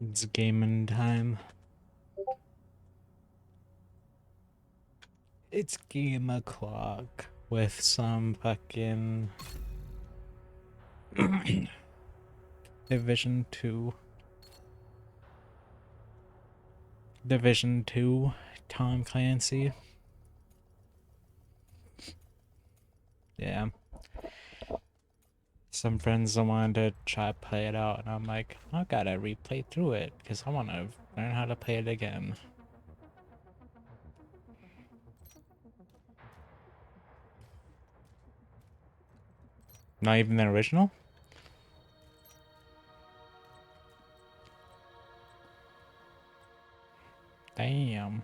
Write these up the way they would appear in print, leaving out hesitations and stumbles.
It's gaming time. It's game o'clock with some fucking Division 2. Division 2 Tom Clancy. Yeah. Some friends wanted to try to play it out, and I'm like, I gotta replay through it because I want to learn how to play it again. Not even the original? Damn.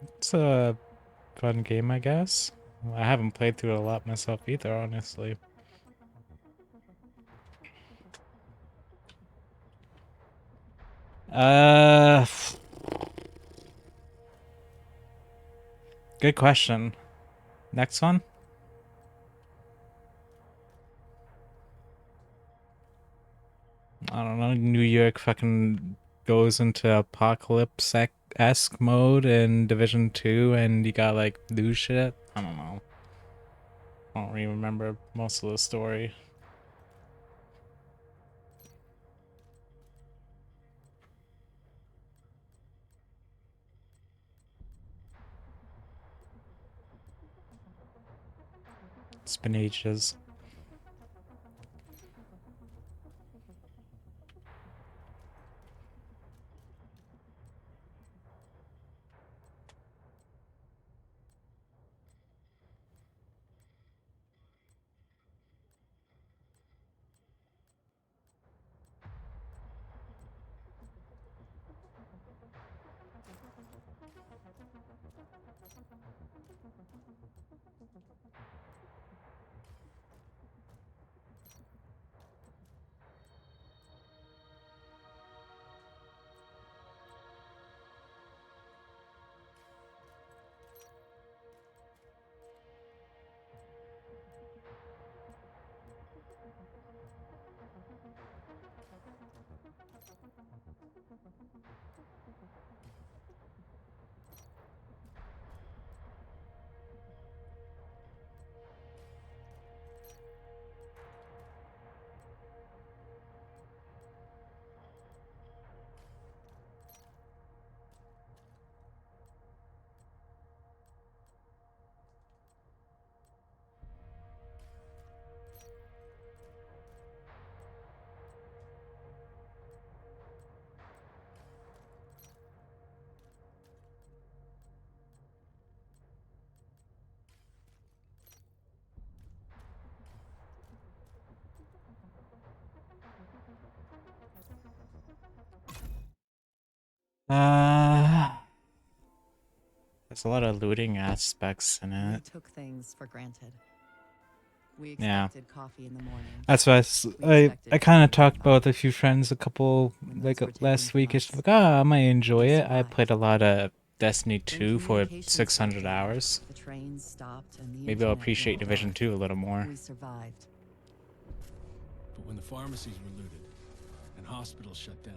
It's a fun game, I guess. I haven't played through it a lot myself either, honestly. Good question. Next one? I don't know. New York fucking goes into apocalypse-esque mode in Division 2 and you got like new shit. I don't know. I don't even remember most of the story. It's been ages. There's a lot of looting aspects in it. We took things for granted. We Yeah. expected coffee in the morning. That's why I kind of talked about with a few friends a couple like last week. It's like, I might enjoy it. I played a lot of Destiny 2 for 600 hours. The trains stopped and the Maybe I'll internet appreciate went Division dark. 2 a little more. We survived. But when the pharmacies were looted and hospitals shut down,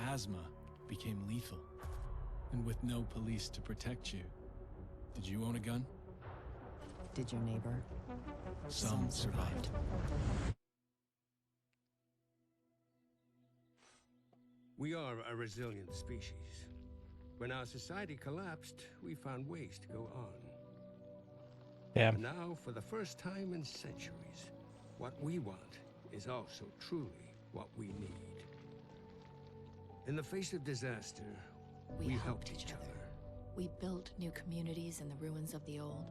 asthma became lethal. And with no police to protect you, did you own a gun? Did your neighbor? Some survived. We are a resilient species. When our society collapsed, we found ways to go on. Yeah. And now, for the first time in centuries, what we want is also truly what we need. In the face of disaster, we helped each other. We built new communities in the ruins of the old.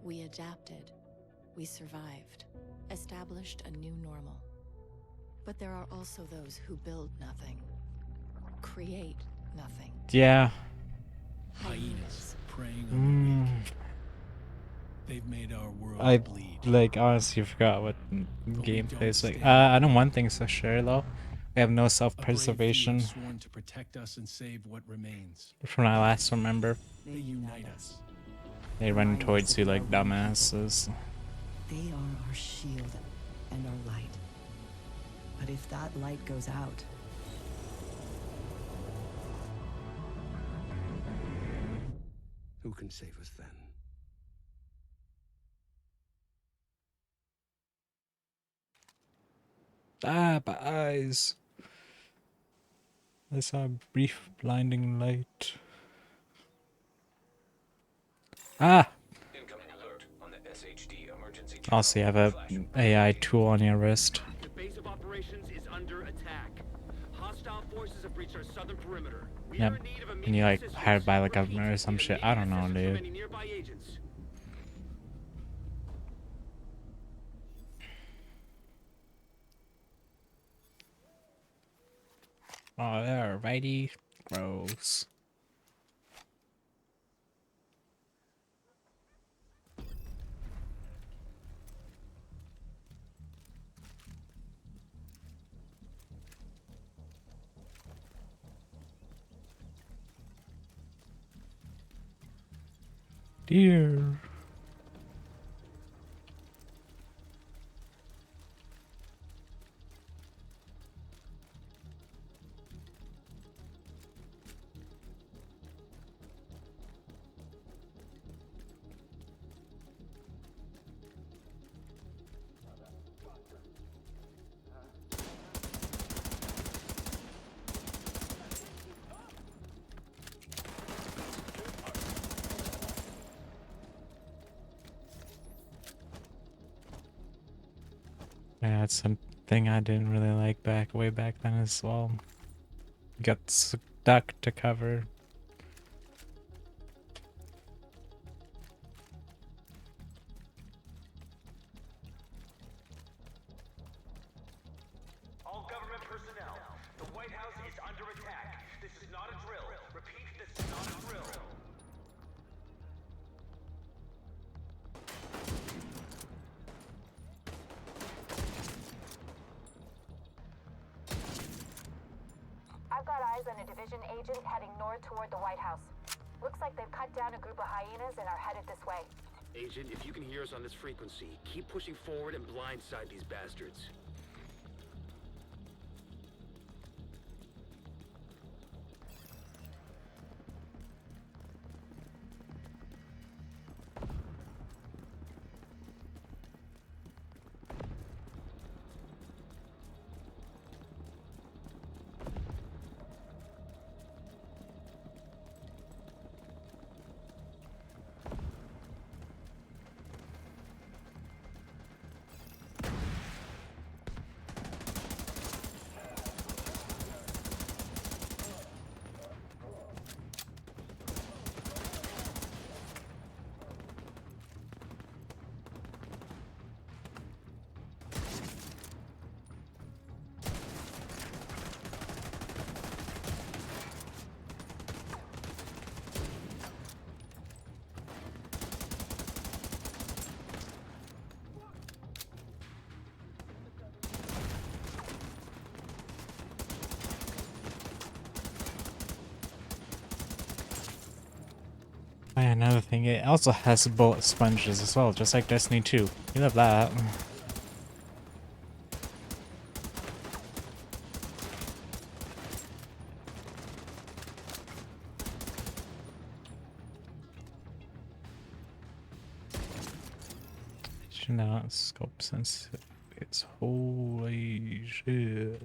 We adapted. We survived. Established a new normal. But there are also those who build nothing. Create nothing. Yeah. Hyenas preying on the weak. They've made our world bleed. Like honestly forgot what gameplay is like. I know one thing's for sure though. We have no self-preservation. Sworn to protect us and save what remains. From I last remember. They unite us. They run towards you like dumbasses. They are our shield. and our light. But if that light goes out, Who can save us then? Ah, my eyes. I saw a brief blinding light. Ah! Incoming alert on the SHD emergency Also, you have channel. a Flash. AI tool on your wrist. The base of operations is under attack. Hostile forces have breached our southern perimeter. We Yep. are in need of And you immediate like assistance. hired by the Repeat, government or some we need shit. I don't know, assistance from dude. any nearby agents. Oh, there, righty. Gross. Dear. Yeah, that's something I didn't really like way back then as well. You got stuck to cover. All government personnel, the White House is under attack. This is not a drill. Repeat, this is not a drill. I've got eyes on a division agent heading north toward the White House. Looks like they've cut down a group of hyenas and are headed this way. Agent, if you can hear us on this frequency, keep pushing forward and blindside these bastards. And another thing, it also has bullet sponges as well, just like Destiny 2. You love that. Should not scope since it's holy shit.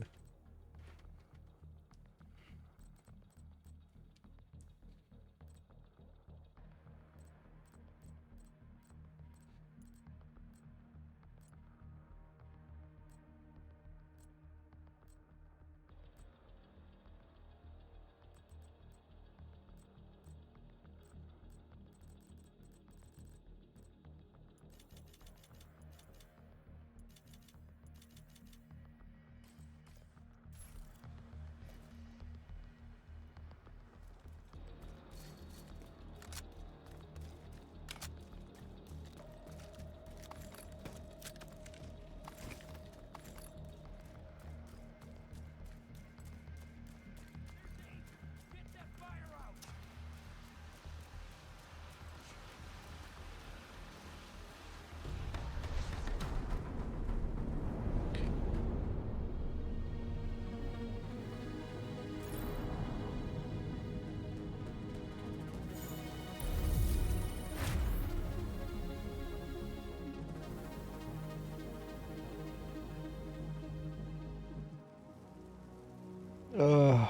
Oh.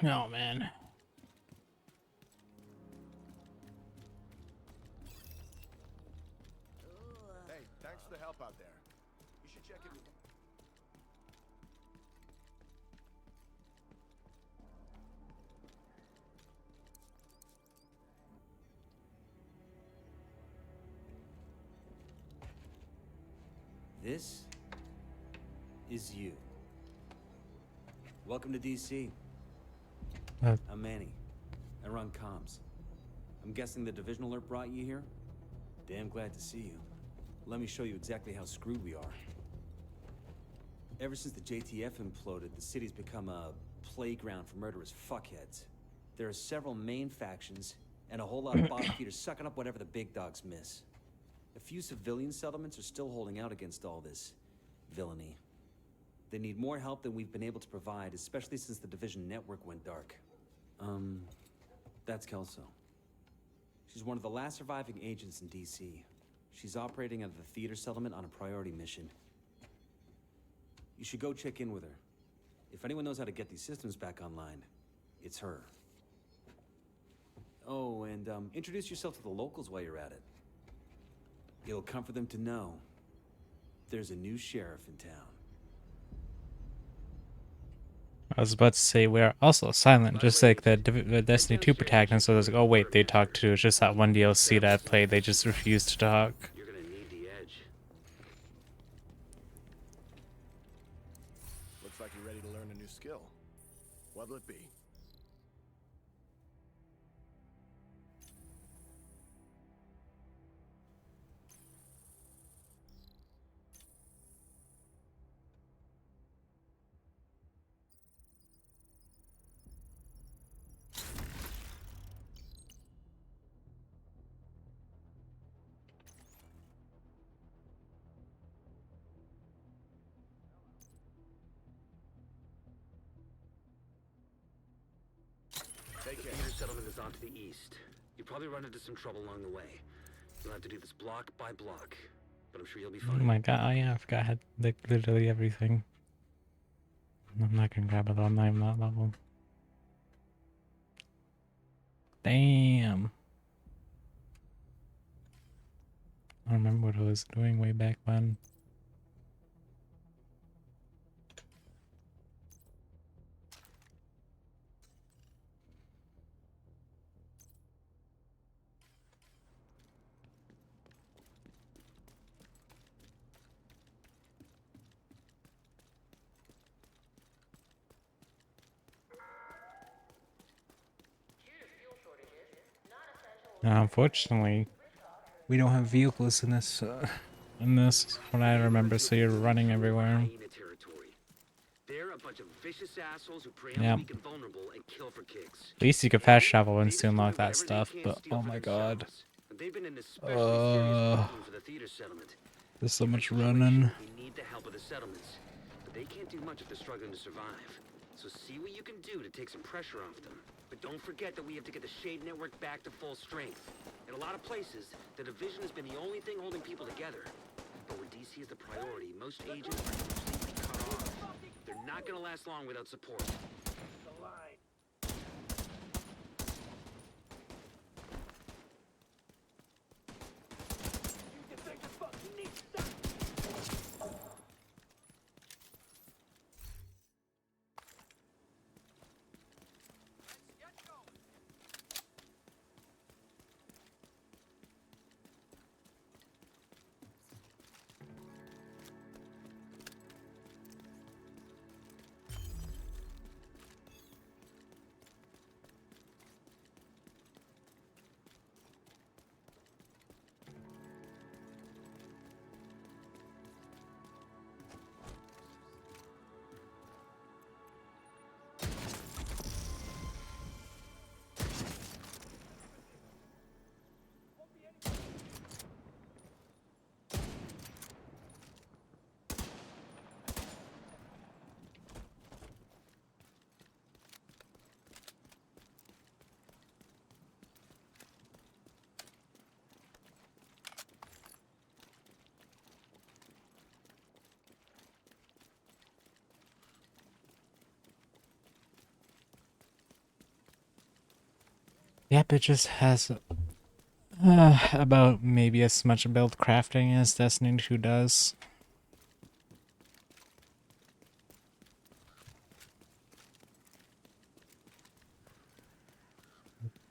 Oh man. Hey, thanks for the help out there. You should check in with... This is you. Welcome to DC. I'm Manny. I run comms. I'm guessing the division alert brought you here? Damn glad to see you. Let me show you exactly how screwed we are. Ever since the JTF imploded, the city's become a playground for murderous fuckheads. There are several main factions, and a whole lot of bottom feeders sucking up whatever the big dogs miss. A few civilian settlements are still holding out against all this villainy. They need more help than we've been able to provide, especially since the division network went dark. That's Kelso. She's one of the last surviving agents in DC. She's operating out of the theater settlement on a priority mission. You should go check in with her. If anyone knows how to get these systems back online, it's her. Oh, and introduce yourself to the locals while you're at it. It'll comfort them to know there's a new sheriff in town. I was about to say we're also silent, just like the Destiny 2 protagonist. So I was like, oh wait, they talked to. It's just that one DLC that I played. They just refused to talk. You're gonna need the edge. Looks like you're ready to learn a new skill. What'll it be? The theater settlement is on to the east. You probably run into some trouble along the way. You'll have to do this block by block, but I'm sure you'll be Oh fine. my god! Oh yeah, I forgot I had like literally everything. I'm not gonna grab it though. I'm not even that level. Damn. I don't remember what I was doing way back when. Now, unfortunately, we don't have vehicles in this. In this, from what I remember, so you're running everywhere. They're a bunch of vicious assholes who prey Yeah. on the weak and vulnerable and kill for kicks. At least you could fast travel and still unlock that stuff. But oh my god, They've been an especially serious problem for the theater settlement. there's so much running. They need the help of the settlements, but they can't do much if they're struggling to survive. So see what you can do to take some pressure off them. But don't forget that we have to get the Shade Network back to full strength. In a lot of places, the division has been the only thing holding people together. But when DC is the priority, most agents are completely cut off. They're not gonna last long without support. Yep, it just has about maybe as much build crafting as Destiny 2 does.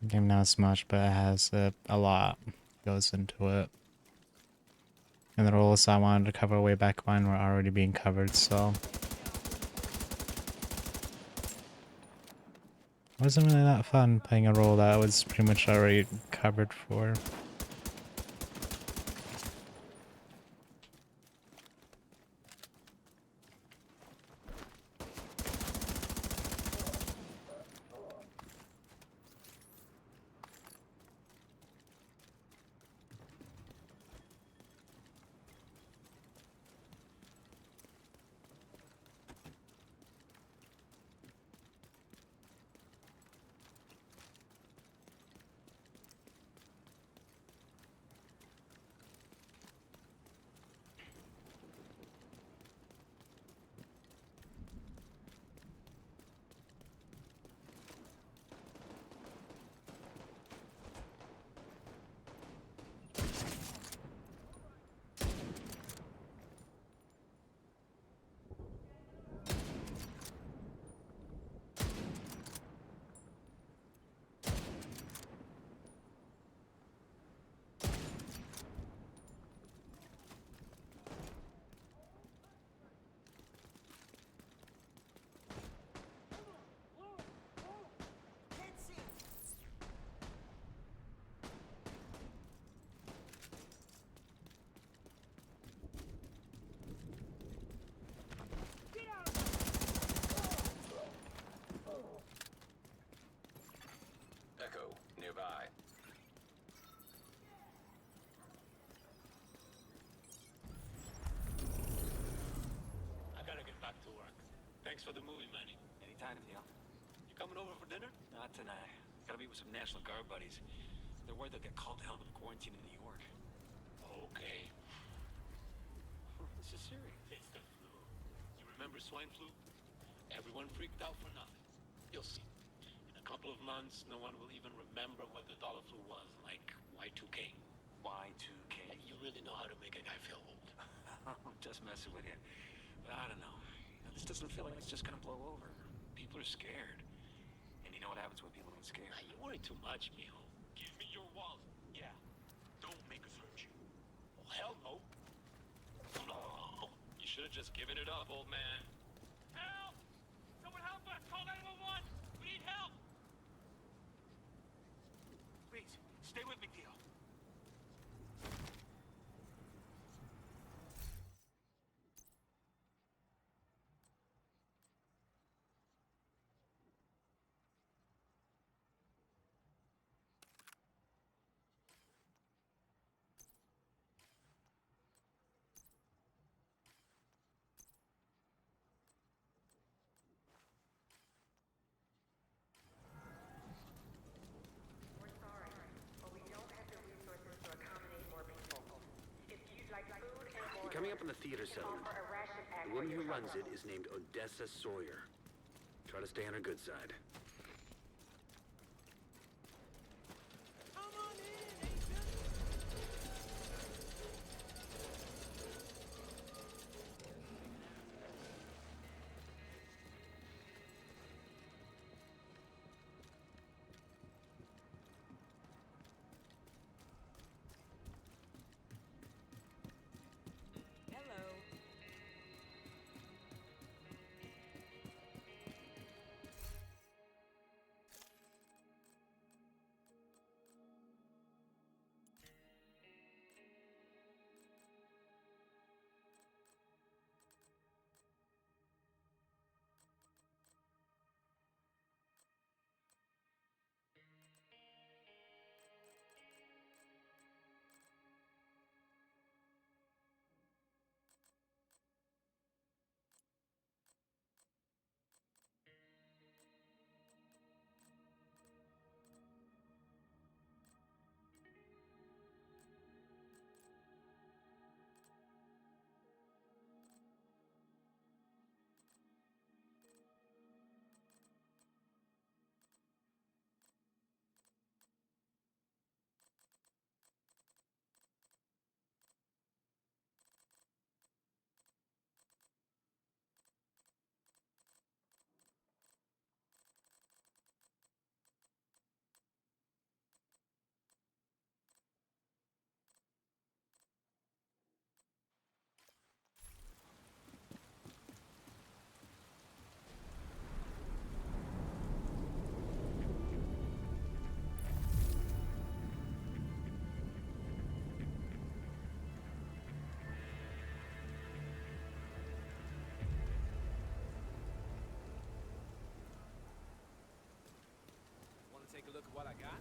Game not as much, but it has a lot goes into it. And the roles I wanted to cover way back when were already being covered, so it wasn't really that fun playing a role that was pretty much already covered for. Echo, nearby. I gotta get back to work. Thanks for the movie, Manny. Anytime, Theo. You coming over for dinner? Not tonight. Gotta meet with some National Guard buddies. They're worried they'll get called to hell with quarantine in New York. Okay. This is serious. It's the flu. You remember swine flu? Everyone freaked out for nothing. You'll see. In a couple of months, no one will even remember what the dollar flu was, like Y2K. Y2K. You really know how to make a guy feel old. I'm just messing with you. But I don't know. This doesn't feel like it's just gonna blow over. People are scared. And you know what happens when people get scared? You worry too much, mijo. Give me your wallet. Yeah. Don't make us hurt you. Well, hell no. No. You should have just given it up, old man. Help! Someone help us! Call 911! We need help! Please, stay with me, Theo. We're sorry, but we don't have the resources to accommodate more people. If you'd like food and water, Coming up in the theater settlement. offer a ration pack The for woman your who runs trouble. it is named Odessa Sawyer. Try to stay on her good side. take a look at what I got?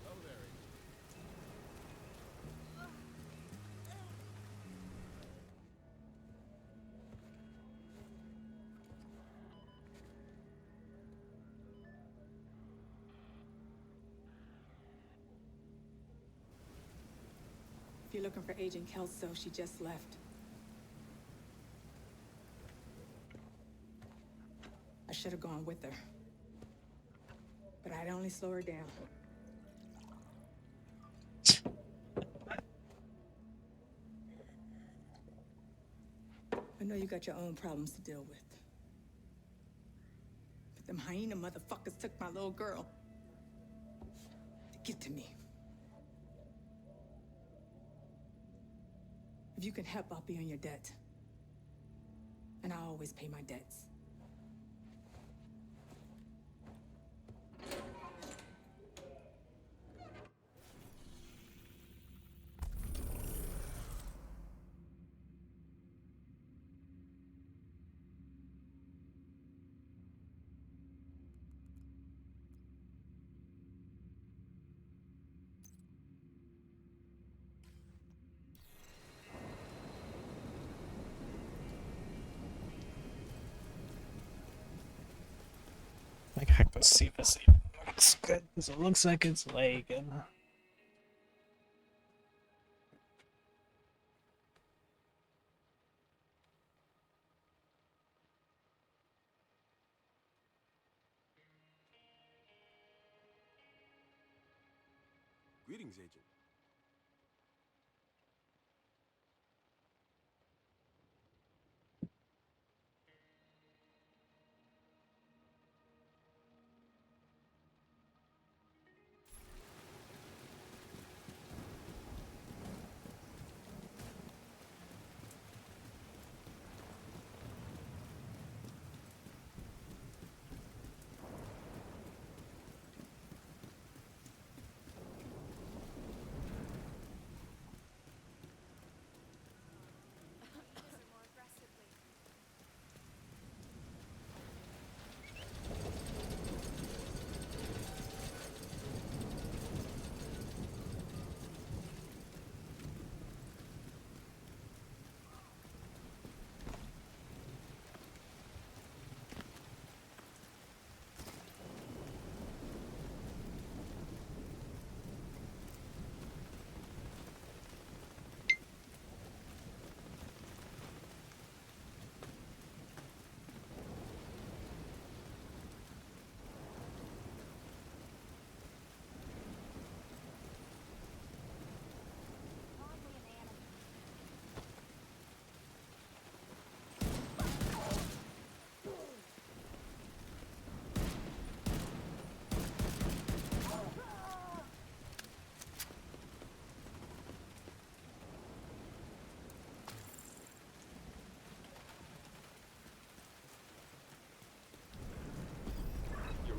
Hello there. If you're looking for Agent Kelso, she just left. I should have gone with her. But I'd only slow her down. I know you got your own problems to deal with. But them hyena motherfuckers took my little girl. To get to me. If you can help, I'll be on your debt. And I always pay my debts. Like, heck, let's see if this even looks good. Because it looks like it's lagging. Greetings, Agent.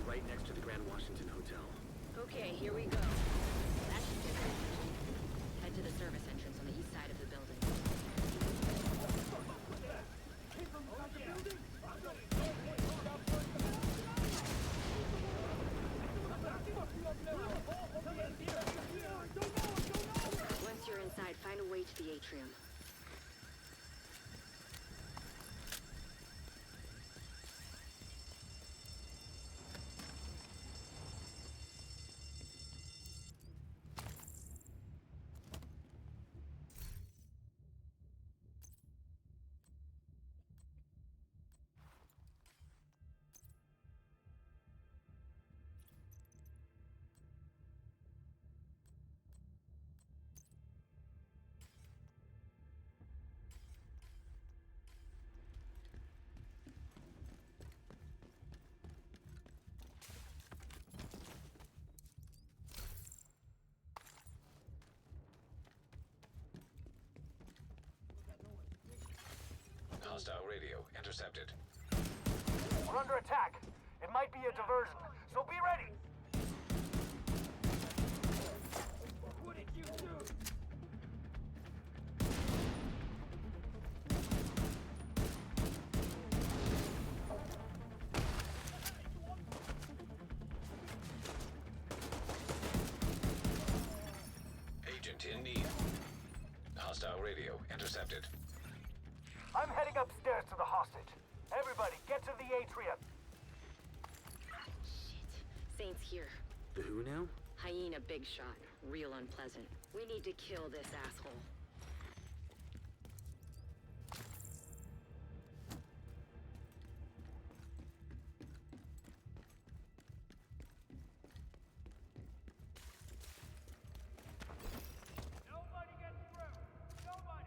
Right next to the Grand Washington Hotel. Okay, here we go. That should get it. Head to the service entrance on the east side of the building. Once you're inside, find a way to the atrium. Hostile radio intercepted. We're under attack. It might be a diversion, so be ready. What did you do? Agent in need. Hostile radio intercepted. I'm heading upstairs to the hostage. Everybody, get to the atrium. Shit. Saint's here. The who now? Hyena big shot. Real unpleasant. We need to kill this asshole. Nobody gets through. Nobody.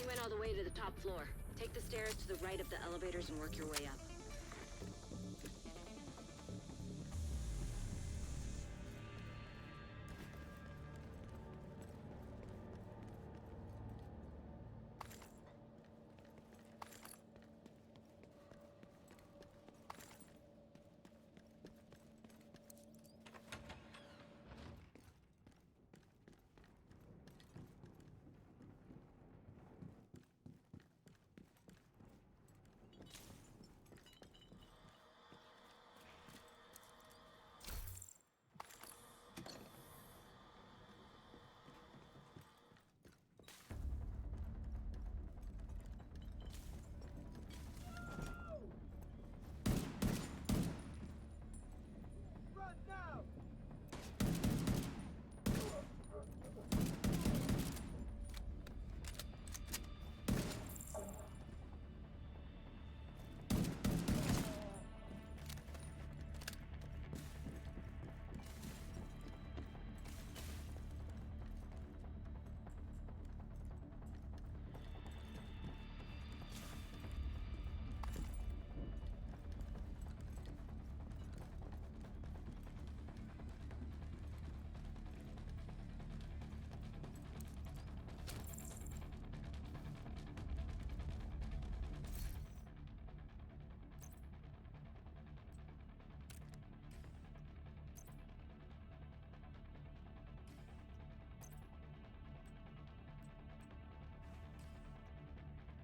You went all the way to the top floor. Take the stairs to the right of the elevators and work your way up.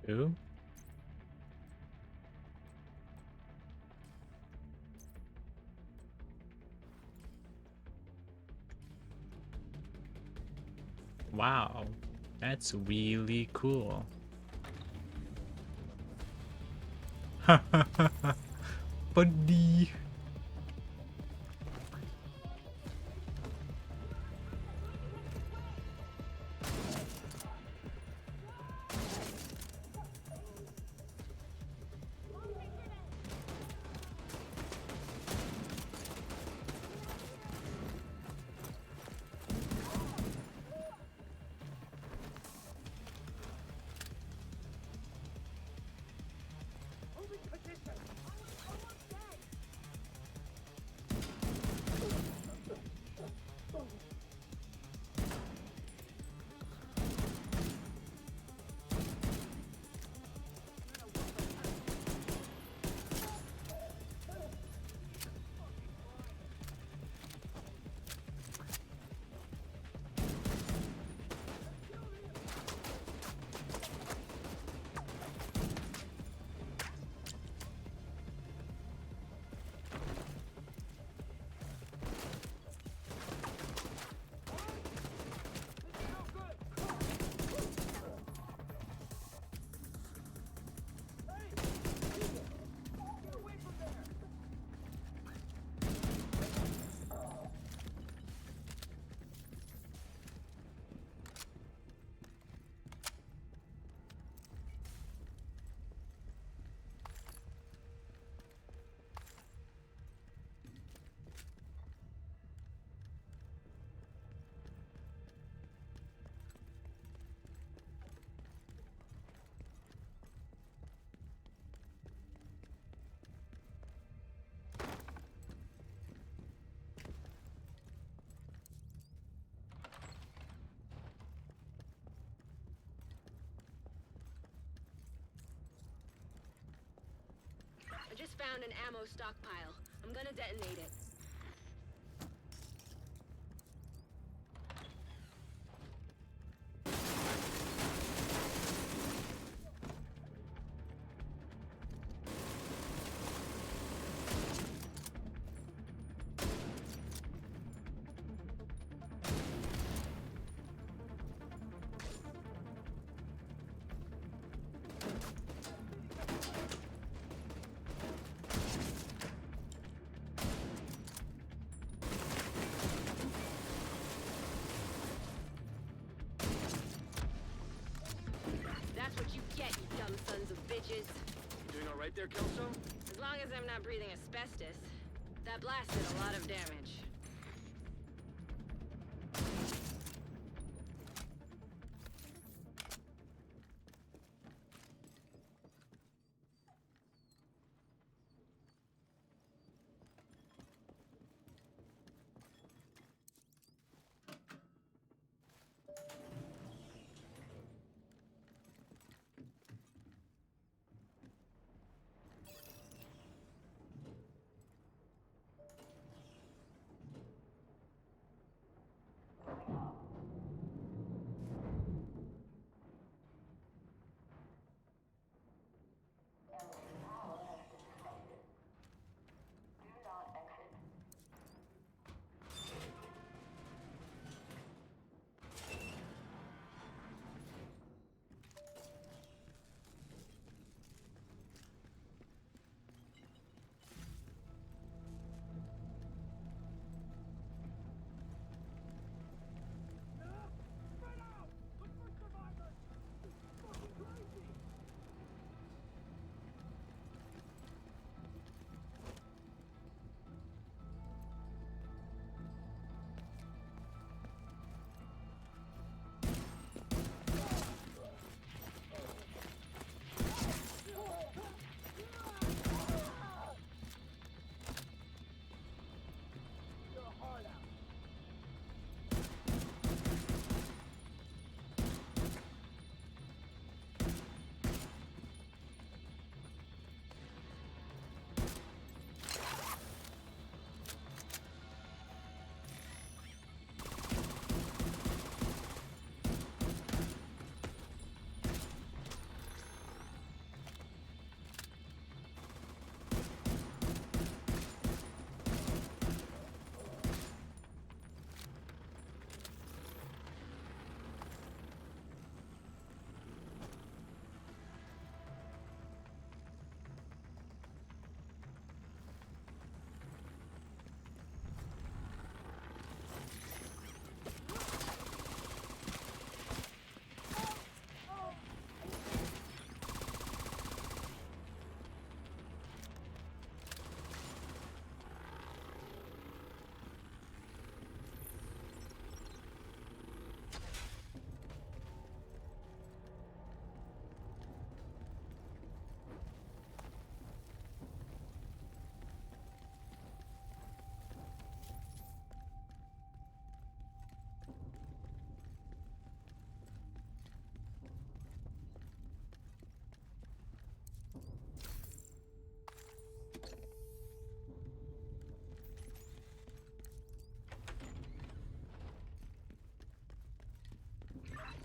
Who? Wow, that's really cool. Buddy. found an ammo stockpile. I'm gonna detonate it. That's what you get, you dumb sons of bitches. You doing all right there, Kelso? As long as I'm not breathing asbestos. That blast did a lot of damage.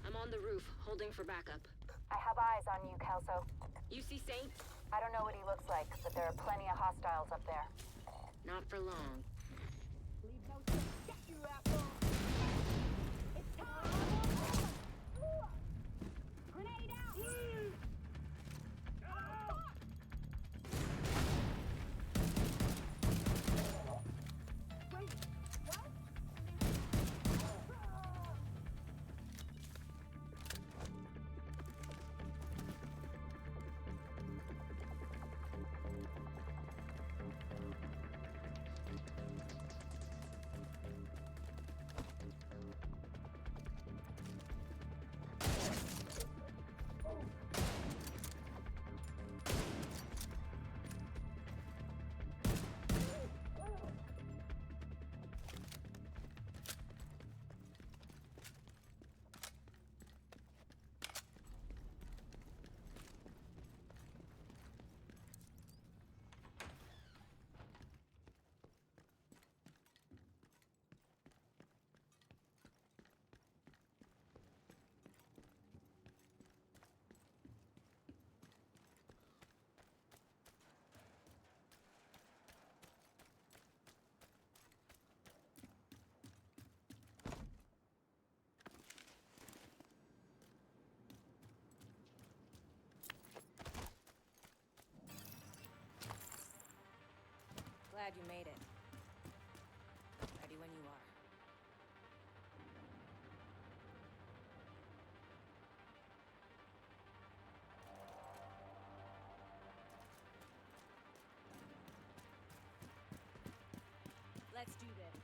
I'm on the roof, holding for backup. I have eyes on you, Kelso. You see Saint? I don't know what he looks like, but there are plenty of hostiles up there. Not for long. Leave no chance. Get you, asshole! It's time! Grenade out! Wait, what? glad you made it. Ready when you are. Let's do this.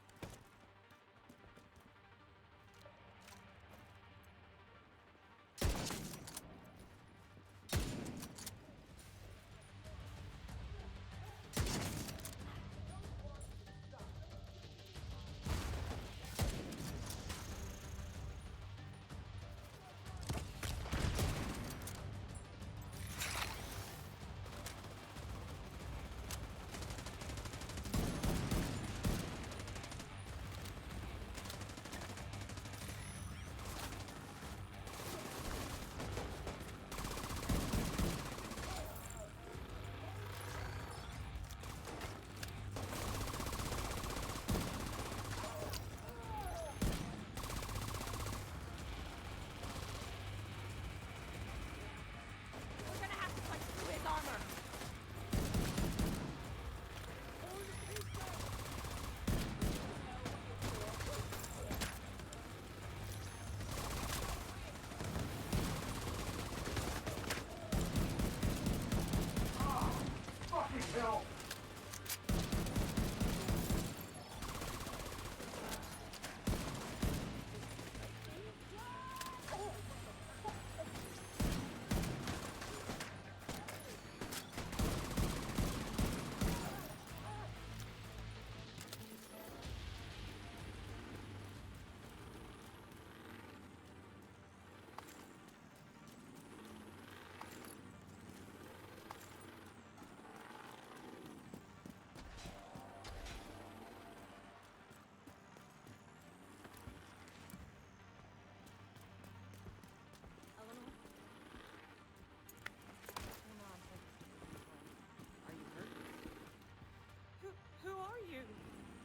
Who are you?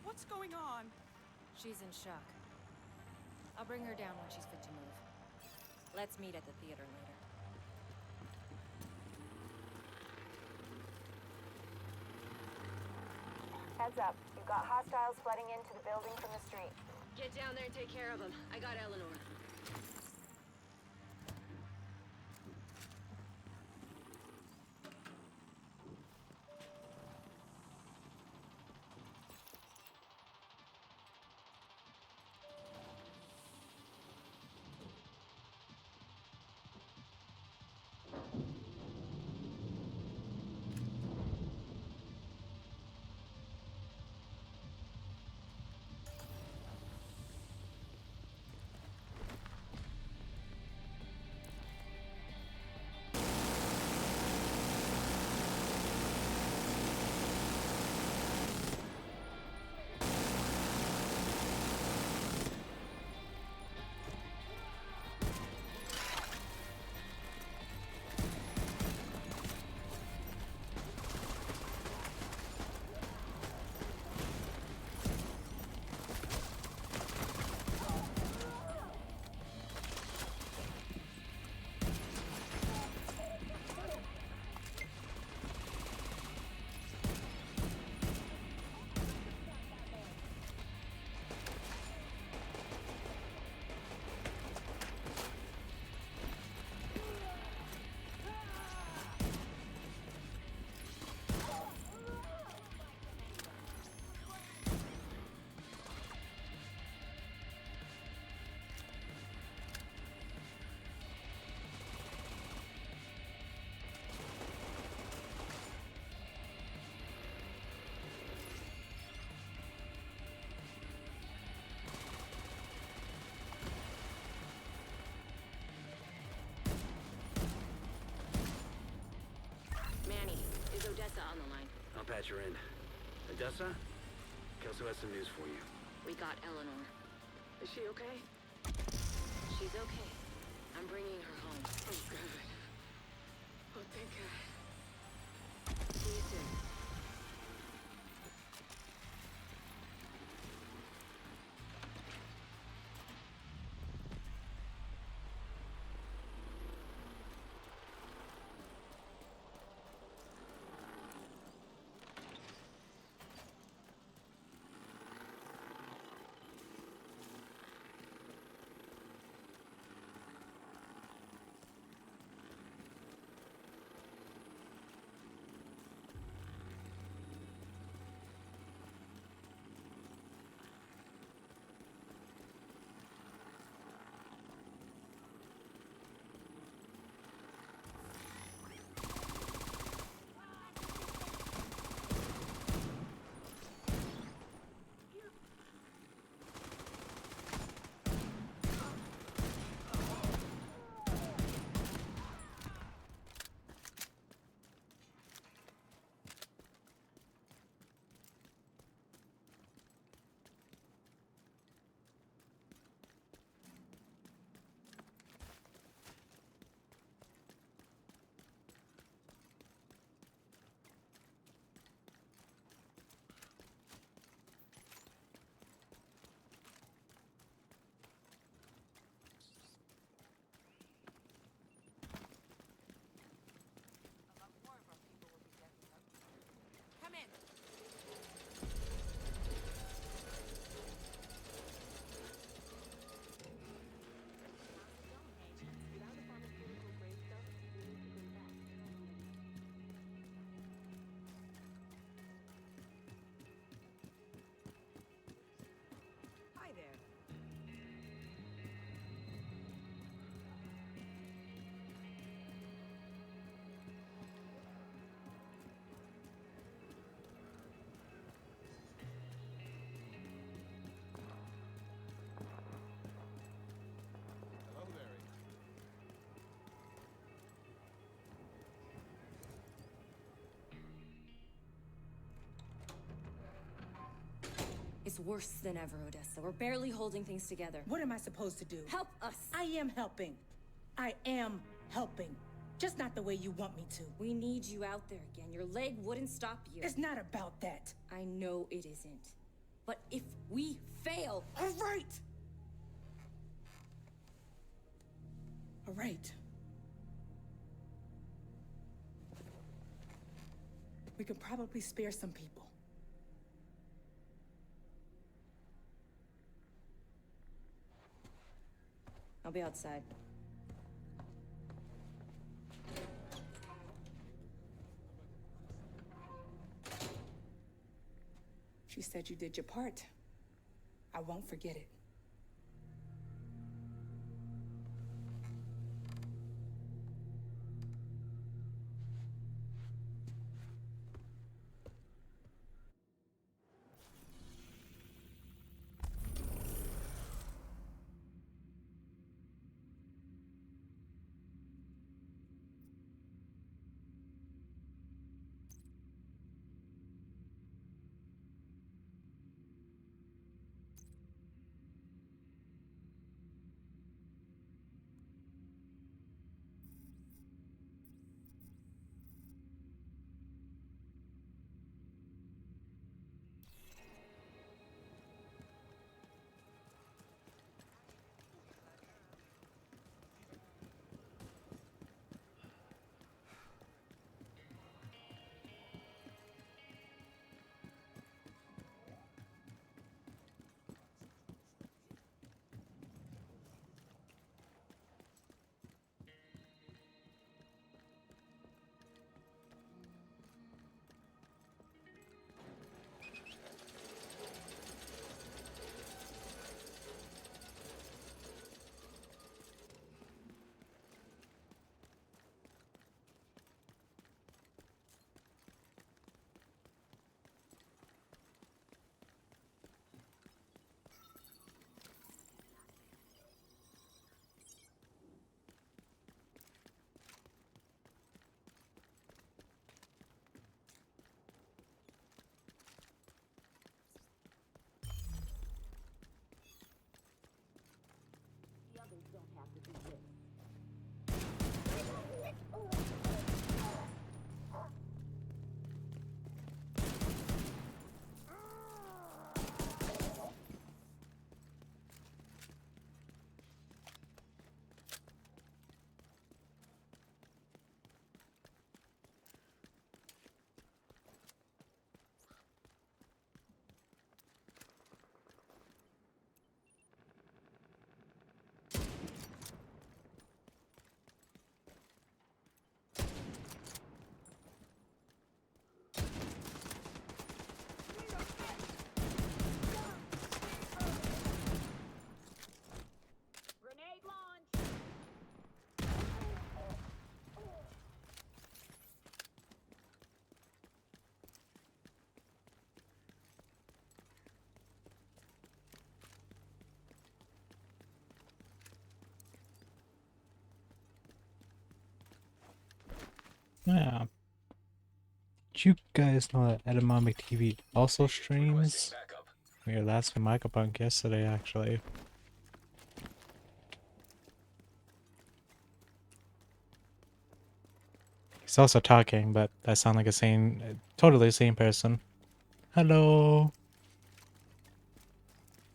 What's going on? She's in shock. I'll bring her down when she's fit to move. Let's meet at the theater later. Heads up. You've got hostiles flooding into the building from the street. Get down there and take care of them. I got Eleanor. Odessa on the line. I'll patch her in. Odessa? Kelso has some news for you. We got Eleanor. Is she okay? She's okay. I'm bringing her home. Oh, God. Oh, thank God. See you soon. is worse than ever, Odessa. We're barely holding things together. What am I supposed to do? Help us! I am helping. I am helping. Just not the way you want me to. We need you out there again. Your leg wouldn't stop you. It's not about that. I know it isn't. But if we fail... All right! All right. We could probably spare some people. I'll be outside. She said you did your part. I won't forget it. Yeah. Did you guys know that Edamame TV also streams? We were last with Micropunk yesterday, actually. He's also talking, but I sound like a totally same person. Hello.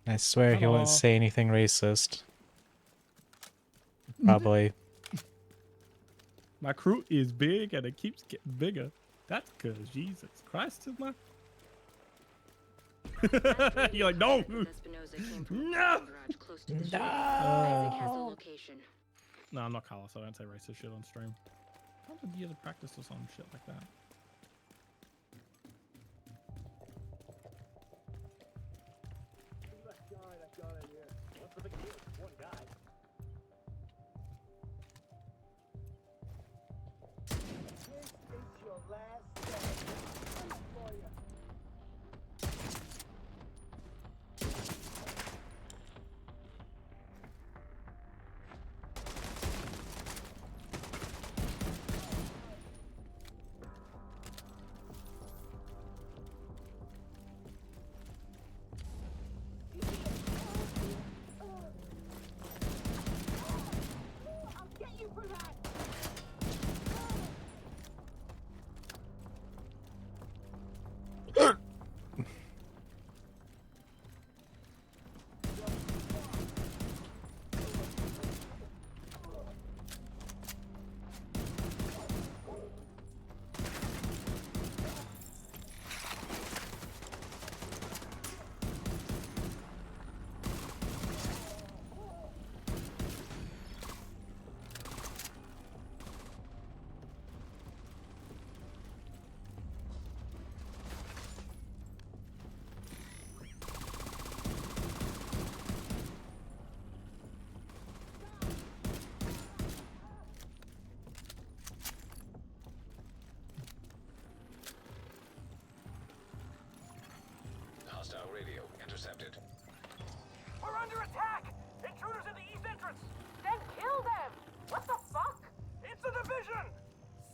I swear he won't say anything racist. Probably. My crew is big and it keeps getting bigger. That's because Jesus Christ is my... You're like, no! No! No! No, I'm not Carlos. I don't say racist shit on stream. How did you practice or some shit like that? What's the big deal? One guy. This is your last day. For you. under attack! Intruders in the east entrance! Then kill them! What the fuck? It's a division!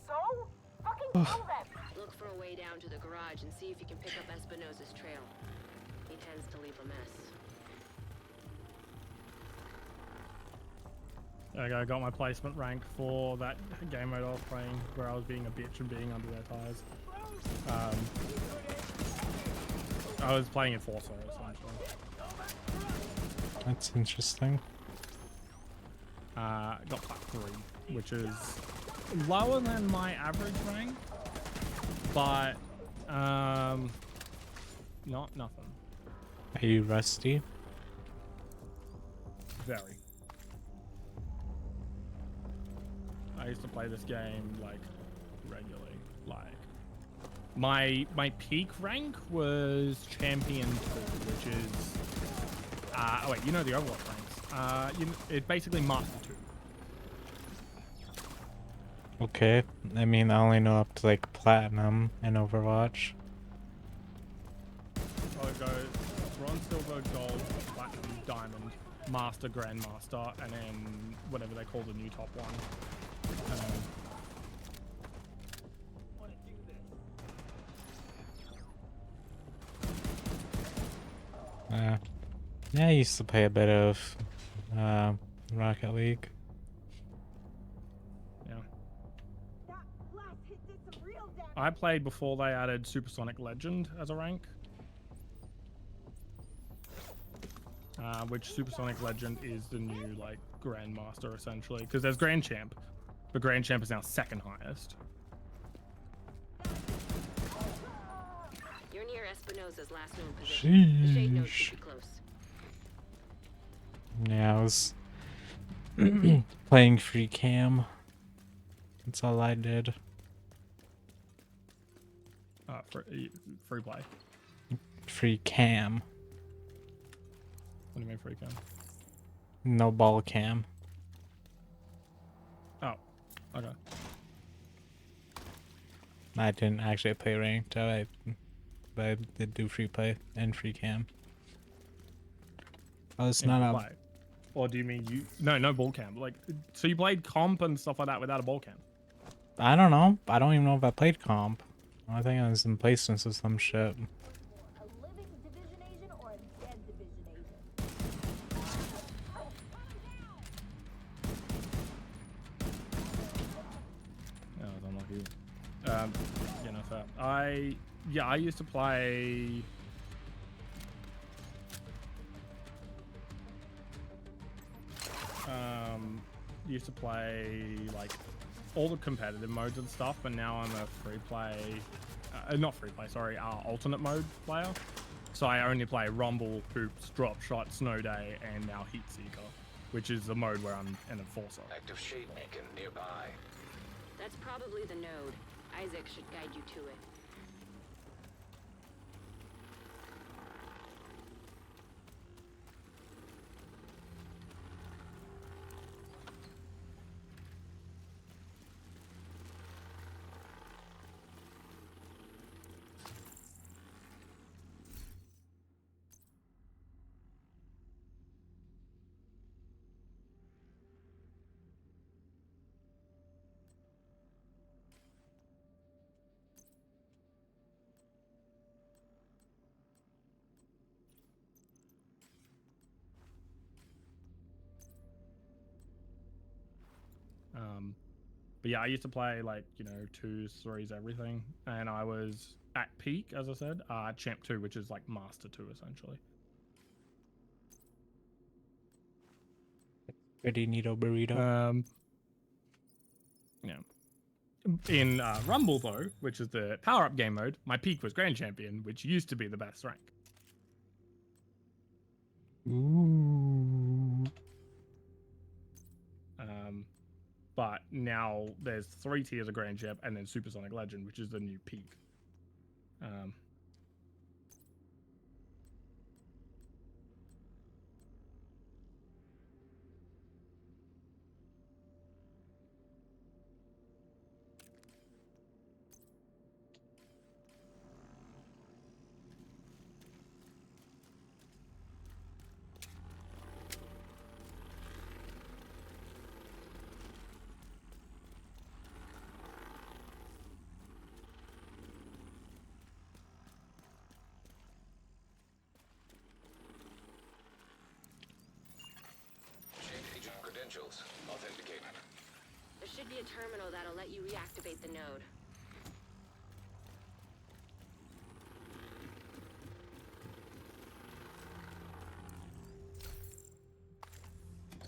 So? Fucking kill them! Look for a way down to the garage and see if you can pick up Espinosa's trail. He tends to leave a mess. Okay, I got my placement rank for that game mode I was playing where I was being a bitch and being under their tires. I was playing in Forza essentially. That's interesting. Got plat 3, which is lower than my average rank, but not nothing. Are you rusty? Very. I used to play this game like regularly. Like my peak rank was champion 2, which is oh wait, you know the Overwatch ranks. It's basically master 2. Okay. I mean, I only know up to like platinum in Overwatch. So it goes bronze, silver, gold, platinum, diamond, master, grandmaster, and then whatever they call the new top one. Yeah, I used to play a bit of Rocket League. Yeah. I played before they added Supersonic Legend as a rank. Which Supersonic Legend is the new like Grandmaster essentially, because there's Grand Champ, but Grand Champ is now second highest. You're near Espinosa's last known position. The shade node should be close. Yeah, I was playing free cam. That's all I did. Free play. Free cam. What do you mean free cam? No ball cam. Oh, okay. I didn't actually play ranked, but I did do free play and free cam. Oh, it's not a... Or do you mean you... No ball cam. Like, so you played comp and stuff like that without a ball cam? I don't know. I don't even know if I played comp. I think I was in placements or some shit. You know, fair. I used to play. Used to play like all the competitive modes and stuff, but now I'm a free play, not free play, sorry, alternate mode player. So I only play Rumble, Hoops, Drop Shot, Snow Day, and now Heat Seeker, which is the mode where I'm an enforcer. Active shade beacon nearby. That's probably the node. Isaac should guide you to it. But yeah, I used to play like, you know, 2s, 3s, everything. And I was at peak, as I said, Champ 2, which is like Master 2, essentially. Pretty neato burrito. Yeah. In Rumble, though, which is the power-up game mode, my peak was Grand Champion, which used to be the best rank. Ooh. But now there's 3 tiers of Grand Champ and then Supersonic Legend, which is the new peak. Credentials authenticated. There should be a terminal that'll let you reactivate the node.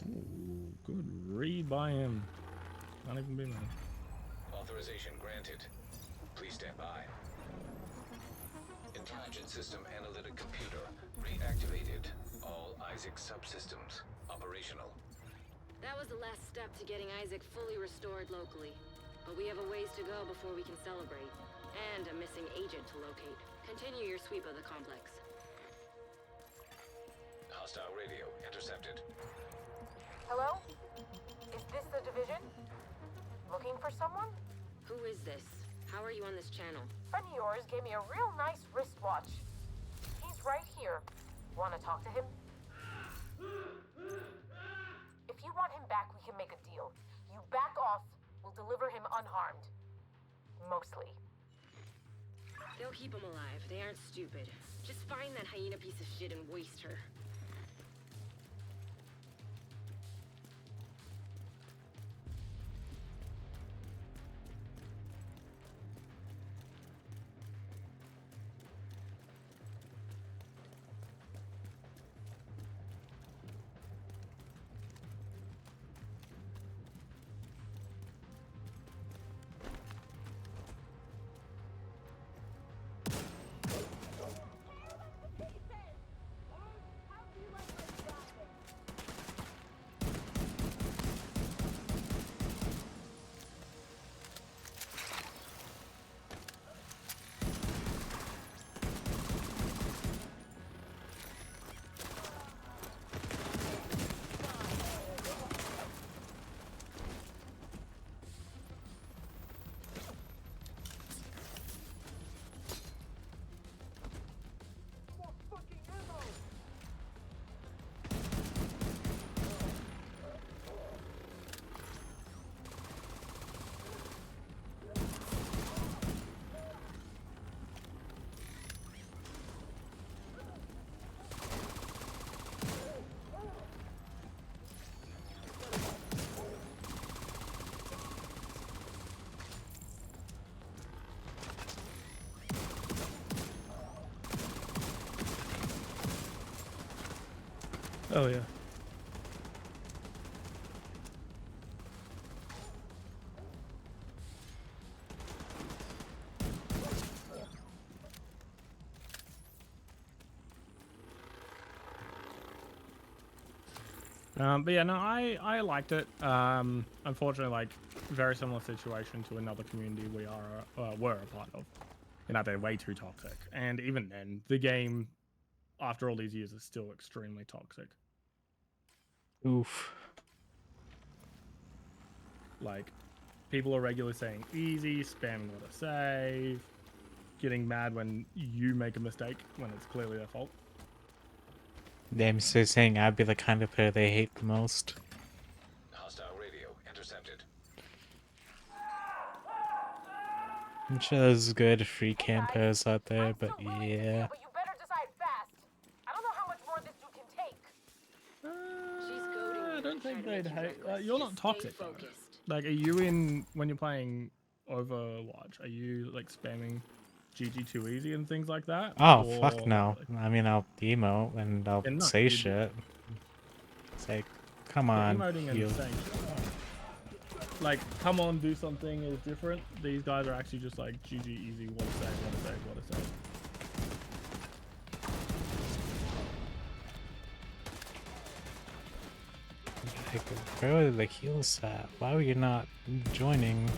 Ooh, good read by him. Not even been there. Authorization granted. Please stand by. Intelligent system analytic computer reactivated. All Isaac subsystems operational. That was the last step to getting Isaac fully restored locally. But we have a ways to go before we can celebrate. And a missing agent to locate. Continue your sweep of the complex. Hostile radio intercepted. Hello? Is this the division? Looking for someone? Who is this? How are you on this channel? Friend of yours gave me a real nice wristwatch. He's right here. Want to talk to him? If you want him back, we can make a deal. You back off, we'll deliver him unharmed. Mostly. They'll keep him alive. They aren't stupid. Just find that hyena piece of shit and waste her. Oh yeah. But yeah, no, I liked it. Unfortunately, like, very similar situation to another community we were a part of. You know, they're way too toxic, and even then, the game, after all these years, is still extremely toxic. Oof. Like, people are regularly saying easy, spamming what to save, getting mad when you make a mistake when it's clearly their fault. Damn, so saying I'd be the kind of player they hate the most. Hostile radio intercepted. I'm sure there's good free campers out there, but yeah. But you better decide fast. I don't know how much more this dude can take. I don't think they'd hate. You're not toxic, though. Like, are you in when you're playing Overwatch? Are you like spamming GG too easy and things like that? Oh, or, fuck no. like, I mean, I'll emote and I'll no, say you- shit. It's like, come yeah, on, emoting and you. saying shit. Oh. Like, come on, do something is different. These guys are actually just like GG easy. What to say? What to say? What to say? Like, where are the heals at? Why were you not joining?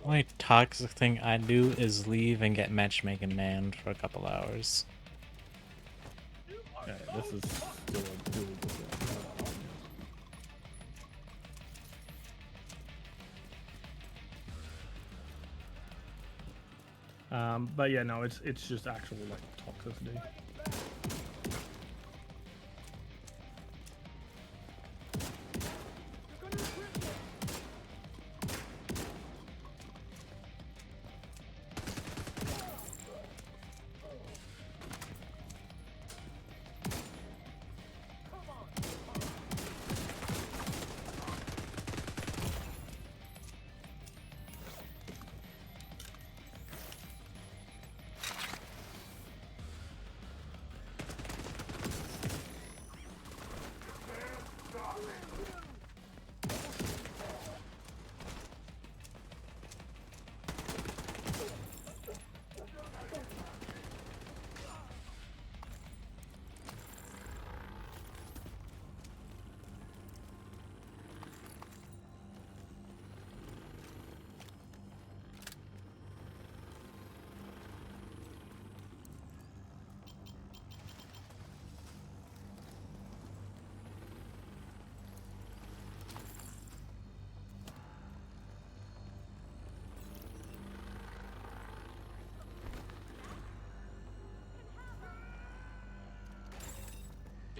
Only toxic thing I do is leave and get matchmaking manned for a couple hours. Okay, this is still a really good one. But yeah, no, it's just actual like toxicity.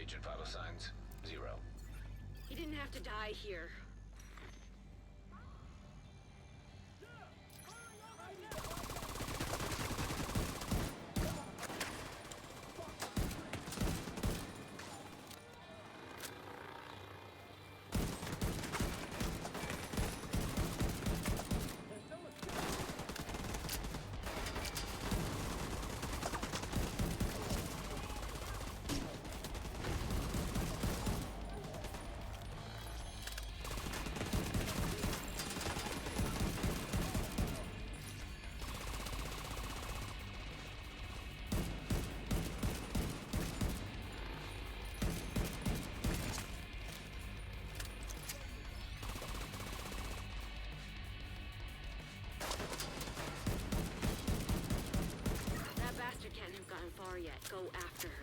Agent vital signs, 0. He didn't have to die here. That bastard can't have gotten far yet. Go after her.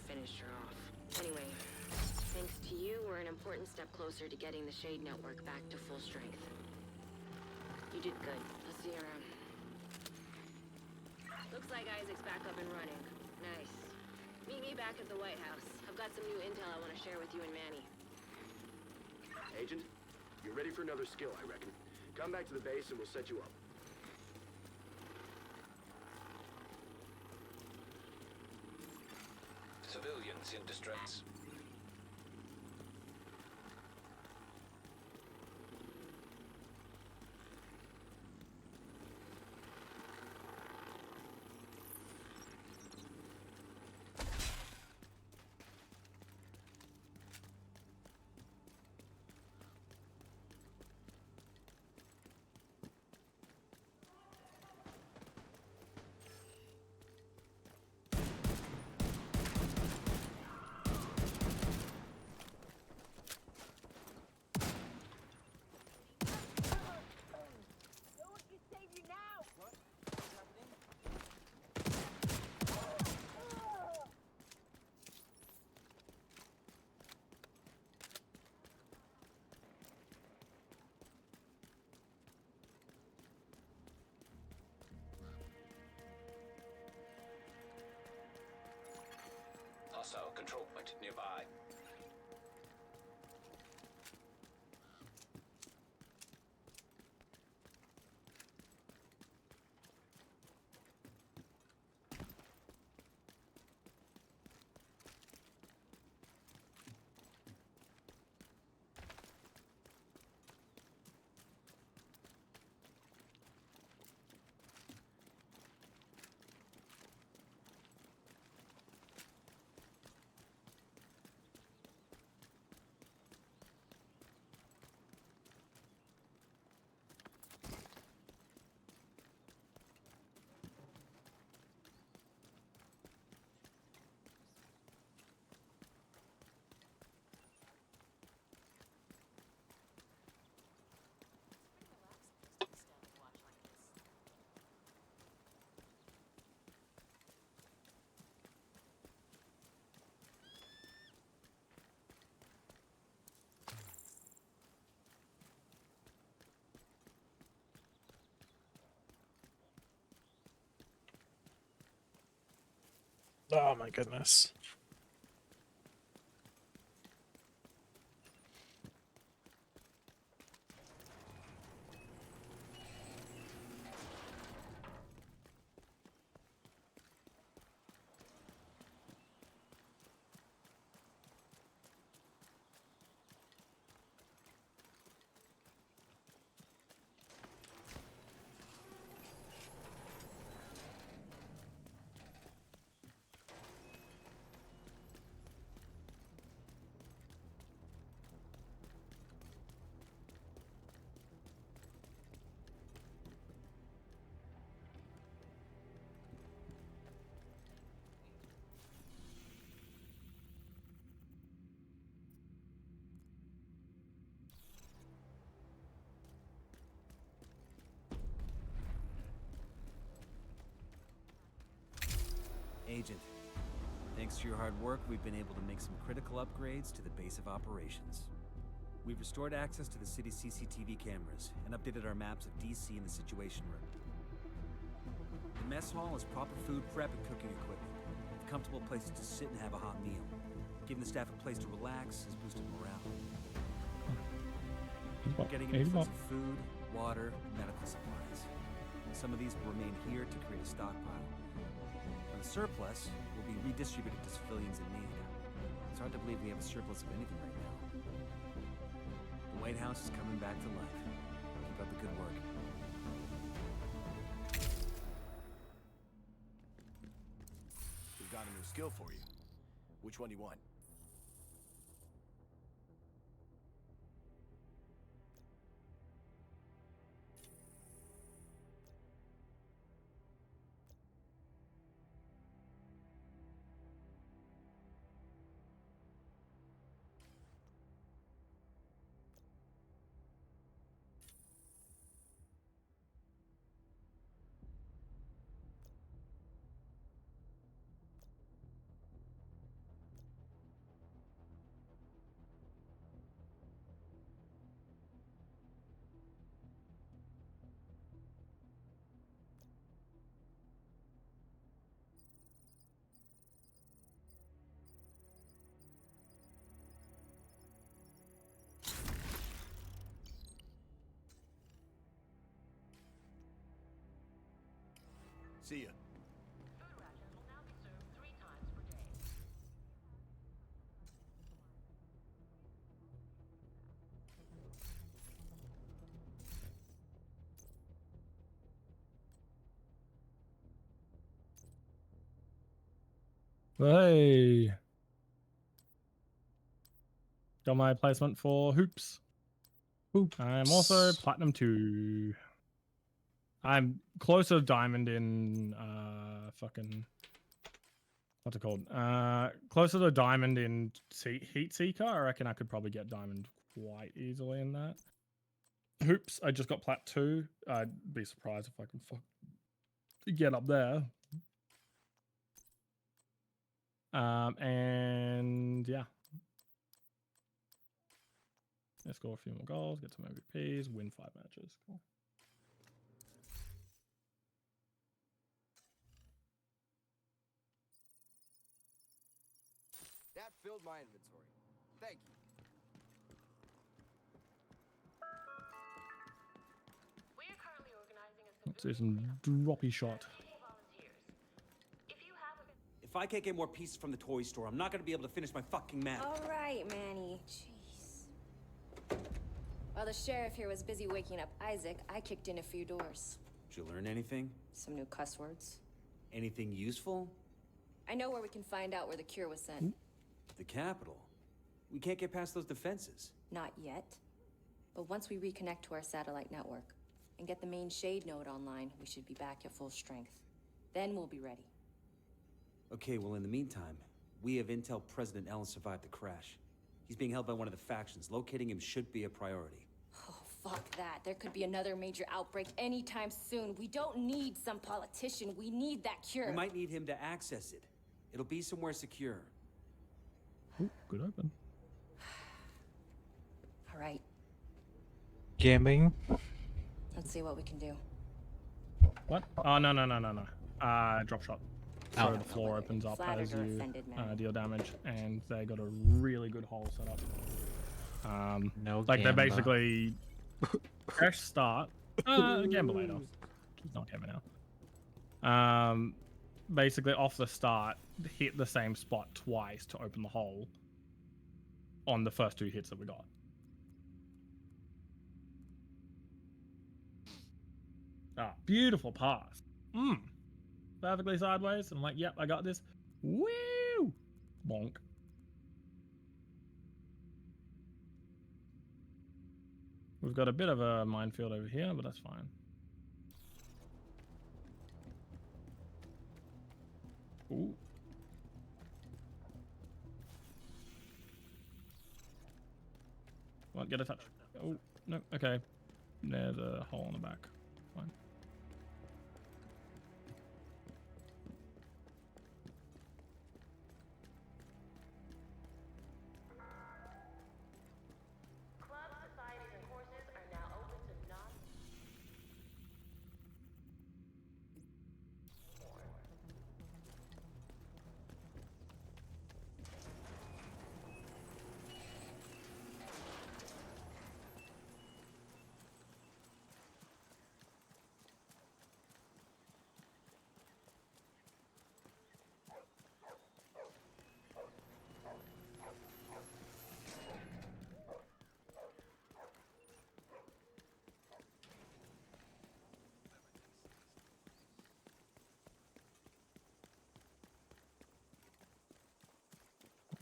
Finished her off. Anyway, thanks to you, we're an important step closer to getting the Shade Network back to full strength. You did good. I'll see you around. Looks like Isaac's back up and running. Nice. Meet me back at the White House. I've got some new intel I want to share with you and Manny. Agent, you're ready for another skill, I reckon. Come back to the base and we'll set you up. Civilians in distress. Oh my goodness. Agent, thanks to your hard work, we've been able to make some critical upgrades to the base of operations. We've restored access to the city's CCTV cameras and updated our maps of DC and the Situation Room. The mess hall has proper food prep and cooking equipment, with comfortable places to sit and have a hot meal. Giving the staff a place to relax has boosted morale. We're getting an influx of food, water, and medical supplies. Some of these will remain here to create a stockpile. And the surplus will be redistributed to civilians in need. It's hard to believe we have a surplus of anything right now. The White House is coming back to life. Keep up the good work. We've got a new skill for you. Which one do you want? See ya. Food rations will now be served 3 times per day. Hey. Got my placement for hoops. I'm also platinum 2. I'm closer to diamond in fucking what's it called? Closer to diamond in Heat Seeker. I reckon I could probably get diamond quite easily in that. Hoops, I just got plat 2. I'd be surprised if I can get up there. And yeah. Let's score a few more goals, get some MVPs, win 5 matches. Cool. That filled my inventory. Thank you. We are currently organizing a Let's see some droppy shot. If I can't get more pieces from the toy store, I'm not gonna be able to finish my fucking map. All right, Manny. Jeez. While the sheriff here was busy waking up Isaac, I kicked in a few doors. Did you learn anything? Some new cuss words. Anything useful? I know where we can find out where the cure was sent. The capital. We can't get past those defenses. Not yet. But once we reconnect to our satellite network and get the main Shade node online, we should be back at full strength. Then we'll be ready. Okay, well in the meantime, we have intel President Ellen survived the crash. He's being held by one of the factions. Locating him should be a priority. Oh, fuck that. There could be another major outbreak anytime soon. We don't need some politician. We need that cure. We might need him to access it. It'll be somewhere secure. Ooh, good open. All right. Gambling. Let's see what we can do. What? Oh, no. Drop shot. So Oh. the floor opens up Flattered as or you offended, man. deal damage, and they got a really good hole set up. No like gamba. they basically fresh start. Gamble later. Not gamble now. Basically off the start, hit the same spot twice to open the hole on the first 2 hits that we got. Beautiful pass. Perfectly sideways. I'm like, yep, I got this. Woo! Bonk. We've got a bit of a minefield over here, but that's fine. Ooh. Won't get a touch. Oh, no, okay. There's a hole on the back. Fine. Clubs, societies, and courses are now open to non...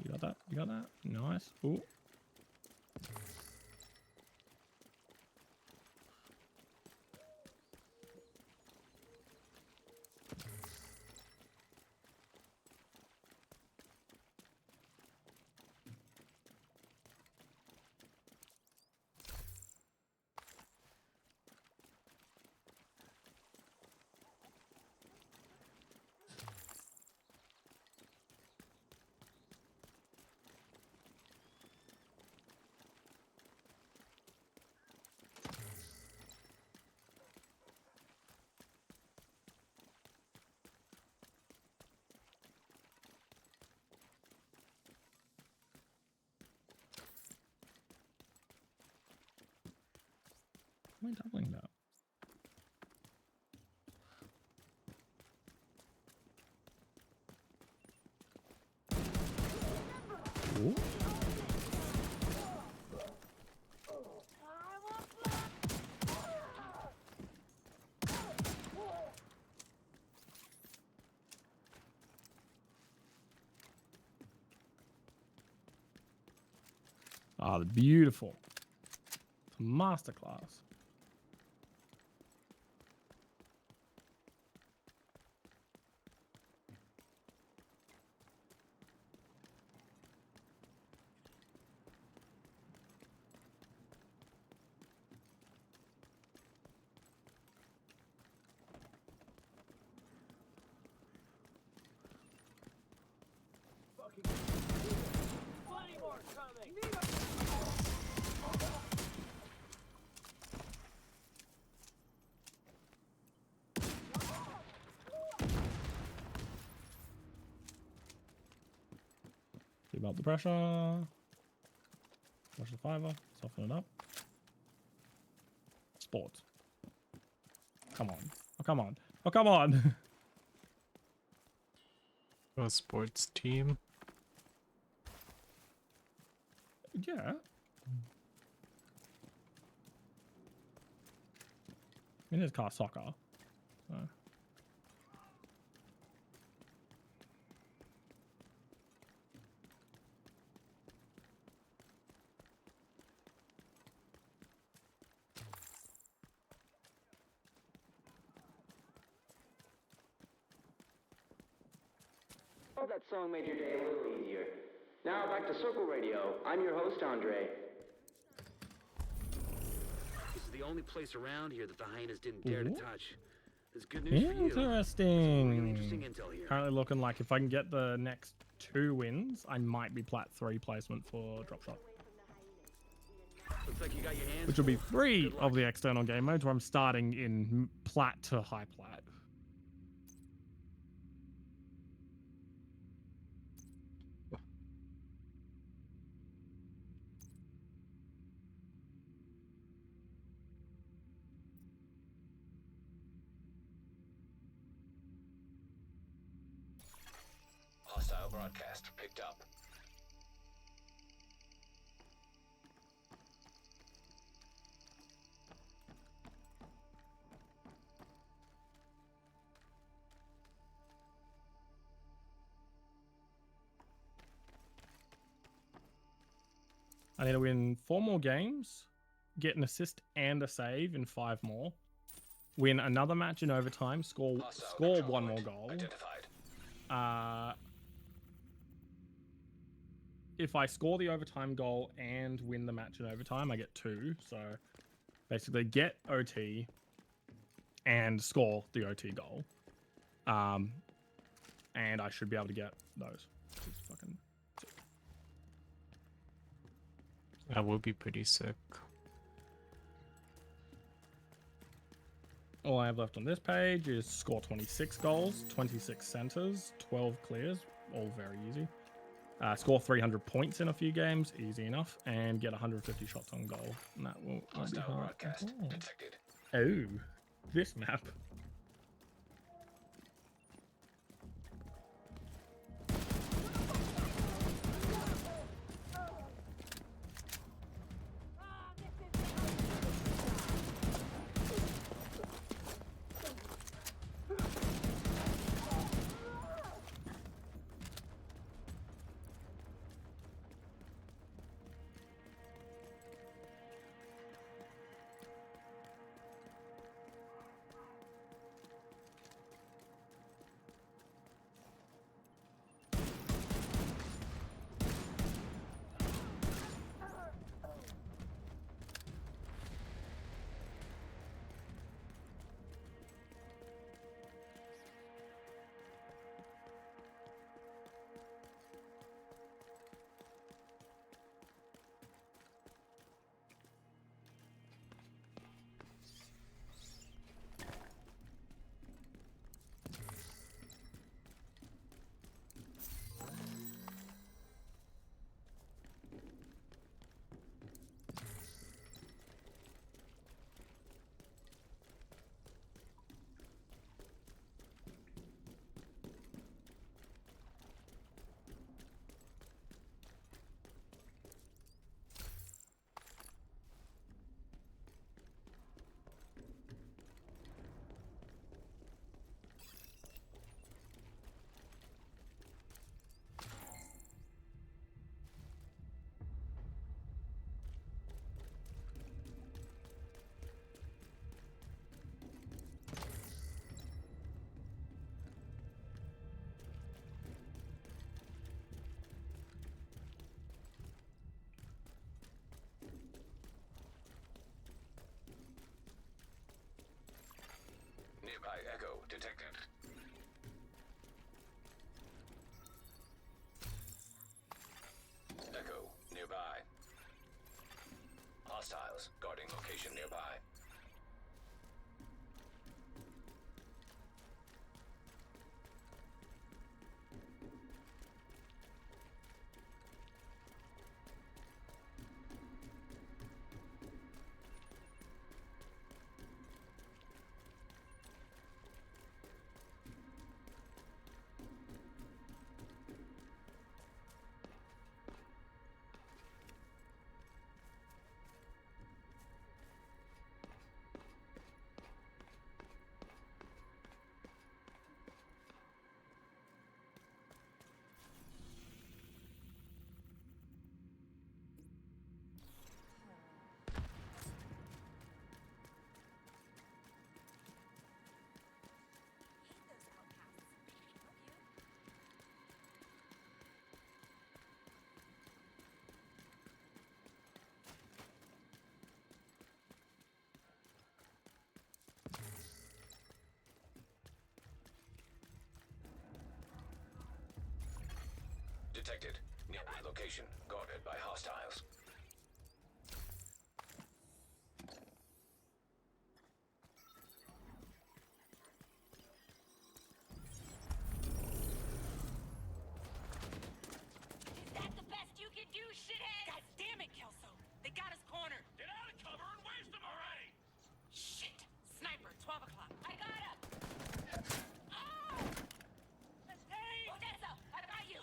You got that? You got that? Nice. Ooh. Why am I doubling that? Ooh. They're beautiful. It's a masterclass. Plenty more coming! Keep up the pressure. Push the fiber. Soften it up. Sports. Come on. Oh, come on. Oh, come on. A sports team. Yeah. I mean, it's called soccer. So. Oh, that song made your day a little easier. Now back to Circle Radio. I'm your host, Andre. This is the only place around here that the hyenas didn't dare to touch. It's good news for you. Interesting. Really interesting intel here. Currently looking like if I can get the next 2 wins, I might be plat 3 placement for drop shot. Looks like you got your hands Which will be full. 3 of the external game modes where I'm starting in plat to high plat. broadcast picked up. I need to win 4 more games, get an assist and a save in 5 more, win another match in overtime, score one more goal. Identified. If I score the overtime goal and win the match in overtime, I get 2. So basically, get OT and score the OT goal, and I should be able to get those. It's fucking sick. That would be pretty sick. All I have left on this page is score 26 goals, 26 centers, 12 clears, all very easy. Score 300 points in a few games, easy enough, and get 150 shots on goal. And that won't be hard. Broadcast detected. Oh, this map. Nearby echo detected. Echo nearby. Hostiles guarding location nearby. Detected. Nearby location guarded by hostiles. Is that the best you can do, shithead? God damn it, Kelso. They got us cornered. Get out of cover and waste them already. Shit. Sniper, 12 o'clock. I got him. Oh! Hey! Odessa, I got you.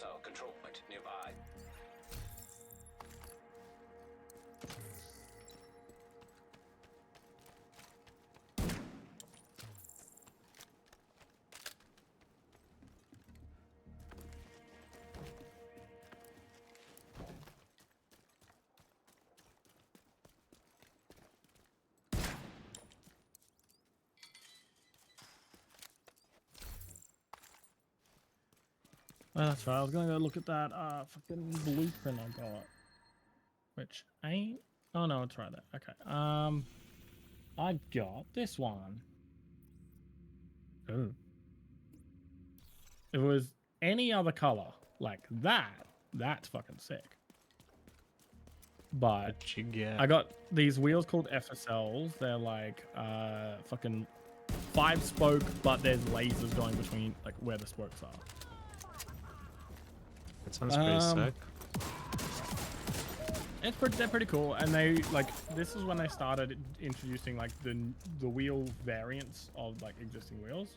hostile control point nearby. Oh, that's right. I was gonna go look at that fucking blueprint I got, which ain't. Oh no, it's right there. Okay. I got this one. Ooh. If it was any other color like that, that's fucking sick. But What you get? I got these wheels called FSLs. They're like fucking 5-spoke, but there's lasers going between like where the spokes are. That sounds pretty sick. They're pretty cool, and they like this is when they started introducing like the wheel variants of like existing wheels.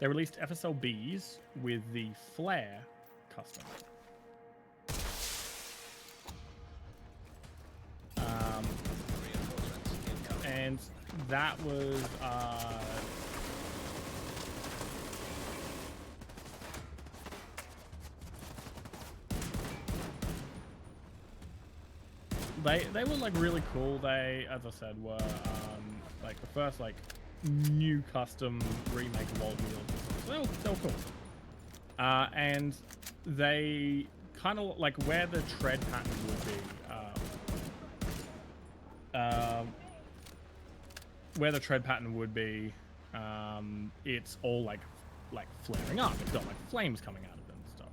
They released FSLBs with the flare custom. And that was they were like really cool. They, as I said, were like the first like new custom remake of old wheels. So they were cool. And they kind of like where the tread pattern would be. Where the tread pattern would be, it's all like flaring up. It's got like flames coming out of it and stuff.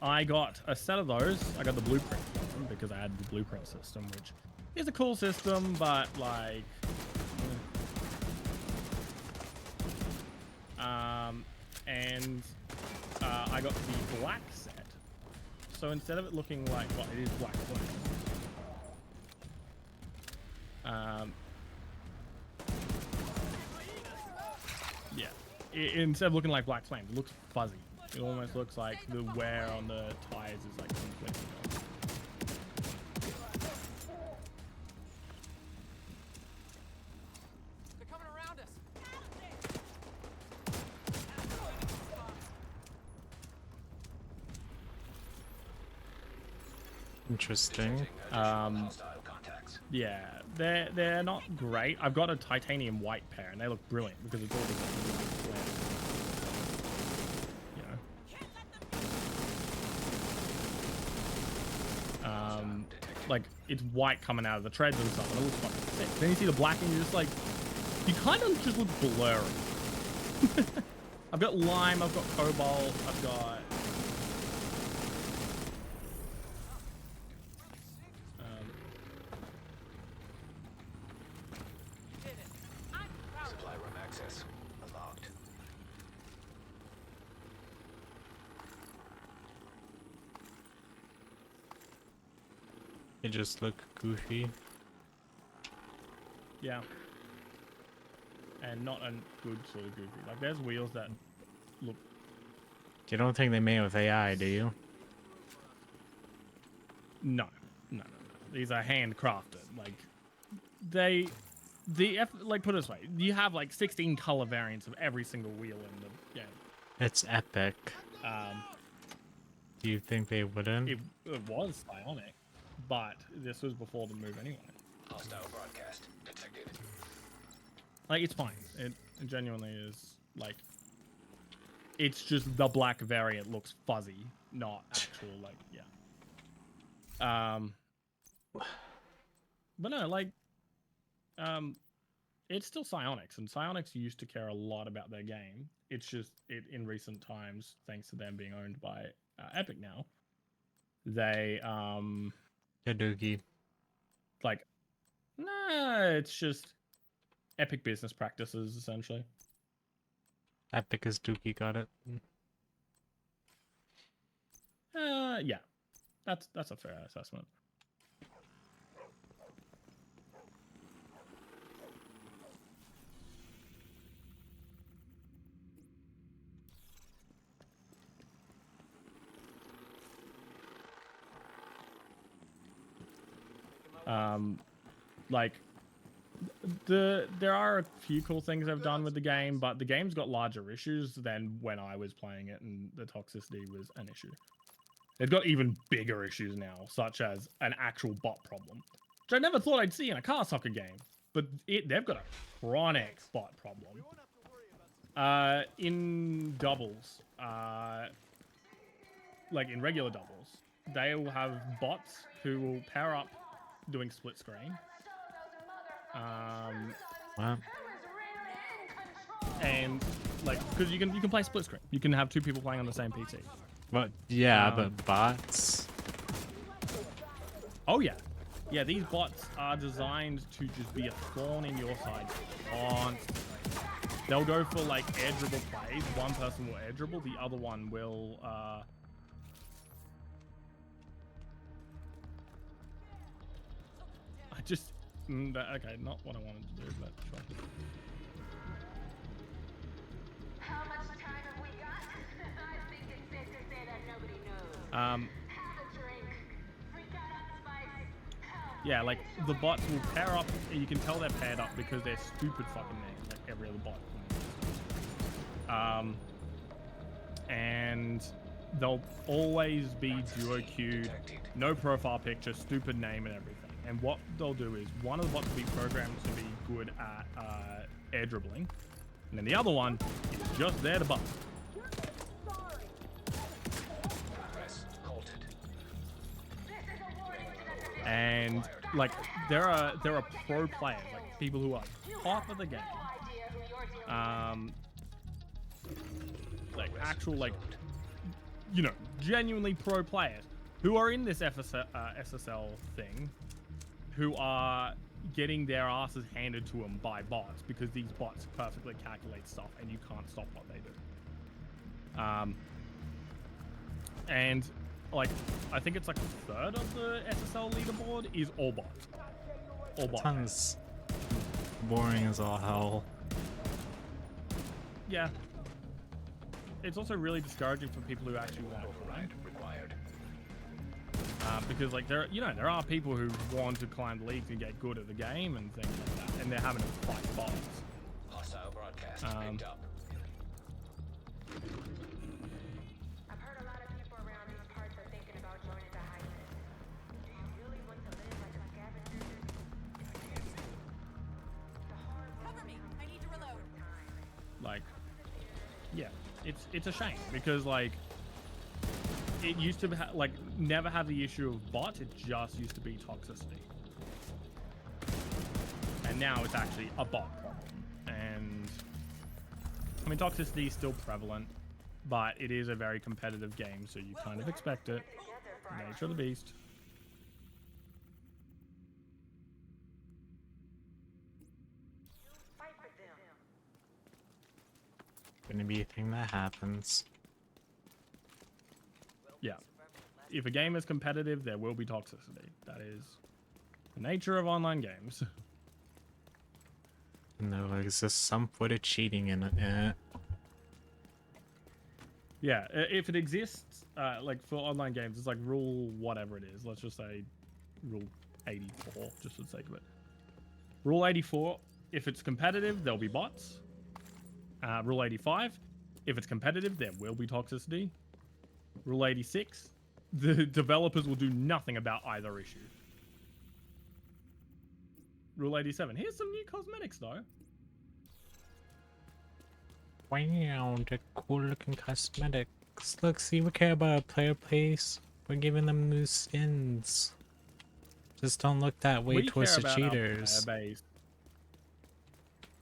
I got a set of those. I got the blueprint one because I had the blueprint system, which is a cool system, but like, and I got the black set. So instead of it looking like, well, it is black flames. Yeah, instead of looking like black flames, it looks fuzzy. It almost looks like the wear on the tires is like completely gone. They're coming around us. Interesting. Yeah, they're not great. I've got a titanium white pair, and they look brilliant because it's all the white flames. Like it's white coming out of the treads and stuff, and it looks fucking sick. Then you see the black, and you're just like, you kind of just look blurry. I've got lime, I've got cobalt, I've got. Supply room access unlocked. They just look goofy. Yeah. And not a good sort of goofy. Like there's wheels that look. You don't think they made it with AI, do you? No. These are handcrafted. Like like put it this way, you have like 16 color variants of every single wheel in the game. It's epic. Do you think they wouldn't? It was Bionic, but this was before the move anyway. Hostile broadcast detected. Like it's fine. It genuinely is like. It's just the black variant looks fuzzy, not actual like yeah. But no, like, it's still Psyonix, and Psyonix used to care a lot about their game. It's just in recent times, thanks to them being owned by Epic now, they Doogie. Like, nah, it's just Epic business practices essentially. Epic as Dookie got it. Yeah, that's a fair assessment. Like there are a few cool things I've done with the game, but the game's got larger issues than when I was playing it, and the toxicity was an issue. It's got even bigger issues now, such as an actual bot problem, which I never thought I'd see in a car soccer game. But they've got a chronic bot problem. In doubles, like in regular doubles, they will have bots who will pair up doing split screen. Wow. And like, because you can play split screen, you can have two people playing on the same PC. But yeah, but bots. Oh yeah, yeah. These bots are designed to just be a thorn in your side constantly. They'll go for like air dribble plays. One person will air dribble, the other one will. I just okay, not what I wanted to do, but sure. How much time have we got? I think it's safe to say that nobody knows. Have a drink. Freak out on spice. Yeah, like the bots will pair up. You can tell they're paired up because they're stupid fucking names, like every other bot. And they'll always be duo queued, no profile picture, stupid name and everything. And what they'll do is one of the bots will be programmed to be good at air dribbling, and then the other one is just there to bust. And like there are pro players, like people who are top of the game, like actual like genuinely pro players who are in this SSL thing, who are getting their asses handed to them by bots because these bots perfectly calculate stuff and you can't stop what they do. And like I think it's like a third of the SSL leaderboard is all bots. All bots. Sounds boring as all hell. Yeah. It's also really discouraging for people who actually want to climb. Because like there are people who want to climb the leagues and get good at the game and things like that, and they're having to fight bots. Hostile broadcast picked up. I've heard a lot of people around these parts are thinking about joining the hyenas. Do you really want to live like a scavenger? Cover me. I need to reload. Like, yeah, it's a shame because like it used to never have the issue of bots. It just used to be toxicity, and now it's actually a bot problem. And I mean, toxicity is still prevalent, but it is a very competitive game, so you kind of expect it. Nature of the beast. Gonna be a thing that happens. Yeah. If a game is competitive, there will be toxicity. That is the nature of online games. And there exists some footage cheating in it. Yeah, if it exists, like for online games, it's like rule whatever it is. Let's just say rule 84, just for the sake of it. Rule 84, if it's competitive, there'll be bots. Rule 85, if it's competitive, there will be toxicity. Rule 86, the developers will do nothing about either issue. Rule 87, here's some new cosmetics though. Wow, the cool looking cosmetics. Look, see, we care about our player base. We're giving them new skins. Just don't look that way towards the cheaters.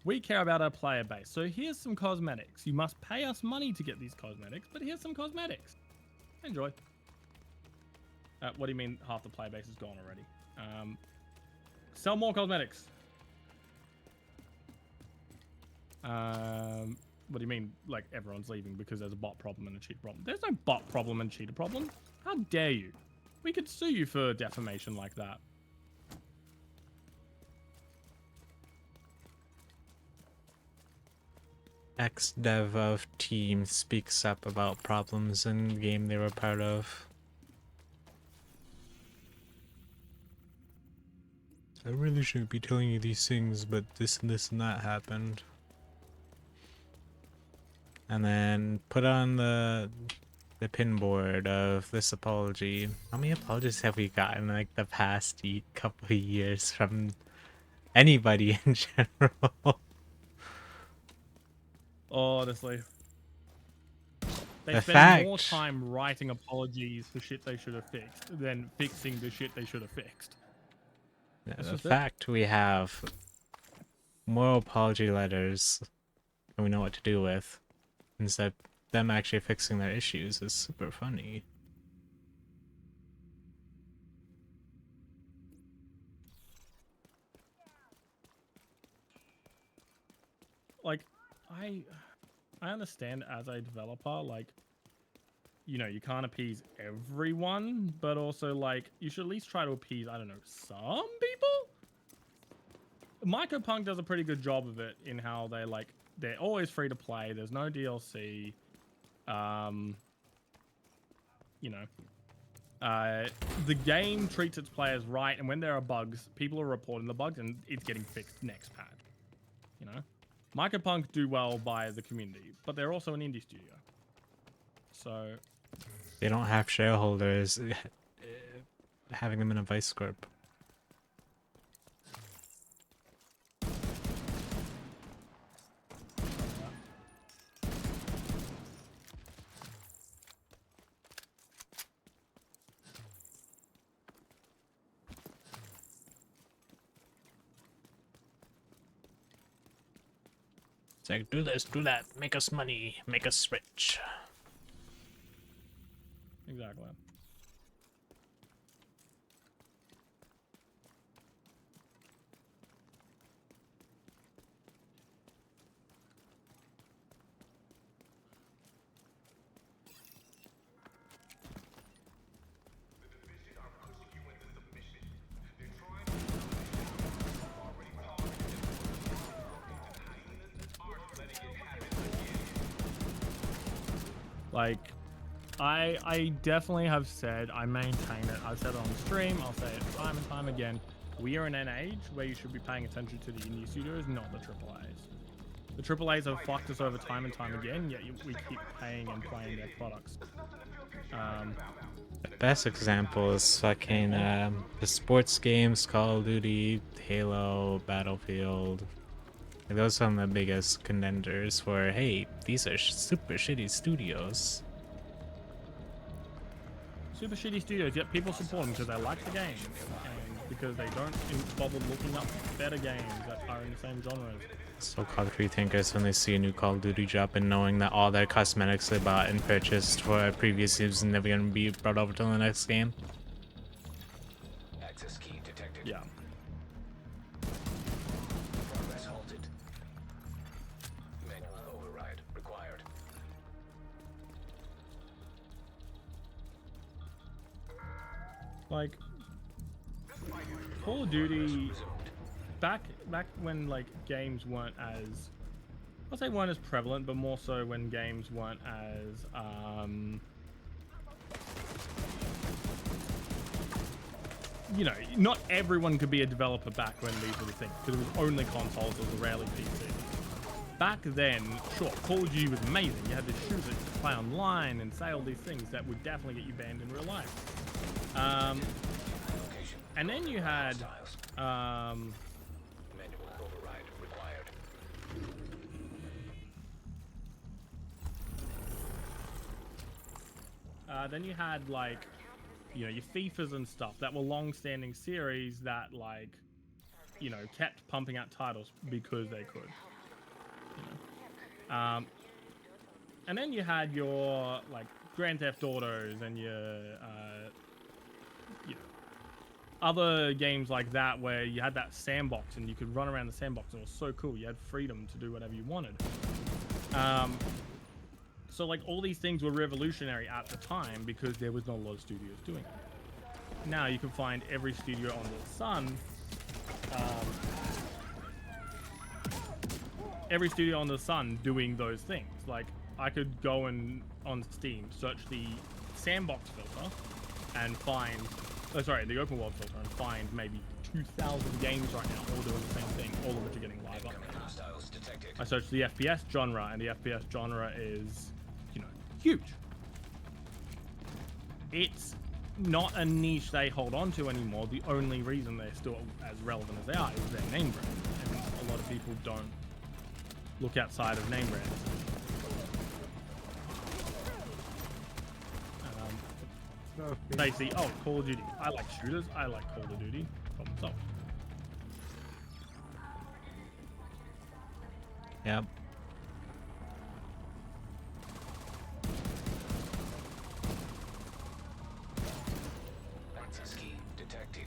We care about our player base. So here's some cosmetics. You must pay us money to get these cosmetics, but here's some cosmetics. Enjoy. What do you mean half the player base is gone already? Sell more cosmetics. What do you mean, like, everyone's leaving because there's a bot problem and a cheater problem? There's no bot problem and cheater problem. How dare you? We could sue you for defamation like that. Ex-dev of team speaks up about problems in game they were part of. I really shouldn't be telling you these things, but this and this and that happened. And then put on the pinboard of this apology. How many apologies have we gotten in like the past couple of years from anybody in general? Honestly. They The spend fact, more time writing apologies for shit they should have fixed than fixing the shit they should have fixed. the fact we have more apology letters than we know what to do with, instead of them actually fixing their issues, is super funny. Like, I understand as a developer, like, you know, you can't appease everyone, but also, like, you should at least try to appease, I don't know, some people? Micropunk does a pretty good job of it in how they, like, they're always free to play, there's no DLC, you know, the game treats its players right, and when there are bugs, people are reporting the bugs, and it's getting fixed next patch, you know? Micropunk do well by the community, but they're also an indie studio. So... They don't have shareholders having them in a vice corp. It's like, do this, do that, make us money, make us rich. Exactly. Like, I definitely have said, I maintain it. I've said it on stream, I'll say it time and time again. We are in an age where you should be paying attention to the indie studios, not the AAAs. The AAAs have fucked us over time and time again, yet we keep paying and playing their products. The best example is fucking the sports games, Call of Duty, Halo, Battlefield. Like, those are some of the biggest contenders for, hey, these are super shitty studios. Super shitty studios, yet people support them because they like the game and because they don't bother looking up better games that are in the same genres. So-called free thinkers, when they see a new Call of Duty drop and knowing that all their cosmetics they bought and purchased for previous games are never going to be brought over to the next game. Access key detected. Yeah. Progress halted. Manual override required. Like, Call of Duty, back when, like, games weren't as, I'll say weren't as prevalent, but more so when games weren't as, you know, not everyone could be a developer back when these were the things, because it was only consoles, it was rarely PC. Back then, sure, Call of Duty was amazing. You had to shoot it, to play online, and say all these things that would definitely get you banned in real life. And then you had, Manual override required. then you had, like, you know, your FIFAs and stuff that were long-standing series that, like, you know, kept pumping out titles because they could. You know? And then you had your, like, Grand Theft Autos and your, you know, other games like that where you had that sandbox and you could run around the sandbox and it was so cool. You had freedom to do whatever you wanted. So like all these things were revolutionary at the time because there was not a lot of studios doing it. Now you can find every studio under the sun. Every studio under the sun doing those things. Like I could go and on Steam search the sandbox filter and find, the open world filter and find maybe 2,000 games right now all doing the same thing, all of which are getting live updates. I searched the FPS genre, and the FPS genre is, you know, huge. It's not a niche they hold on to anymore. The only reason they're still as relevant as they are is their name brand, and a lot of people don't look outside of name brands. They see, oh, Call of Duty. I like shooters. I like Call of Duty. Problem solved. Yep. Access key detected.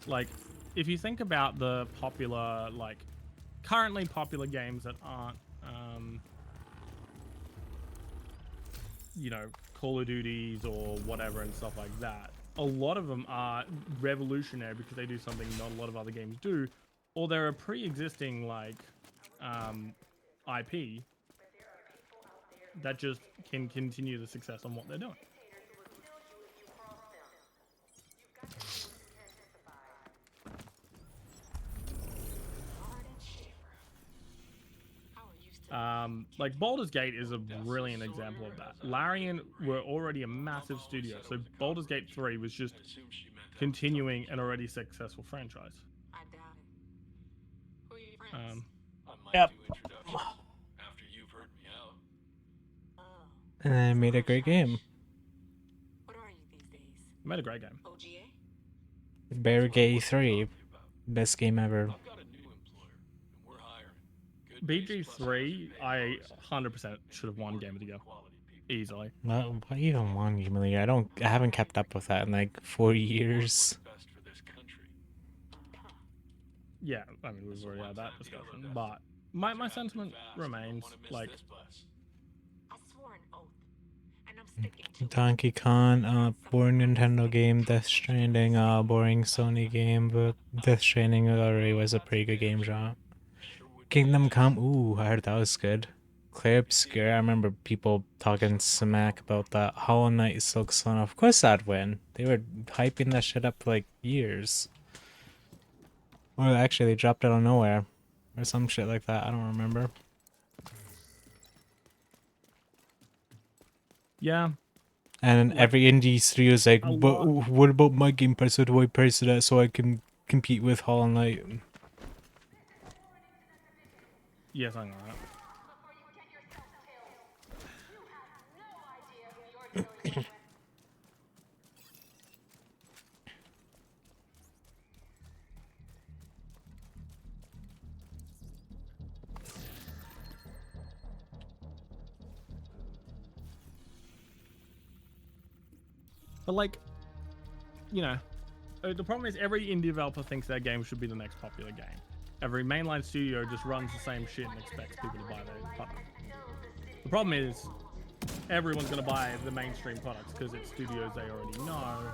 Like, if you think about the popular, like, currently popular games that aren't, you know, Call of Duties or whatever and stuff like that, a lot of them are revolutionary because they do something not a lot of other games do, or they're a pre-existing, like, IP that just can continue the success on what they're doing. Like Baldur's Gate is a brilliant example of that. Larian were already a massive studio, so Baldur's Gate 3 was just continuing an already successful franchise. I doubt it. Who are your friends? Yep. After you've heard me out. And I made a great game. What are you these days? I made a great game. OGA? Barricade 3. Best game ever. BG3, I 100% should have won Game of the Year. Easily. What even won Game of the Year? I haven't kept up with that in like 4 years. Yeah, I mean, we've already had that discussion, but my sentiment remains, like... I swore an oath, and I'm sticking to it. Donkey Kong, boring Nintendo game. Death Stranding, boring Sony game, but Death Stranding already was a pretty good game genre. Kingdom Come, ooh, I heard that was good. Clear Obscure, I remember people talking smack about that. Hollow Knight, Silk Song, of course that'd win. They were hyping that shit up for like years. Or actually, they dropped it out of nowhere. Or some shit like that, I don't remember. Yeah. And like, every indie studio is like, but what about my game price? How do I price it at so I can compete with Hollow Knight? Yes, I know that. But like, you know, the problem is every indie developer thinks their game should be the next popular game. Every mainline studio just runs the same shit and expects people to buy their product. The problem is everyone's going to buy the mainstream products because it's studios they already know.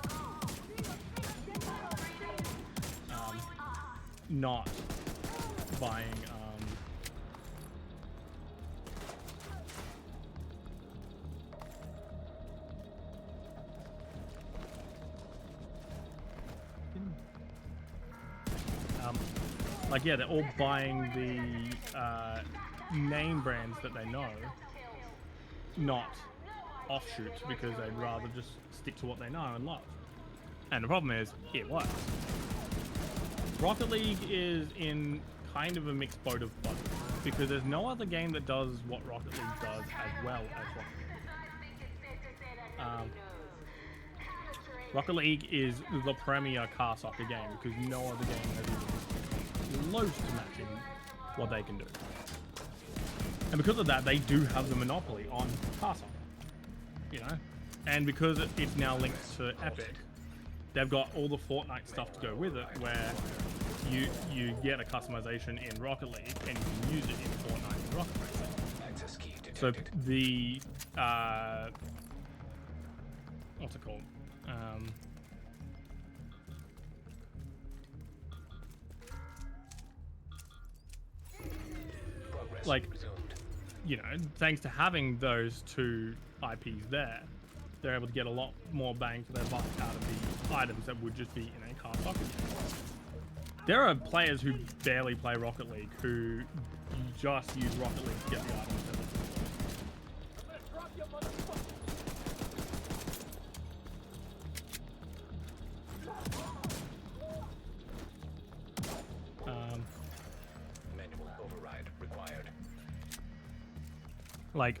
Not buying like, yeah, they're all buying the name brands that they know, not offshoots, because they'd rather just stick to what they know and love. And the problem is, it works. Rocket League is in kind of a mixed boat of both, because there's no other game that does what Rocket League does as well as Rocket League. Rocket League is the premier car soccer game, because no other game has even close to matching what they can do. And because of that, they do have the monopoly on car soccer, you know? And because it's now linked to Epic, they've got all the Fortnite stuff to go with it, where you get a customization in Rocket League and you can use it in Fortnite and Rocket Racing. So the what's it called? Like, you know, thanks to having those two IPs there, they're able to get a lot more bang for their buck out of the items that would just be in a car soccer game. There are players who barely play Rocket League who just use Rocket League to get the items that Manual override required. like,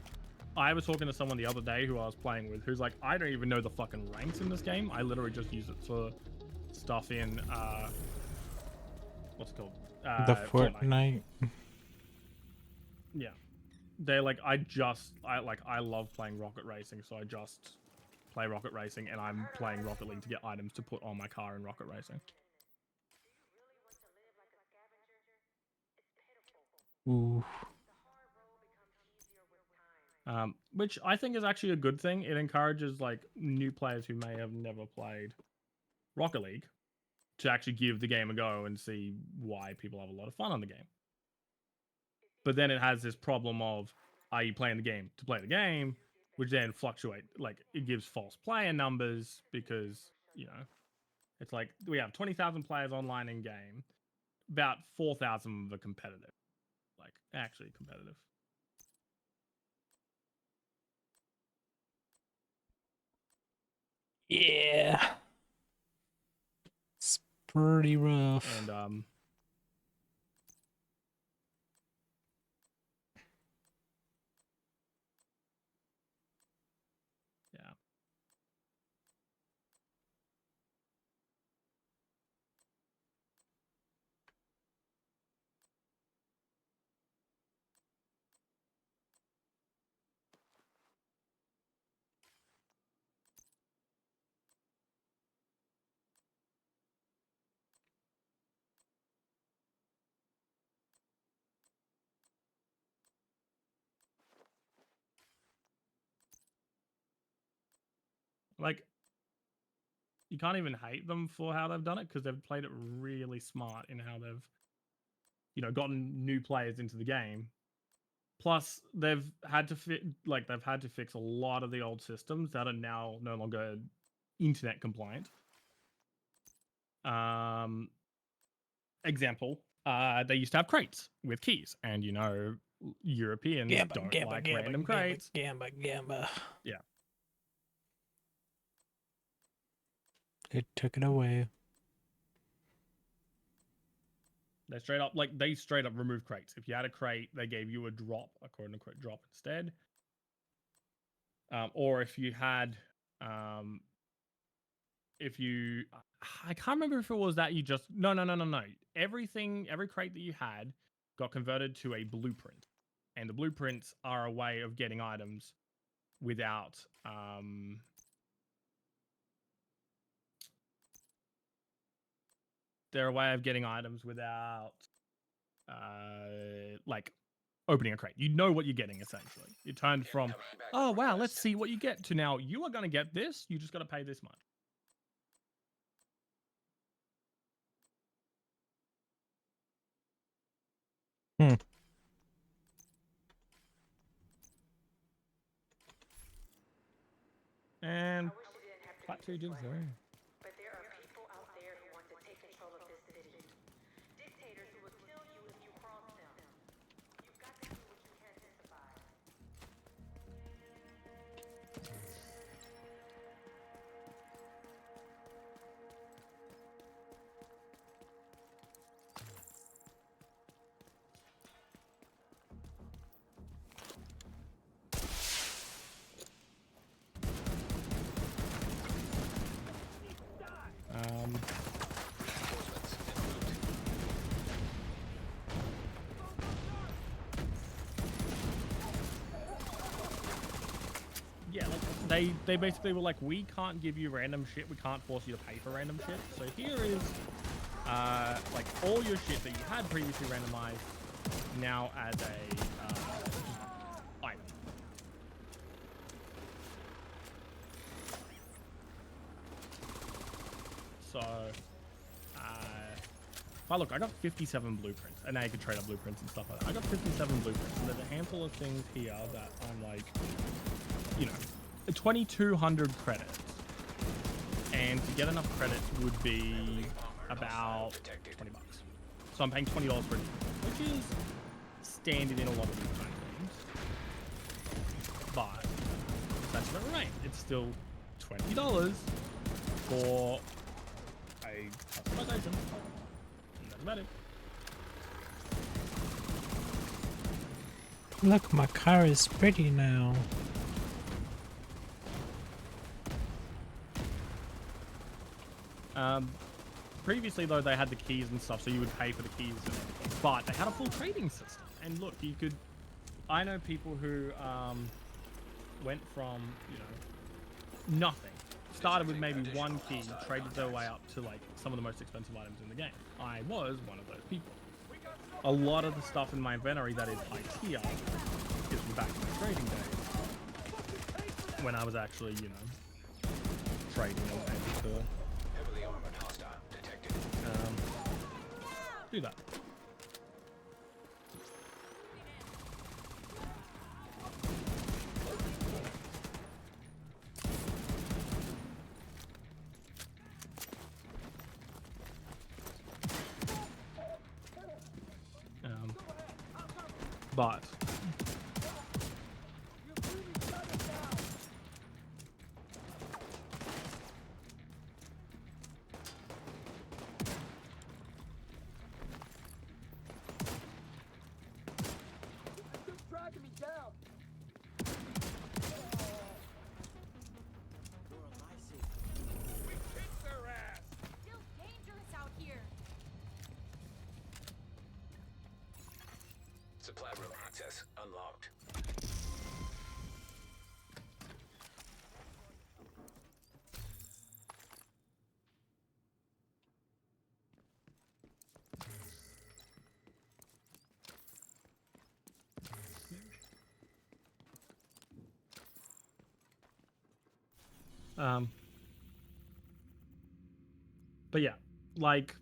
I was talking to someone the other day who I was playing with who's like, I don't even know the fucking ranks in this game. I literally just use it for stuff in, what's it called? The Fortnite. Yeah. They're like, I love playing Rocket Racing, so I just play Rocket Racing, and I'm playing Rocket League to get items to put on my car in Rocket Racing. Ooh. Which I think is actually a good thing. It encourages like new players who may have never played Rocket League to actually give the game a go and see why people have a lot of fun on the game. But then it has this problem of, are you playing the game to play the game, which then fluctuate, like it gives false player numbers because, you know, it's like we have 20,000 players online in game, about 4,000 of them are competitive, like actually competitive. Yeah. It's pretty rough. And yeah. Like, you can't even hate them for how they've done it because they've played it really smart in how they've, you know, gotten new players into the game. Plus, they've had to fix a lot of the old systems that are now no longer internet compliant. Example, they used to have crates with keys, and you know, Europeans don't like random crates. Gamba. Yeah. It took it away. They straight up removed crates. If you had a crate, they gave you a drop, a quote unquote drop instead. Or if you had, I can't remember if it was that you just, no. Every crate that you had got converted to a blueprint. And the blueprints are a way of getting items without, they're a way of getting items without, like, opening a crate. You know what you're getting, essentially. You turned from, oh, wow, let's see what you get, to now, you are going to get this, you just got to pay this much. And Plateau did so. But there are people out there who want to take control of this city. Dictators who will kill you if you cross them. You've got to do what you can to survive. they basically were like, we can't give you random shit. We can't force you to pay for random shit. So here is like all your shit that you had previously randomized now as a item. So look, I got 57 blueprints, and now you can trade up blueprints and stuff like that. I got 57 blueprints, and there's a handful of things here that I'm like, you know, 2,200 credits. And to get enough credits would be about 20 bucks. So I'm paying $20 for it, which is standard in a lot of these kind of games. But that's about right. It's still $20 for a customization. And that's about it. Look, my car is pretty now. Previously, though, they had the keys and stuff, so you would pay for the keys and everything. But they had a full trading system. And look, you could... I know people who went from, you know, nothing. Started with maybe one key, traded their way up to, like, some of the most expensive items in the game. I was one of those people. A lot of the stuff in my inventory that is high tier is from back in my trading days. When I was actually, you know, trading and able to... do that. But dragging me down. We kicked their ass. Still dangerous out here. Supply room access unlocked. but yeah, like,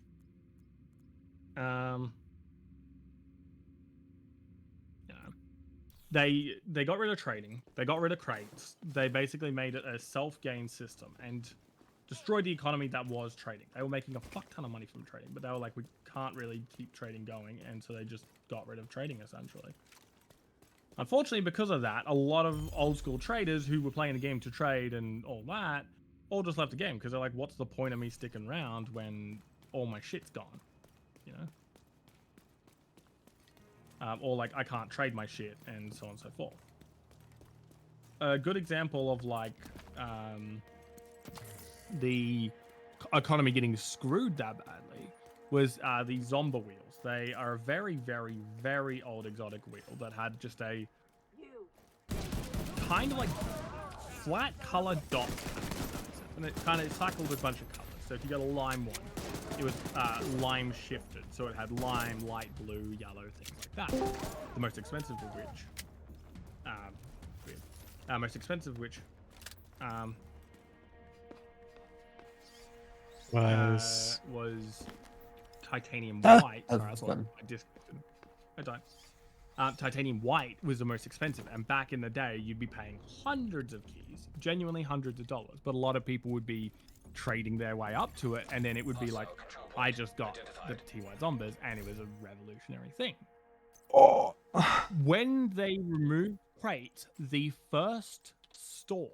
they got rid of trading, they got rid of crates, they basically made it a self-gain system and destroyed the economy that was trading. They were making a fuck ton of money from trading, but they were like, we can't really keep trading going, and so they just got rid of trading essentially. Unfortunately, because of that, a lot of old school traders who were playing the game to trade and all that all just left the game because they're like, what's the point of me sticking around when all my shit's gone, you know? Or like, I can't trade my shit and so on and so forth. A good example of like the economy getting screwed that badly was the Zomba wheels. They are a very, very, very old exotic wheel that had just a kind of like flat color dot. And it kind of cycled with a bunch of colors. So if you got a lime one, it was lime shifted. So it had lime, light blue, yellow, things like that. The most expensive of which, was titanium white. Sorry, I thought I disconnected. I don't. Titanium white was the most expensive, and back in the day, you'd be paying hundreds of keys, genuinely hundreds of dollars. But a lot of people would be trading their way up to it, and then it would be like, I just got the TY Zombies, and it was a revolutionary thing. Oh. When they removed crates, the first store.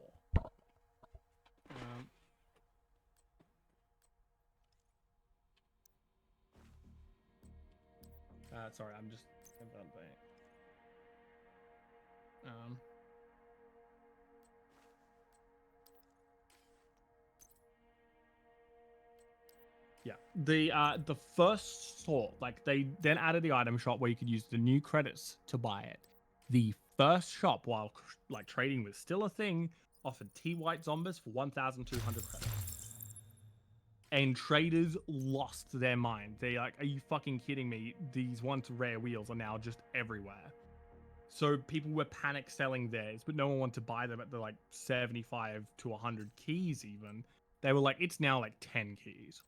Sorry, I'm just. Yeah, the first store, like they then added the item shop where you could use the new credits to buy it. The first shop, while like trading was still a thing offered T-White Zombies for 1,200 credits. And traders lost their mind. They're like, are you fucking kidding me? These once rare wheels are now just everywhere. So people were panic selling theirs, but no one wanted to buy them at the like 75 to 100 keys even. They were like, it's now like 10 keys.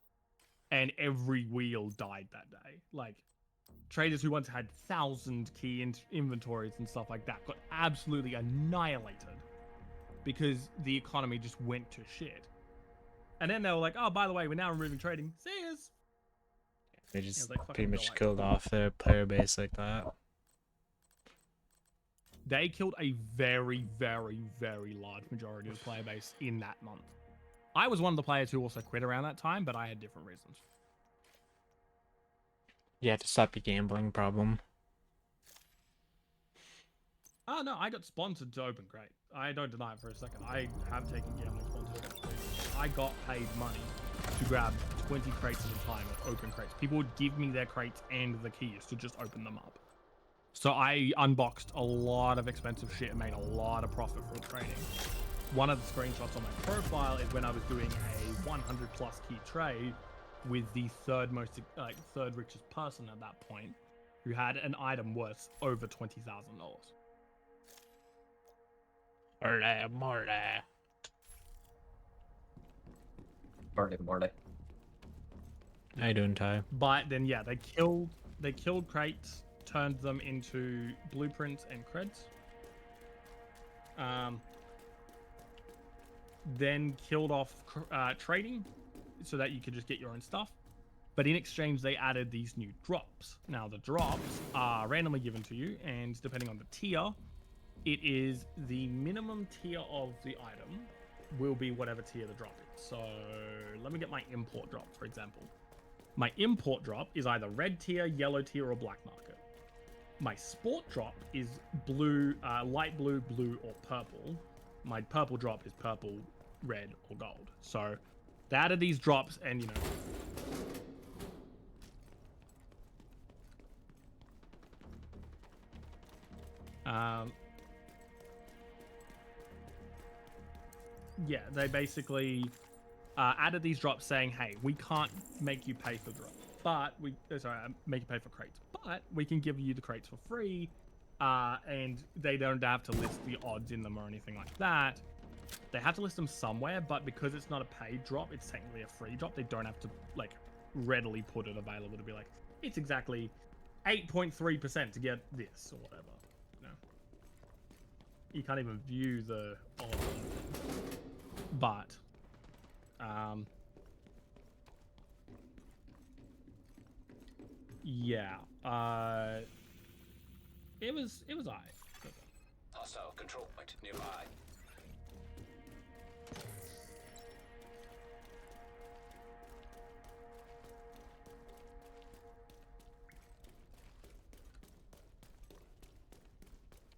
And every wheel died that day. Like, traders who once had 1,000 key inventories and stuff like that got absolutely annihilated because the economy just went to shit. And then they were like, oh, by the way, we're now removing trading. See yous. They just like pretty fucking much delight. killed off their player base like that. They killed a very, very, very large majority of the player base in that month. I was one of the players who also quit around that time, but I had different reasons. You had to stop your gambling problem. Oh, no, I got sponsored to open crate. I don't deny it for a second. I have taken gambling sponsorships. I got paid money to grab 20 crates at a time of open crates. People would give me their crates and the keys to just open them up. So I unboxed a lot of expensive shit and made a lot of profit from trading. One of the screenshots on my profile is when I was doing a 100 plus key trade with the third richest person at that point, who had an item worth over $20,000. Morty. How you doing, Ty? But then yeah, they killed crates, turned them into blueprints and creds. Then killed off trading so that you could just get your own stuff. But in exchange, they added these new drops. Now, the drops are randomly given to you, and depending on the tier, it is the minimum tier of the item will be whatever tier the drop is. So let me get my import drop, for example. My import drop is either red tier, yellow tier, or black market. My sport drop is blue, light blue, blue, or purple. My purple drop is purple, red, or gold. So they added these drops, and you know. Yeah, they basically added these drops saying, hey, we can't make you pay for drops, but make you pay for crates, but we can give you the crates for free, and they don't have to list the odds in them or anything like that. They have to list them somewhere, but because it's not a paid drop, it's technically a free drop. They don't have to like readily put it available to be like, it's exactly 8.3% to get this or whatever. You know, you can't even view the odds on things. But yeah, it was alright. Hostile control point nearby.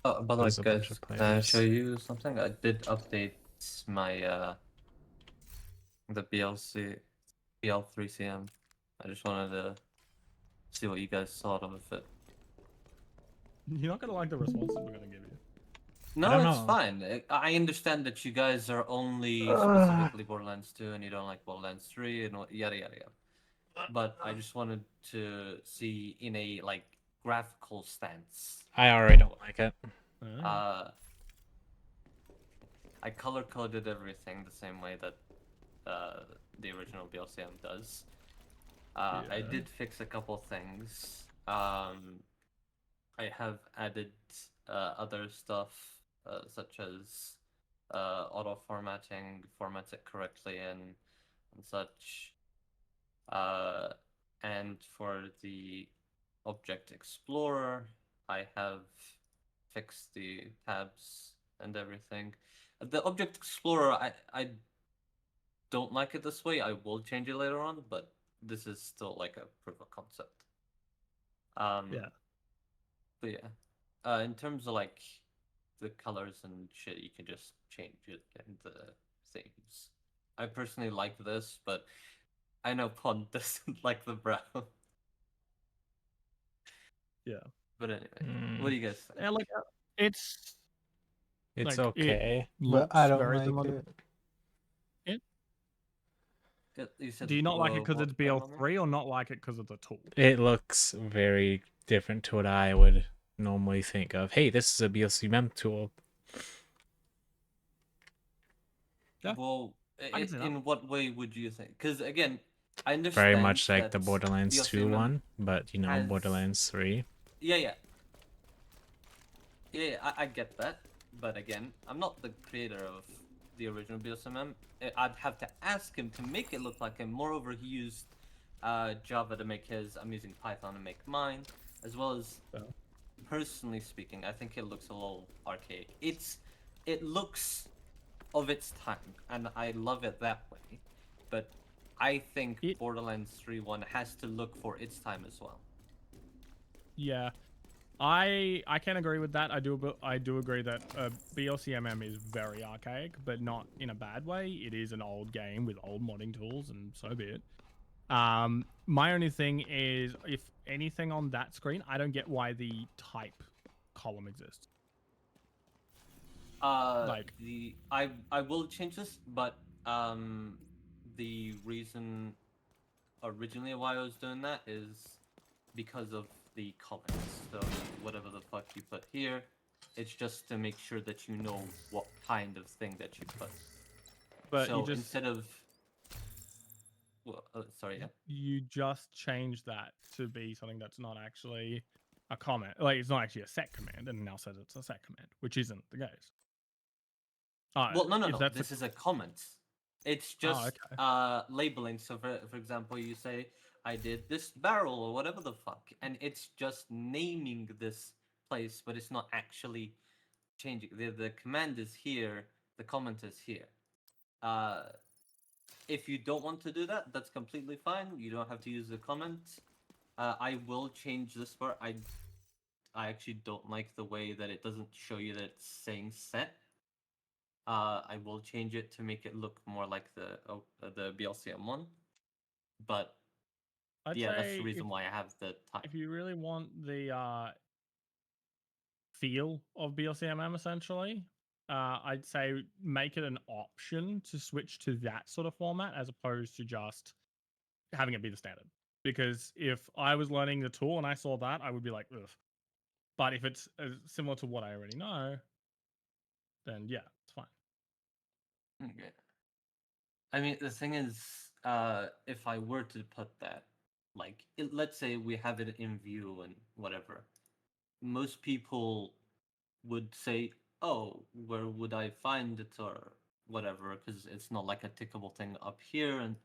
By the way, guys, can I show you something? I did update my the BL3CM. I just wanted to see what you guys thought of it. You're not gonna like the responses we're gonna give you. No, it's fine. I understand that you guys are only specifically Borderlands 2 and you don't like Borderlands 3 and yada yada yada. But I just wanted to see in a like graphical stance. I already don't like it. I color coded everything the same way that the original BLCM does. I did fix a couple things. I have added other stuff such as auto formatting, formats it correctly and such. And for the Object Explorer, I have fixed the tabs and everything. The Object Explorer, I don't like it this way. I will change it later on, but this is still like a proof of concept. Yeah. But yeah, in terms of like the colors and shit, you can just change it and the themes. I personally like this, but I know Pond doesn't like the brown. Yeah. But anyway, what do you guys think? Yeah, like it's It's Like it okay, but I looks don't very like similar to it. it. You said Do you not like it because what it's paranormal? BL3 or not like it because of the tool? It looks very different to what I would normally think of. Hey, this is a BLCM tool. Yeah, Well, I can see that. in what way would you think? Because again, I Very understand much like that the Borderlands 2 BLCMM one, but you know, has Borderlands 3. yeah, yeah, yeah. I get that, but again, I'm not the creator of the original BSMM. I'd have to ask him to make it look like him. Moreover, he used Java to make his. I'm using Python to make mine, as well as personally speaking, I think it looks a little archaic. It looks of its time, and I love it that way. But I think Borderlands 3.1 has to look for its time as well. Yeah, I can agree with that. I do agree that BLCMM is very archaic, but not in a bad way. It is an old game with old modding tools, and so be it. My only thing is, if anything on that screen, I don't get why the type column exists. Like I will change this, but the reason originally why I was doing that is because of the comments. So whatever the fuck you put here, it's just to make sure that you know what kind of thing that you put. But so instead of well, sorry, yeah. You just change that to be something that's not actually a comment. Like it's not actually a set command, and it now says it's a set command, which isn't the case. Well, no, no, If no. that's This is a comment. It's just labeling. So, for example, you say, I did this barrel or whatever the fuck. And it's just naming this place, but it's not actually changing. The command is here, the comment is here. If you don't want to do that, that's completely fine. You don't have to use the comment. I will change this part. I actually don't like the way that it doesn't show you that it's saying set. I will change it to make it look more like the BLCM one, but I'd yeah, that's the say reason why I have the type. if you really want the feel of BLCMM, essentially, I'd say make it an option to switch to that sort of format as opposed to just having it be the standard. Because if I was learning the tool and I saw that, I would be like, ugh. But if it's similar to what I already know, then yeah, it's fine. Okay. I mean, the thing is, if I were to put that, like, let's say we have it in view and whatever, most people would say, "Oh, where would I find it?" or whatever, because it's not like a tickable thing up here, and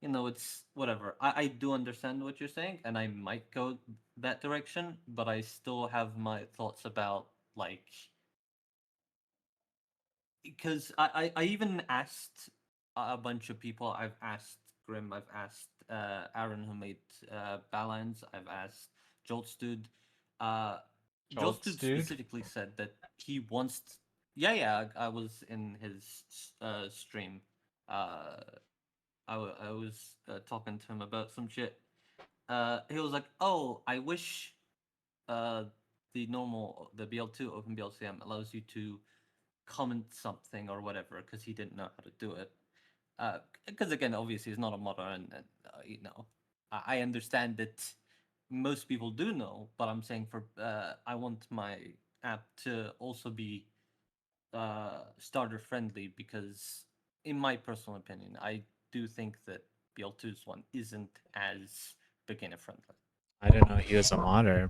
it's whatever. I do understand what you're saying, and I might go that direction, but I still have my thoughts about like because I even asked a bunch of people. I've asked Grim. I've asked Aaron who made Balance. I've asked Jolts dude. Uh, Jolts Jolts, dude dude. specifically said that he wants. Yeah, yeah. I was in his stream. I was talking to him about some shit. He was like, "Oh, I wish uh, the BL2 OpenBLCM allows you to comment something or whatever because he didn't know how to do it. Because again, obviously, he's not a modder, and I understand that most people do know, but I'm saying for I want my app to also be starter friendly because, in my personal opinion, I do think that BL2's one isn't as beginner friendly. I didn't know he was a modder.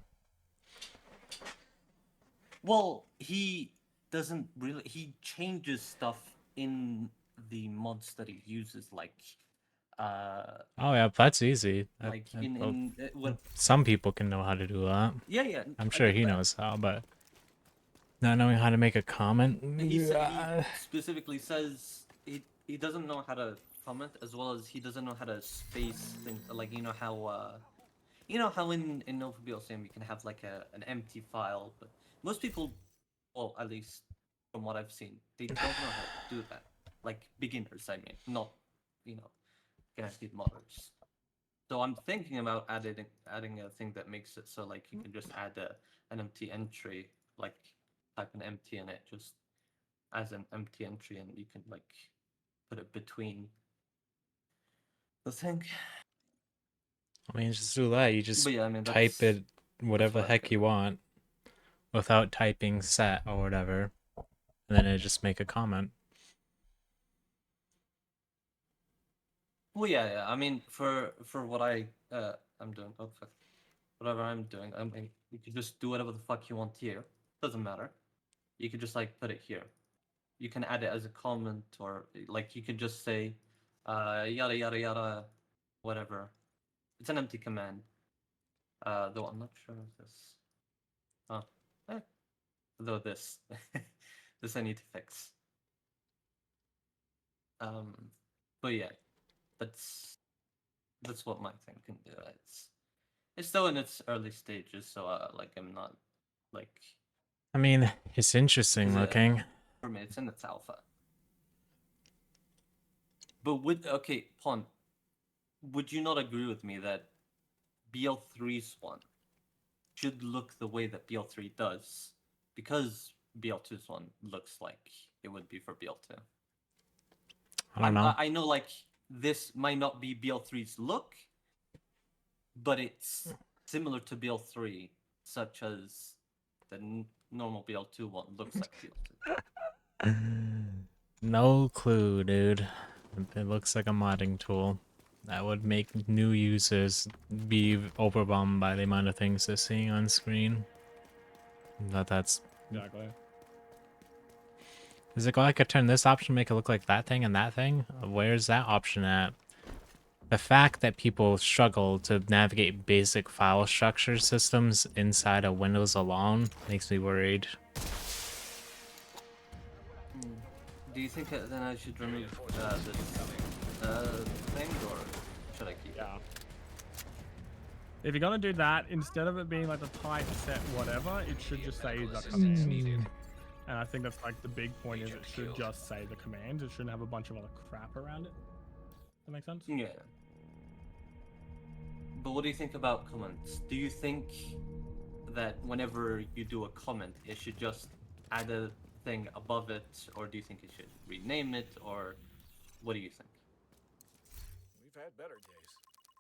Well, he doesn't really. He changes stuff in the mods that he uses, like. Oh yeah, that's easy. Like in what? Some people can know how to do that. Yeah, yeah, I'm I sure get he that. knows how, but not knowing how to make a comment. He specifically says he doesn't know how to comment, as well as he doesn't know how to space things. Like how in NovaBLCM you can have like an empty file, but most people, well, at least from what I've seen, they don't know how to do that. Like beginners, I mean, not connected modders. So I'm thinking about adding a thing that makes it so like you can just add an empty entry, like type an empty in it, just as an empty entry, and you can like put it between the thing. I mean, just do that. You just But yeah, I mean type it whatever what the I heck think. you want without typing set or whatever, and then it just make a comment. Well, yeah. I mean, for what I'm doing, oh fuck, whatever I'm doing, I mean, you can just do whatever the fuck you want here. Doesn't matter. You could just like put it here. You can add it as a comment, or like you could just say, yada yada yada, whatever. It's an empty command. Though I'm not sure of this. Oh, eh. Though this, this I need to fix. Um, but yeah, that's what my thing can do. It's still in its early stages, so like I'm not like. I mean, it's interesting looking. For me, it's in its alpha. But okay, Pon, would you not agree with me that BL3's one should look the way that BL3 does, because BL2's one looks like it would be for BL2? I don't know. I know like this might not be BL3's look, but it's similar to BL3, such as the normal BL2 one looks like BL2. No clue, dude. It looks like a modding tool that would make new users be overwhelmed by the amount of things they're seeing on screen. That's Exactly. Is it I could turn this option, make it look like that thing and that thing? Where's that option at? The fact that people struggle to navigate basic file structure systems inside of Windows alone makes me worried. Do you think then I should remove this thing, or should I keep it? If you're gonna do that, instead of it being like the type set whatever, it should just say the command. And I think that's like the big point, is it should just say the command. It shouldn't have a bunch of other crap around it. That make sense? Yeah. But what do you think about comments? Do you think that whenever you do a comment, it should just add a thing above it, or do you think it should rename it, or what do you think? We've had better days.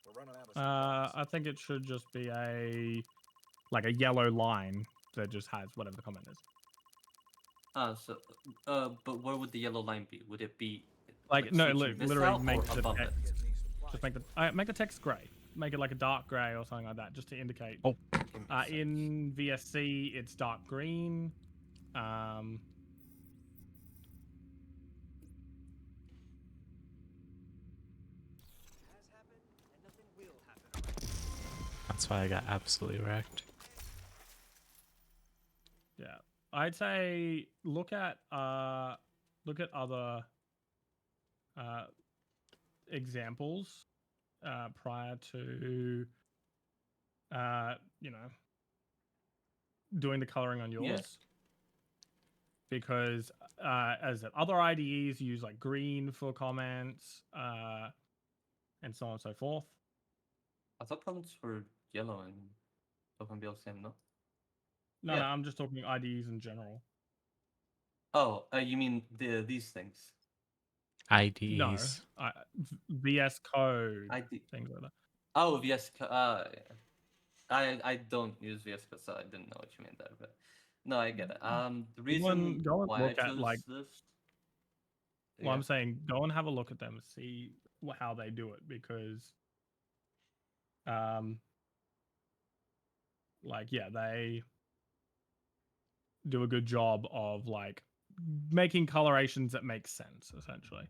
We're running out of I think it should just be a yellow line that just has whatever the comment is. But where would the yellow line be? Would it be like no, switching this literally out make or the above text, it? just make the text gray. Make it like a dark gray or something like that, just to indicate. Oh. In VSC, it's dark green. That's why I got absolutely wrecked. Yeah, I'd say look at other examples prior to doing the coloring on yours. Yeah. Because as other IDEs use like green for comments and so on and so forth. I thought comments were yellow and OpenBLCM, no? No, I'm just talking IDEs in general. Oh, you mean these things? IDEs. No, VS Code. Things like that. Oh, VS Code. I don't use VS Code, so I didn't know what you meant there. But no, I get it. The reason why I chose this. Well, I'm saying go and have a look at them, see how they do it, because they do a good job of like making colorations that make sense, essentially.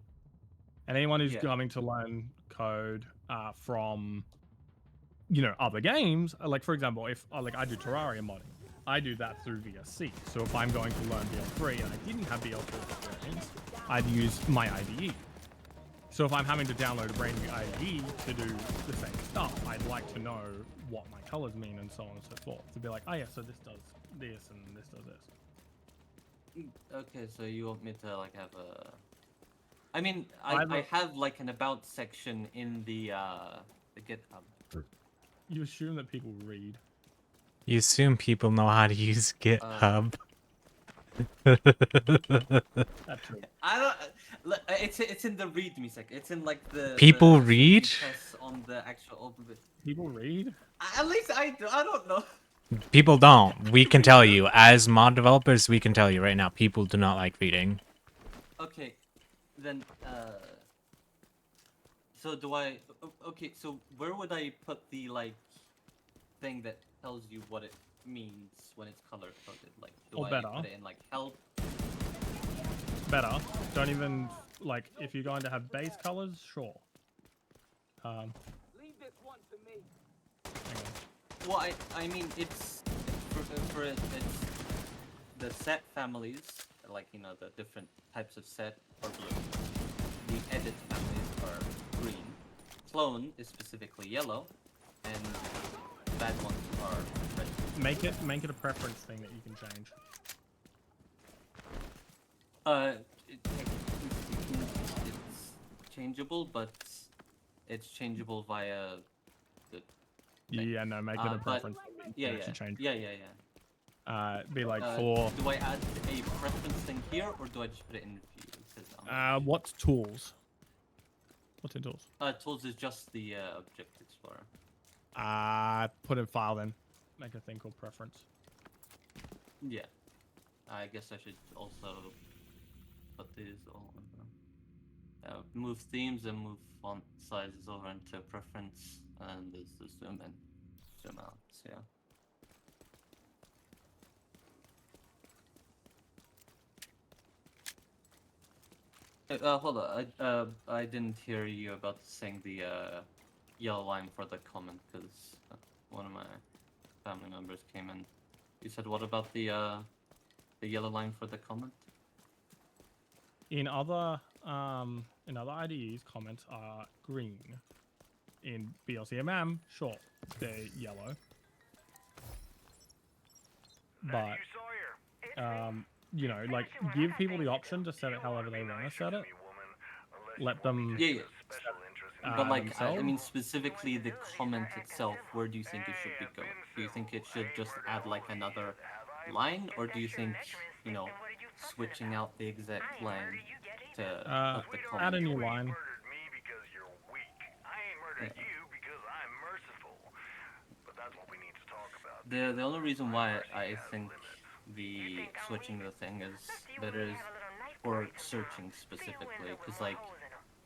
And anyone who's coming to learn code from other games, like for example, if I do Terraria modding, I do that through VSC. So if I'm going to learn BL3 and I didn't have BL4 experience, I'd use my IDE. So if I'm having to download a brand new IDE to do the same stuff, I'd like to know what my colors mean and so on and so forth. To be like, oh yeah, so this does this and this does this. Okay, so you want me to like have a... I mean, I have like an about section in the GitHub. You assume that people read. You assume people know how to use GitHub. That's true. I don't. It's in the readme sec. It's in like People the read? tests on the actual open bit. People read? At least I do. I don't know. People don't. We can tell you. As mod developers, we can tell you right now, people do not like reading. Okay, then so do I? Okay, so where would I put the like thing that tells you what it means when it's color coded? Like, do Or I better. put it in like help? Better. Don't even like if you're going to have base colors, sure. Leave this one to me. Well, I mean it's for it, it's the set families, like you know the different types of set are blue. The edit families are green. Clone is specifically yellow, and bad ones are red. Make it a preference thing that you can change. It's changeable, but it's changeable via the. Yeah, no, make it a preference. Yeah, actually change. yeah. Be like for. Do I add a preference thing here, or do I just put it in view? What's tools? What's in tools? Tools is just the Object Explorer. Put in file then. Make a thing called preference. Yeah. I guess I should also put these all move themes and move font sizes over into preference, and there's the zoom in, zoom out, yeah. Hold on, I didn't hear you about saying the yellow line for the comment, because one of my family members came in. You said what about the yellow line for the comment? In other IDEs, comments are green. In BLCMM, sure, they're yellow. But you know, like give people the option to set it however they want to set it. Let them. Yeah. But like, themselves. I mean, specifically the comment itself. Where do you think it should be going? Do you think it should just add like another line, or do you think, you know, switching out the exact line to put the comment? Add a new line. The only reason why I think the switching the thing is better is for searching specifically, because like,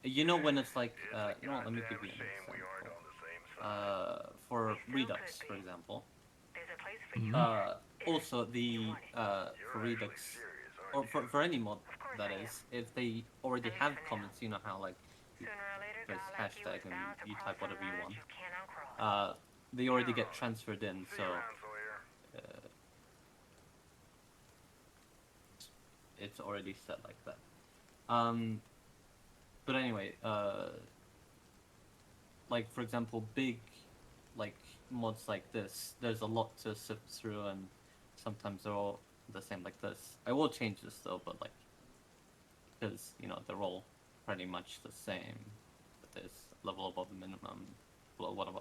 you know, when it's like, you know what, let me give you an example. For Redux, for example. Also the for Redux, or for any mod that is, if they already have comments, you know how like you press hashtag and you type whatever you want. They already get transferred in, so it's already set like that. But anyway, like for example, big like mods like this, there's a lot to sift through, and sometimes they're all the same like this. I will change this though, but like, because you know they're all pretty much the same. There's level above the minimum, blah, whatever.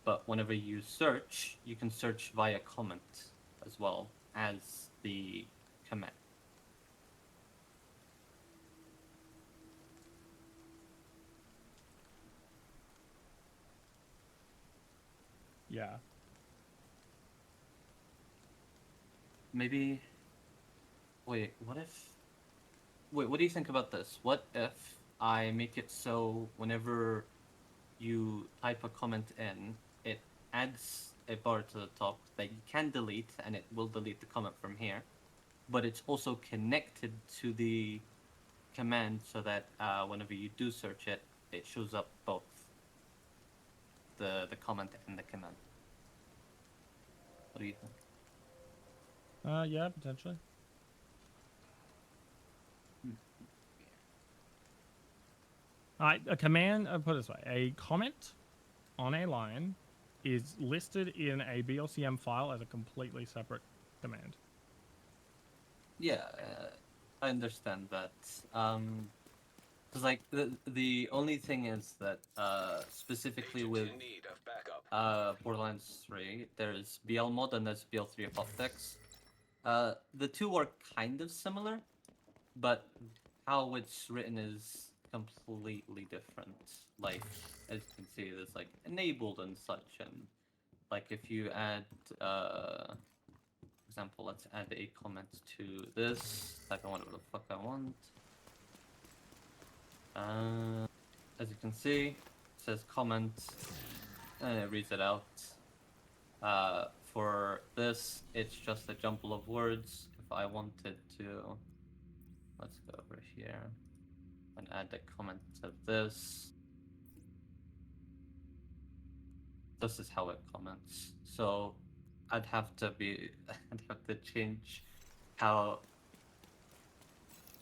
But whenever you search, you can search via comment as well as the command. Yeah. Maybe. Wait, what if. Wait, what do you think about this? What if I make it so whenever you type a comment in, it adds a bar to the top that you can delete, and it will delete the comment from here, but it's also connected to the command so that whenever you do search it, it shows up both the comment and the command. What do you think? Yeah, potentially. A command, put it this way, a comment on a line is listed in a BLCM file as a completely separate command. Yeah, I understand that. Because like the only thing is that specifically with Borderlands 3, there's BL mod and there's BL3 Apothex. The two are kind of similar, but how it's written is completely different. Like, as you can see, there's like enabled and such, and like if you add, for example, let's add a comment to this, type in whatever the fuck I want. As you can see, it says comment, and it reads it out. For this, it's just a jumble of words. If I wanted to, let's go over here and add a comment to this. This is how it comments. So I'd have to change how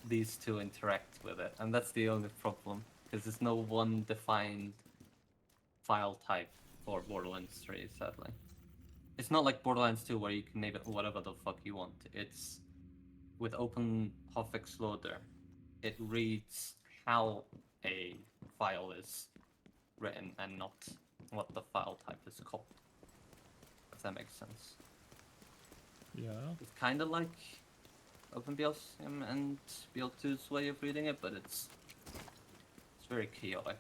these two interact with it, and that's the only problem, because there's no one defined file type for Borderlands 3, sadly. It's not like Borderlands 2 where you can name it whatever the fuck you want. It's with Open Hofix Loader, it reads how a file is written and not what the file type is called. If that makes sense. Yeah. It's kind of like OpenBLCM and BL2's way of reading it, but it's very chaotic.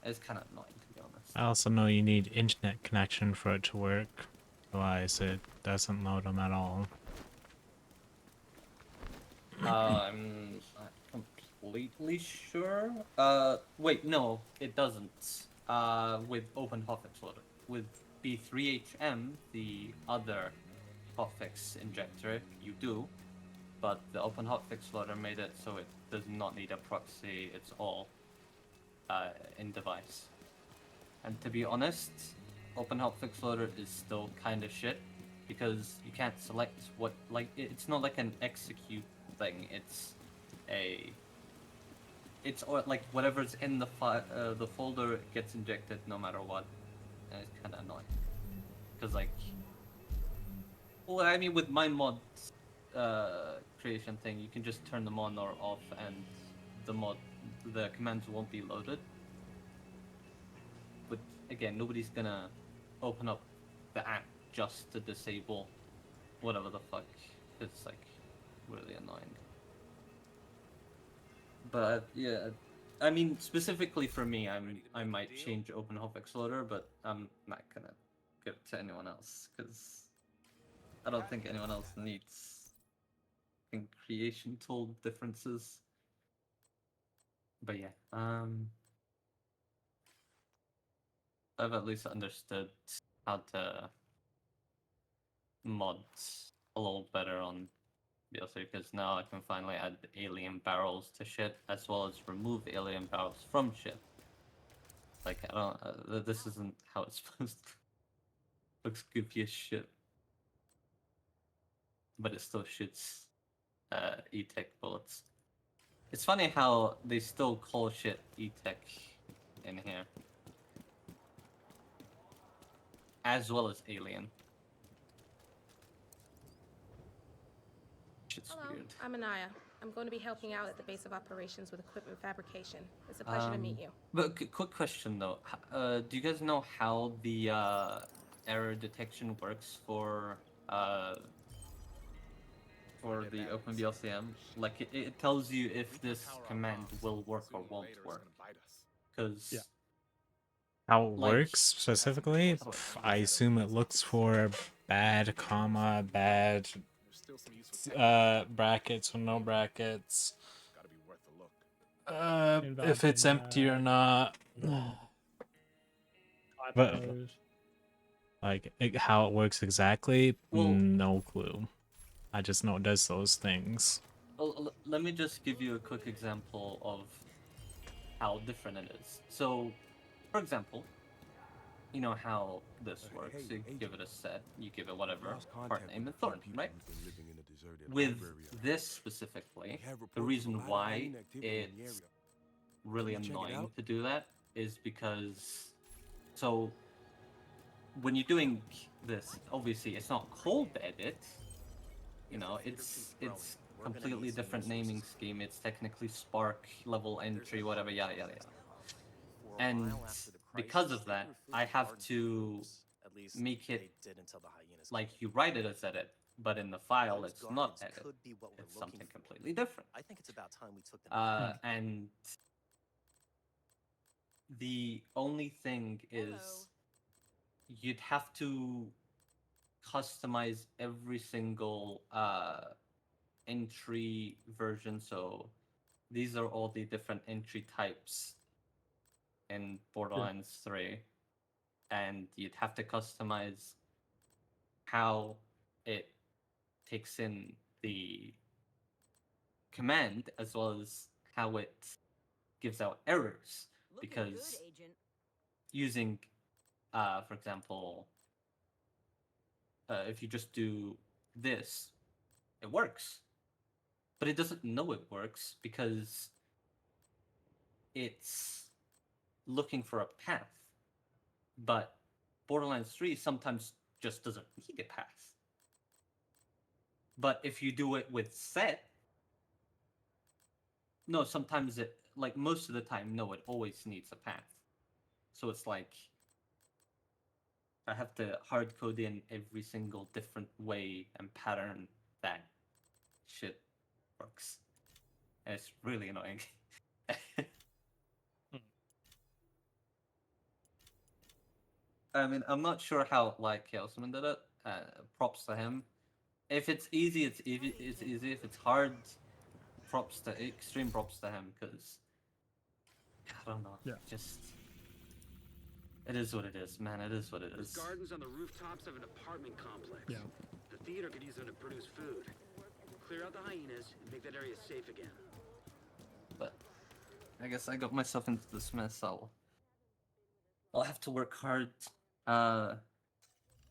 It's kind of annoying, to be honest. I also know you need internet connection for it to work, otherwise it doesn't load them at all. I'm not completely sure. Wait, no, it doesn't. With Open Hotfix Loader. With B3HM, the other hotfix injector, you do, but the Open Hotfix Loader made it so it does not need a proxy. It's all in device. And to be honest, Open Hotfix Loader is still kind of shit because you can't select what, like, it's not like an execute thing. It's like whatever's in the the folder gets injected no matter what, and it's kind of annoying. Cause like, well, I mean, with MindMod creation thing, you can just turn them on or off, and the commands won't be loaded. But again, nobody's gonna open up the app just to disable whatever the fuck. It's like really annoying. But yeah, I mean, specifically for me, I might change Open Hofix Loader, but I'm not gonna give it to anyone else because I don't think anyone else needs creation tool differences. But yeah, I've at least understood how to mod a little better on BLC, because now I can finally add alien barrels to shit, as well as remove alien barrels from shit. Like, I don't, this isn't how it's supposed to. Looks goofy as shit. But it still shoots E-Tech bullets. It's funny how they still call shit E-Tech in here. As well as alien. Shit's Hello, weird. I'm Anaya. I'm going to be helping out at the base of operations with equipment fabrication. It's a pleasure to meet you. But quick question though, do you guys know how the error detection works for the OpenBLCM? Like it tells you if this command will work or won't work. Because how it works specifically, I assume it looks for bad comma, bad brackets or no brackets. If it's empty or not. But like how it works exactly, no clue. I just know it does those things. Well, let me just give you a quick example of how different it is. So, for example, you know how this works. You give it a set, you give it whatever, part name and thorn, right? With this specifically, the reason why it's really annoying to do that is because, so when you're doing this, obviously it's not called edit. You know, it's completely different naming scheme. It's technically Spark level entry, whatever, yada yada yada. And because of that, I have to make it like you write it as edit, but in the file Those it's not guards edit. could be what we're It's looking something for. completely different. I think it's about time we took them. And the only thing is you'd have to customize every single entry version. So these are all the different entry types in Borderlands 3, and you'd have to customize how it takes in the command as well as how it gives out errors. Because using, for example, if you just do this, it works. But it doesn't know it works because it's looking for a path. But Borderlands 3 sometimes just doesn't need a path. But if you do it with set, no, sometimes it, like most of the time, no, it always needs a path. So it's like, I have to hard code in every single different way and pattern that shit works. And it's really annoying. I mean, I'm not sure how like Chaosman did it. Props to him. If it's easy, it's easy. It's easy. If it's hard, extreme props to him, because I don't know. Yeah. Just it is what it is, man. It is what it There's is. gardens on the rooftops of an apartment complex. Yeah. The theater could use them to produce food. Clear out the hyenas and make that area safe again. But I guess I got myself into this mess. I'll have to work hard.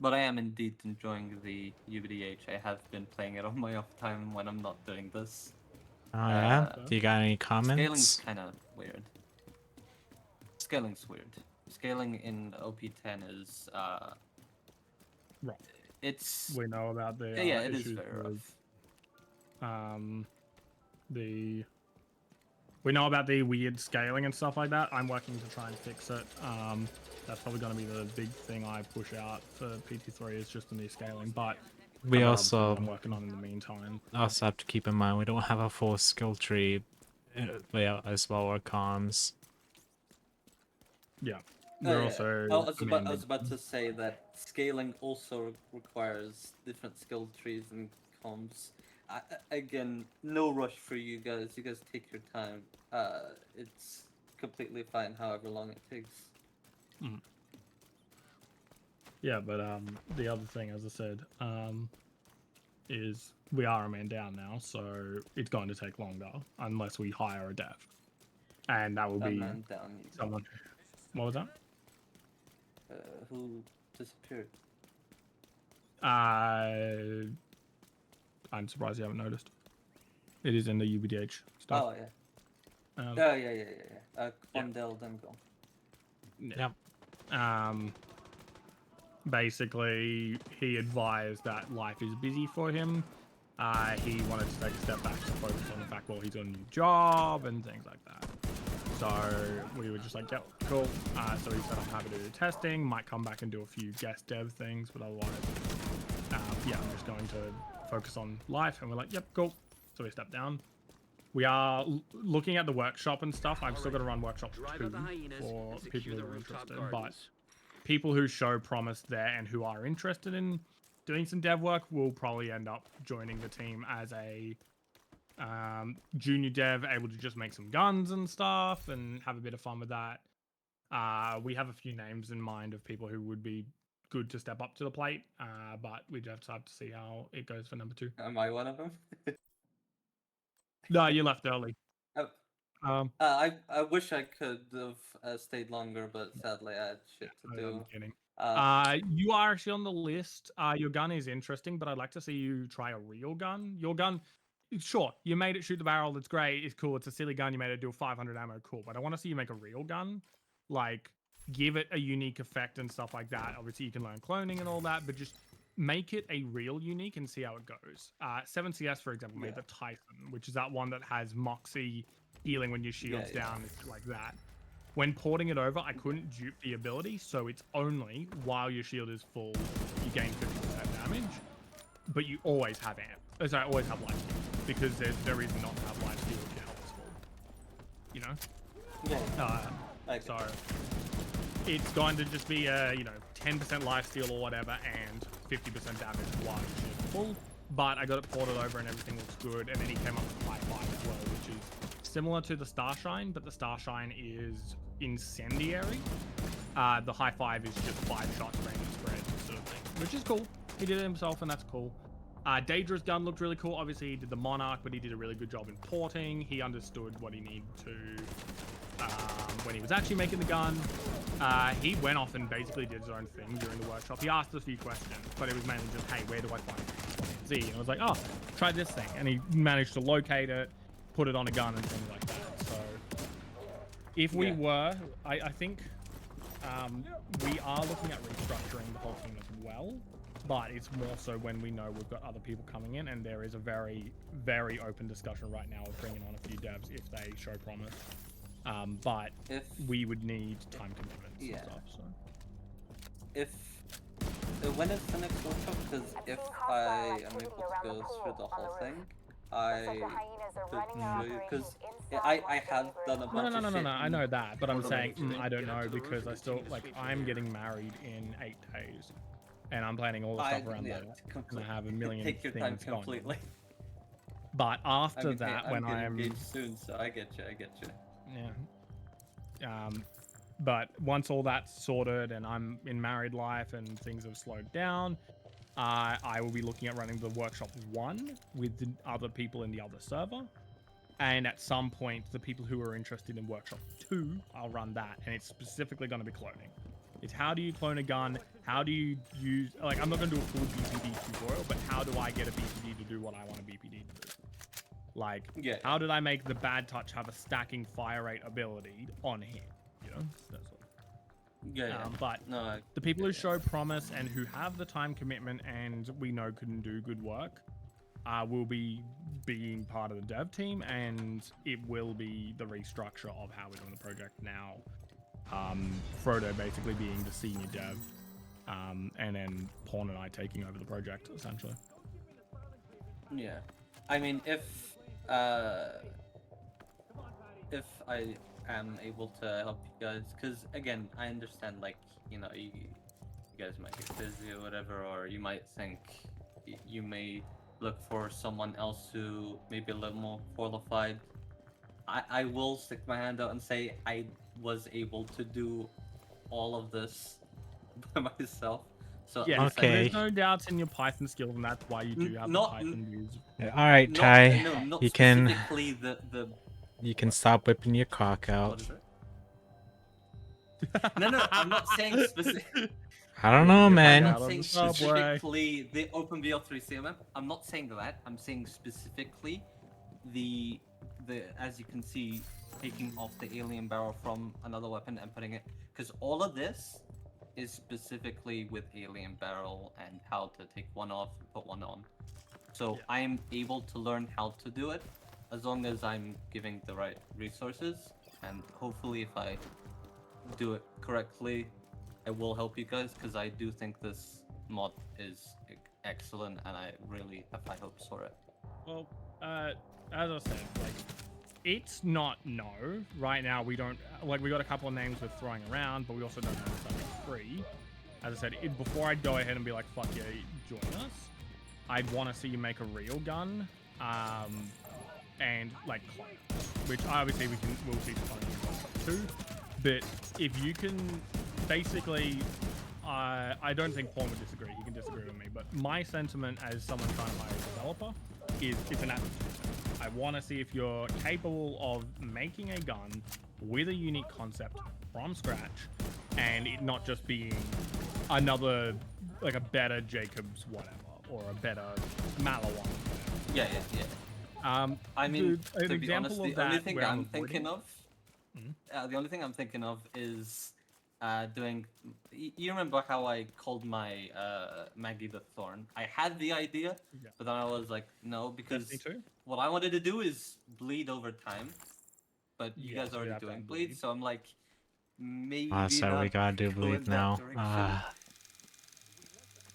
But I am indeed enjoying the UBDH. I have been playing it on my off time when I'm not doing this. Oh yeah? Do you got any comments? Scaling's kind of weird. Scaling's weird. Scaling in OP10 is right. It's we know about the yeah, it is issues very with we know about the weird scaling and stuff like that. I'm working to try and fix it. That's probably going to be the big thing I push out for PT3 is just the new scaling. But We I'm working on in the meantime. also have to keep in mind we don't have a full skill tree layout as well, or comms. Yeah. I was about to say that scaling also requires different skill trees and comms. Again, no rush for you guys. You guys take your time. It's completely fine however long it takes. Yeah, but the other thing, as I said, is we are a man down now, so it's going to take longer unless we hire a dev, and that will be man down. Someone. What was that? Who disappeared? I'm surprised you haven't noticed. It is in the UBDH stuff. Oh yeah. Yeah. Quandel Dungal. Yep. Basically, he advised that life is busy for him. He wanted to take a step back to focus on the fact, well, he's got a new job and things like that. So we were just like, yep, cool. So he said, I'm happy to do testing, might come back and do a few guest dev things, but otherwise, yeah, I'm just going to focus on life. And we're like, yep, cool. So we stepped down. We are looking at the workshop and stuff. I've still got to run workshop 2 for people who are interested, but people who show promise there and who are interested in doing some dev work will probably end up joining the team as a junior dev, able to just make some guns and stuff and have a bit of fun with that. We have a few names in mind of people who would be good to step up to the plate, but we just have to see how it goes for number 2. Am I one of them? No, you left early. I wish I could have stayed longer, but sadly I had shit to do. I'm kidding. You are actually on the list. Your gun is interesting, but I'd like to see you try a real gun. Your gun, sure, you made it shoot the barrel. That's great. It's cool. It's a silly gun. You made it do 500 ammo. Cool. But I want to see you make a real gun. Like, give it a unique effect and stuff like that. Obviously, you can learn cloning and all that, but just make it a real unique and see how it goes. 7CS, for example, made the Tyson, which is that one that has Moxie healing when your shield's down. It's like that. When porting it over, I couldn't dupe the ability, so it's only while your shield is full, you gain 50% damage. but you always have amp. Sorry, always have life steal because there's no reason not to have life steal if your health is full. You know? Yeah. So it's going to just be a 10% life steal or whatever and 50% damage while you're full. But I got it ported over and everything looks good. And then he came up with high five as well, which is similar to the Starshine, but the Starshine is incendiary. The high five is just 5 shots random spread sort of thing, which is cool. He did it himself, and that's cool. Daedra's gun looked really cool. Obviously, he did the Monarch, but he did a really good job in porting. He understood what he needed to when he was actually making the gun. He went off and basically did his own thing during the workshop. He asked a few questions, but it was mainly just, hey, where do I find Z? And I was like, oh, try this thing. And he managed to locate it, put it on a gun and things like that. So if we were, I think we are looking at restructuring the whole team as well. But it's more so when we know we've got other people coming in, and there is a very, very open discussion right now of bringing on a few devs if they show promise. But we would need time commitments and stuff. So, when is the next workshop? Because if I am able to go through the whole thing, I could show you. Because I have done a bunch of shit. No. I know that, but I'm saying I don't know because I still I'm getting married in 8 days. And I'm planning all the stuff around that, and I have a million Take your things time going. Completely. But after that, when I'm engaged soon, so I get you. Yeah. But once all that's sorted and I'm in married life and things have slowed down, I will be looking at running the workshop 1 with the other people in the other server. And at some point, the people who are interested in workshop 2, I'll run that, and it's specifically going to be cloning. It's how do you clone a gun? How do you use... I'm not going to do a full BPD tutorial, but how do I get a BPD to do what I want a BPD to do? How did I make the bad touch have a stacking fire rate ability on him? You know? That's all. But the people who show promise and who have the time commitment and we know can do good work will be being part of the dev team, and it will be the restructure of how we're doing the project now. Frodo basically being the senior dev, and then Pawn and I taking over the project, essentially. Yeah. I mean, if I am able to help you guys, because again, I understand, you guys might get busy or whatever, or you might think you may look for someone else who may be a little more qualified. I will stick my hand out and say I was able to do all of this by myself. So yeah, there's no doubts in your Python skills, and that's why you do have the Python views. Yeah, all right, Ty, not you can specifically you can stop whipping your cock out. What is it? No, I'm not saying specific. I don't know, man. I'm not saying specifically the OpenBL3 CMM. I'm not saying that. I'm saying specifically the as you can see, taking off the alien barrel from another weapon and putting it, because all of this is specifically with alien barrel and how to take one off and put one on. So I am able to learn how to do it as long as I'm giving the right resources, and hopefully if I do it correctly, I will help you guys, because I do think this mod is excellent and I really have high hopes for it. Well, as I said, it's not no. Right now, we don't... we got a couple of names we're throwing around, but we also don't have something free. As I said, before I'd go ahead and be like, fuck yeah, join us, I'd want to see you make a real gun, and, clones. Which, obviously, we'll see clones too. But if you can... Basically, I don't think Paul would disagree. He can disagree with me. But my sentiment as someone trying to hire a developer is it's an aptitude test. I want to see if you're capable of making a gun with a unique concept from scratch, and it not just being another, a better Jacobs whatever, or a better Malawan. Yeah. I mean, to be honest, the only thing I'm thinking of... the only thing I'm thinking of is doing... You remember how I called my Maggie the Thorn? I had the idea, but then I was like, no, because what I wanted to do is bleed over time. But you guys are already doing bleed, so I'm like, maybe so we gotta do bleed now.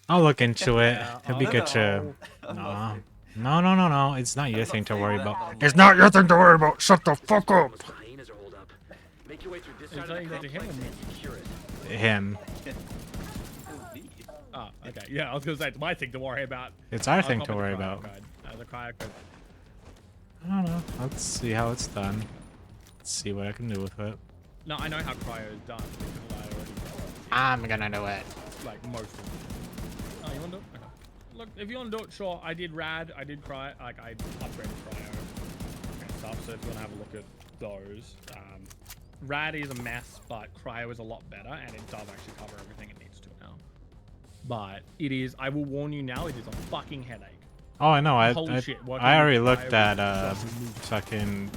I'll look into it. It'd be I'll- good to. No. No. No. It's not your thing to worry about. I'm It's not your thing to worry about. Shut the fuck up. Almost the hyenas are holed up. Make your way through this Are you side of saying the that to him or complex and me? secure it. Him. Oh, okay. Yeah, I was gonna say it's my thing to worry about. It's our I'll thing copy to the worry cryo about. code. The cryo code. I don't know. Let's see how it's done. Let's see what I can do with it. No, I know how cryo is done because I already I'm gonna do it. like most of them. Oh, you want to do it? Okay. Look, if you want to do it, sure. I did rad. I did cryo. Like I upgraded cryo and stuff. So if you want to have a look at those, rad is a mess, but cryo is a lot better, and it does actually cover everything it needs to now. But it is. I will warn you now. It is a fucking headache. Oh, I know. Holy shit, working I already with looked cryo at is just moving. fucking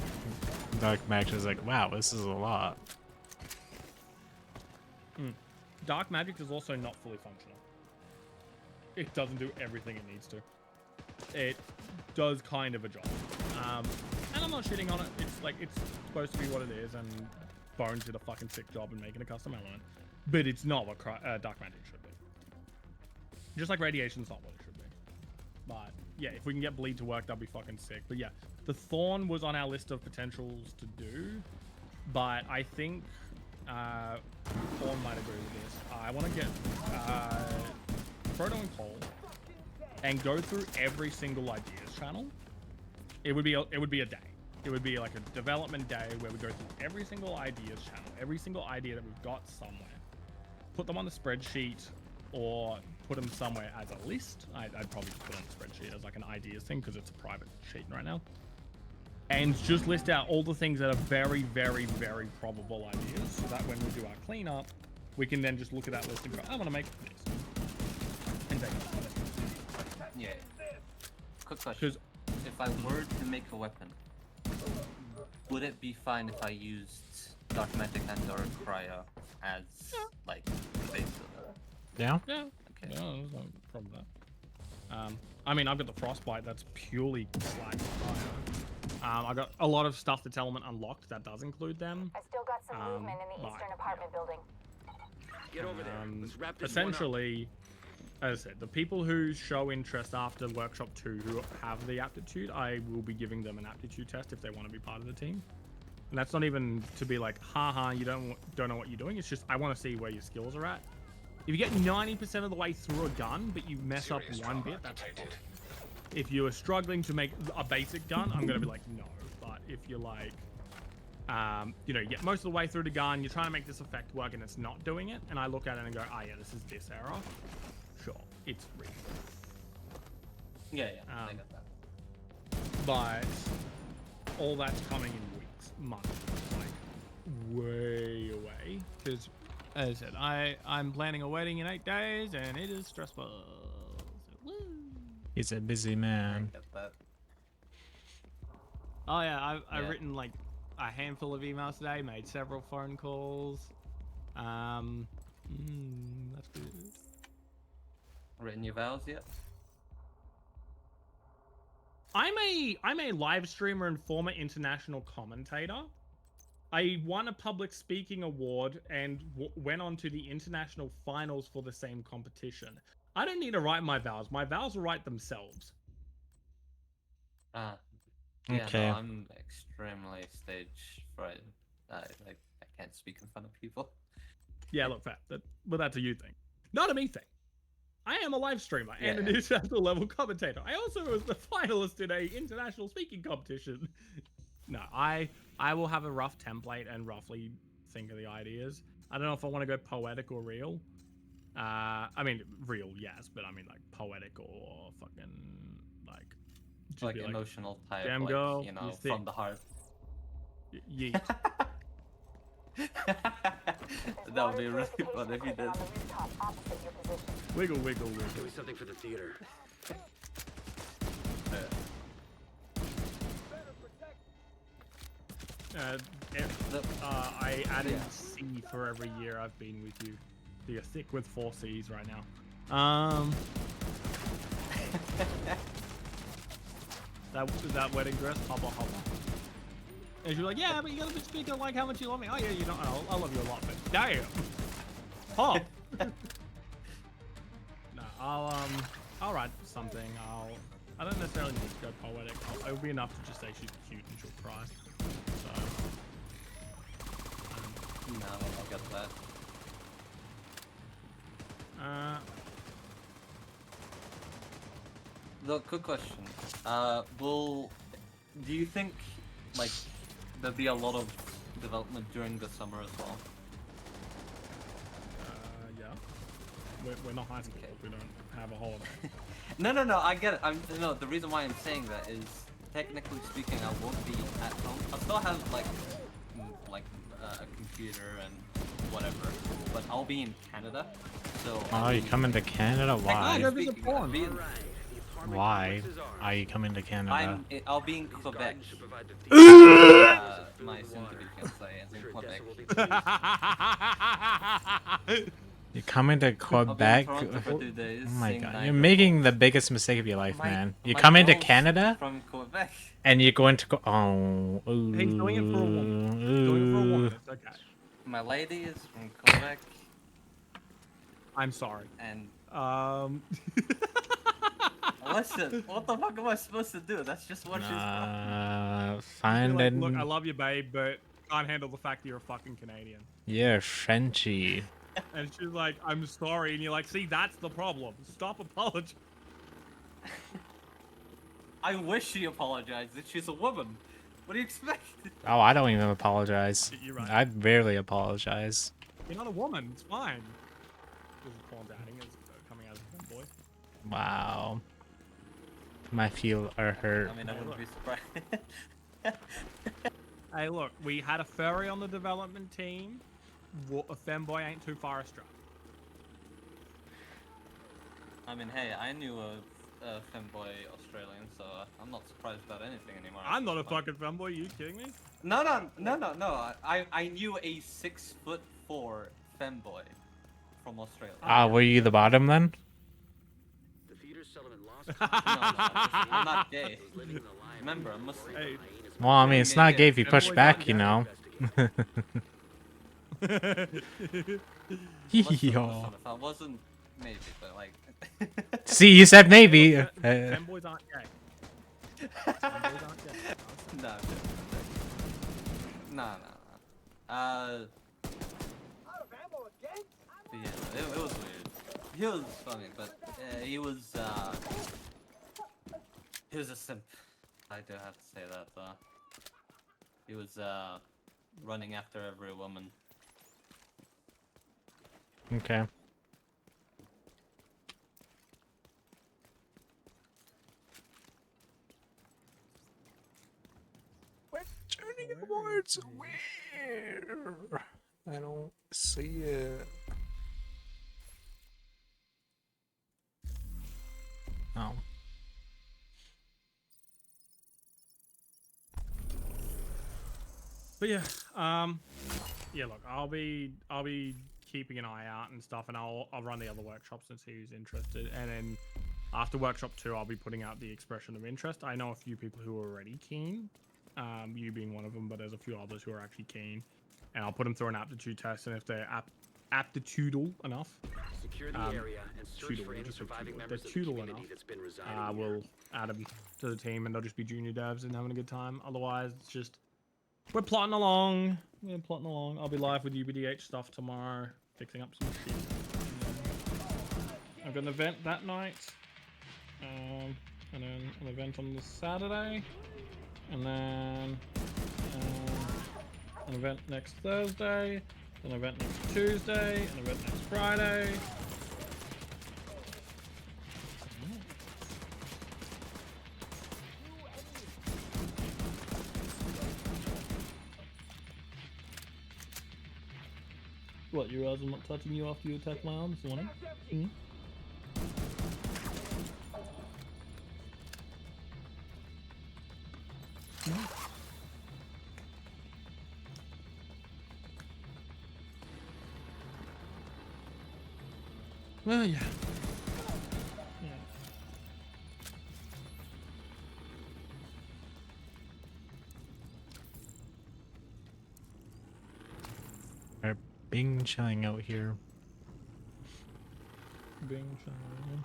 Dark Magic. Was like, wow, this is a lot. Dark magic is also not fully functional. It doesn't do everything it needs to. It does kind of a job. And I'm not shitting on it. It's like, it's supposed to be what it is, and Bones did a fucking sick job in making a custom element. But it's not what dark magic should be. Just like radiation's not what it should be. But yeah, if we can get bleed to work, that'd be fucking sick. But yeah, the Thorn was on our list of potentials to do, but I think Thorn might agree with this. I want to get Frodo and Cole and go through every single ideas channel. It would be a day. It would be like a development day where we go through every single ideas channel, every single idea that we've got somewhere, put them on the spreadsheet, or put them somewhere as a list. I'd probably just put it on the spreadsheet as like an ideas thing because it's a private sheet right now. And just list out all the things that are very, very, very probable ideas so that when we do our cleanup, we can then just look at that list and go, I want to make this. And take it. Yeah. Quick question. If I were to make a weapon, would it be fine if I used Dark Magic and or Cryo as like the base of it? Yeah? Yeah. Okay. Yeah, there's no problem with that. I mean, I've got the Frostbite that's purely slag Cryo. I got a lot of stuff that's element unlocked that does include them. I still got some movement in the eastern apartment building. Get over there. Let's wrap this Essentially, as I said, the people who show interest after Workshop 2 who have the aptitude, I will be giving them an aptitude test if they want to be part of the team. And that's not even to be like, haha, you don't know what you're doing. It's just, I want to see where your skills are at. If you get 90% of the way through a gun, but you mess up one bit, that's fine. If you are struggling to make a basic gun, I'm going to be like, no. But if you're like, you know, you get most of the way through the gun, you're trying to make this effect work and it's not doing it, and I look at it and go, oh yeah, this is this error. Sure, it's real. Yeah, I got that. But all that's coming in weeks, months, like way away. Because, as I said, I'm planning a wedding in 8 days, and it is stressful. So, woo. He's a busy man. Oh yeah, I've written like a handful of emails today, made several phone calls. That's good. Written your vows yet? I'm a live streamer and former international commentator. I won a public speaking award and went on to the international finals for the same competition. I don't need to write my vows. My vows will write themselves. Yeah, Okay. no, I'm extremely stage frightened. I can't speak in front of people. Yeah, look, but that's a you thing, not a me thing. I am a live streamer and an Yeah. international level commentator. I also was the finalist in a international speaking competition. No, I will have a rough template and roughly think of the ideas. I don't know if I want to go poetic or real. I mean, real, yes, but I mean like poetic or fucking like just Like be emotional type, damn like, girl, you know, you from thick. the heart. Yeet. That would be really fun if you did. Wiggle, wiggle, wiggle. Doing something for the theater. I added C for every year I've been with you. So you're thick with 4 C's right now. That wedding dress, hubba hubba. And she's like, yeah, but you gotta be speaking like how much you love me. Oh yeah, you know, I love you a lot, but damn. Huh. Nah, I'll write something. I don't necessarily need to go poetic. It would be enough to just say she's cute and she'll cry. So. No, I'll get that. Look, quick question. Do you think, like, there'll be a lot of development during the summer as well? Yeah. We're not high school. Okay. We don't have a holiday. No, I get it. No, the reason why I'm saying that is, technically speaking, I won't be at home. I'll still have, like, a computer and whatever, but I'll be in Canada, so... Oh, you coming to Canada? Why? Why Why are you coming to Canada? I'll be in Quebec. My soon-to-be fiancé is in Quebec. You're coming to Quebec? I'll be in Toronto for 2 days. Oh my god, Niagara you're making Falls. the biggest mistake of your life, man. You're My coming to girl's Canada? from Quebec. And you're going to go. Oh. Ooh, He's doing it for a woman. He's doing it for a woman. It's okay. My lady is from Quebec. I'm sorry. And listen, what the fuck am I supposed to do? That's just what she's from. Find like, an... Look, I love you, babe, but can't handle the fact that you're a fucking Canadian. You're Frenchy. And she's like, I'm sorry. And you're like, see, that's the problem. Stop apologizing. I wish she apologized. She's a woman. What do you expect? Oh, I don't even apologize. You're right. I barely apologize. You're not a woman. It's fine. This is porn dating is coming out as a boy. Wow. My feel are hurt. I mean, I wouldn't be surprised. Hey, look, we had a furry on the development team. A femboy ain't too far astray. I mean, hey, I knew a femboy Australian, so I'm not surprised about anything anymore. I'm not a fucking femboy. You kidding me? No. I knew a 6'4" femboy from Australia. Ah, were you the bottom then? The theater Sullivan lost. No, I'm not gay. Remember, I'm Muslim. Hey. Well, I mean, it's not gay if you push back, you know. Yo. If I wasn't, maybe, but like. See, you said maybe. Femboys aren't gay. Femboys aren't gay. No. Yeah, it was weird. He was funny, but he was a simp. I do have to say that. He was running after every woman. Okay. Turning awards where? I don't see it. Oh. But yeah, yeah. Look, I'll be keeping an eye out and stuff, and I'll run the other workshops and see who's interested. And then after workshop 2, I'll be putting out the expression of interest. I know a few people who are already keen, you being one of them, but there's a few others who are actually keen, and I'll put them through an aptitude test, and if they're aptitudal enough, secure the area and search for any surviving members of the community that's been residing here. we'll add them to the team, and they'll just be junior devs and having a good time. Otherwise, it's just we're plotting along. I'll be live with UBDH stuff tomorrow, fixing up some shit. I've got an event that night, and then an event on the Saturday, and then an event next Thursday, an event next Tuesday, an event next Friday. What, you realize I'm not touching you after you attacked my arm this morning? Hmm? Well, yeah. Are Bing chilling out here? Bing chilling.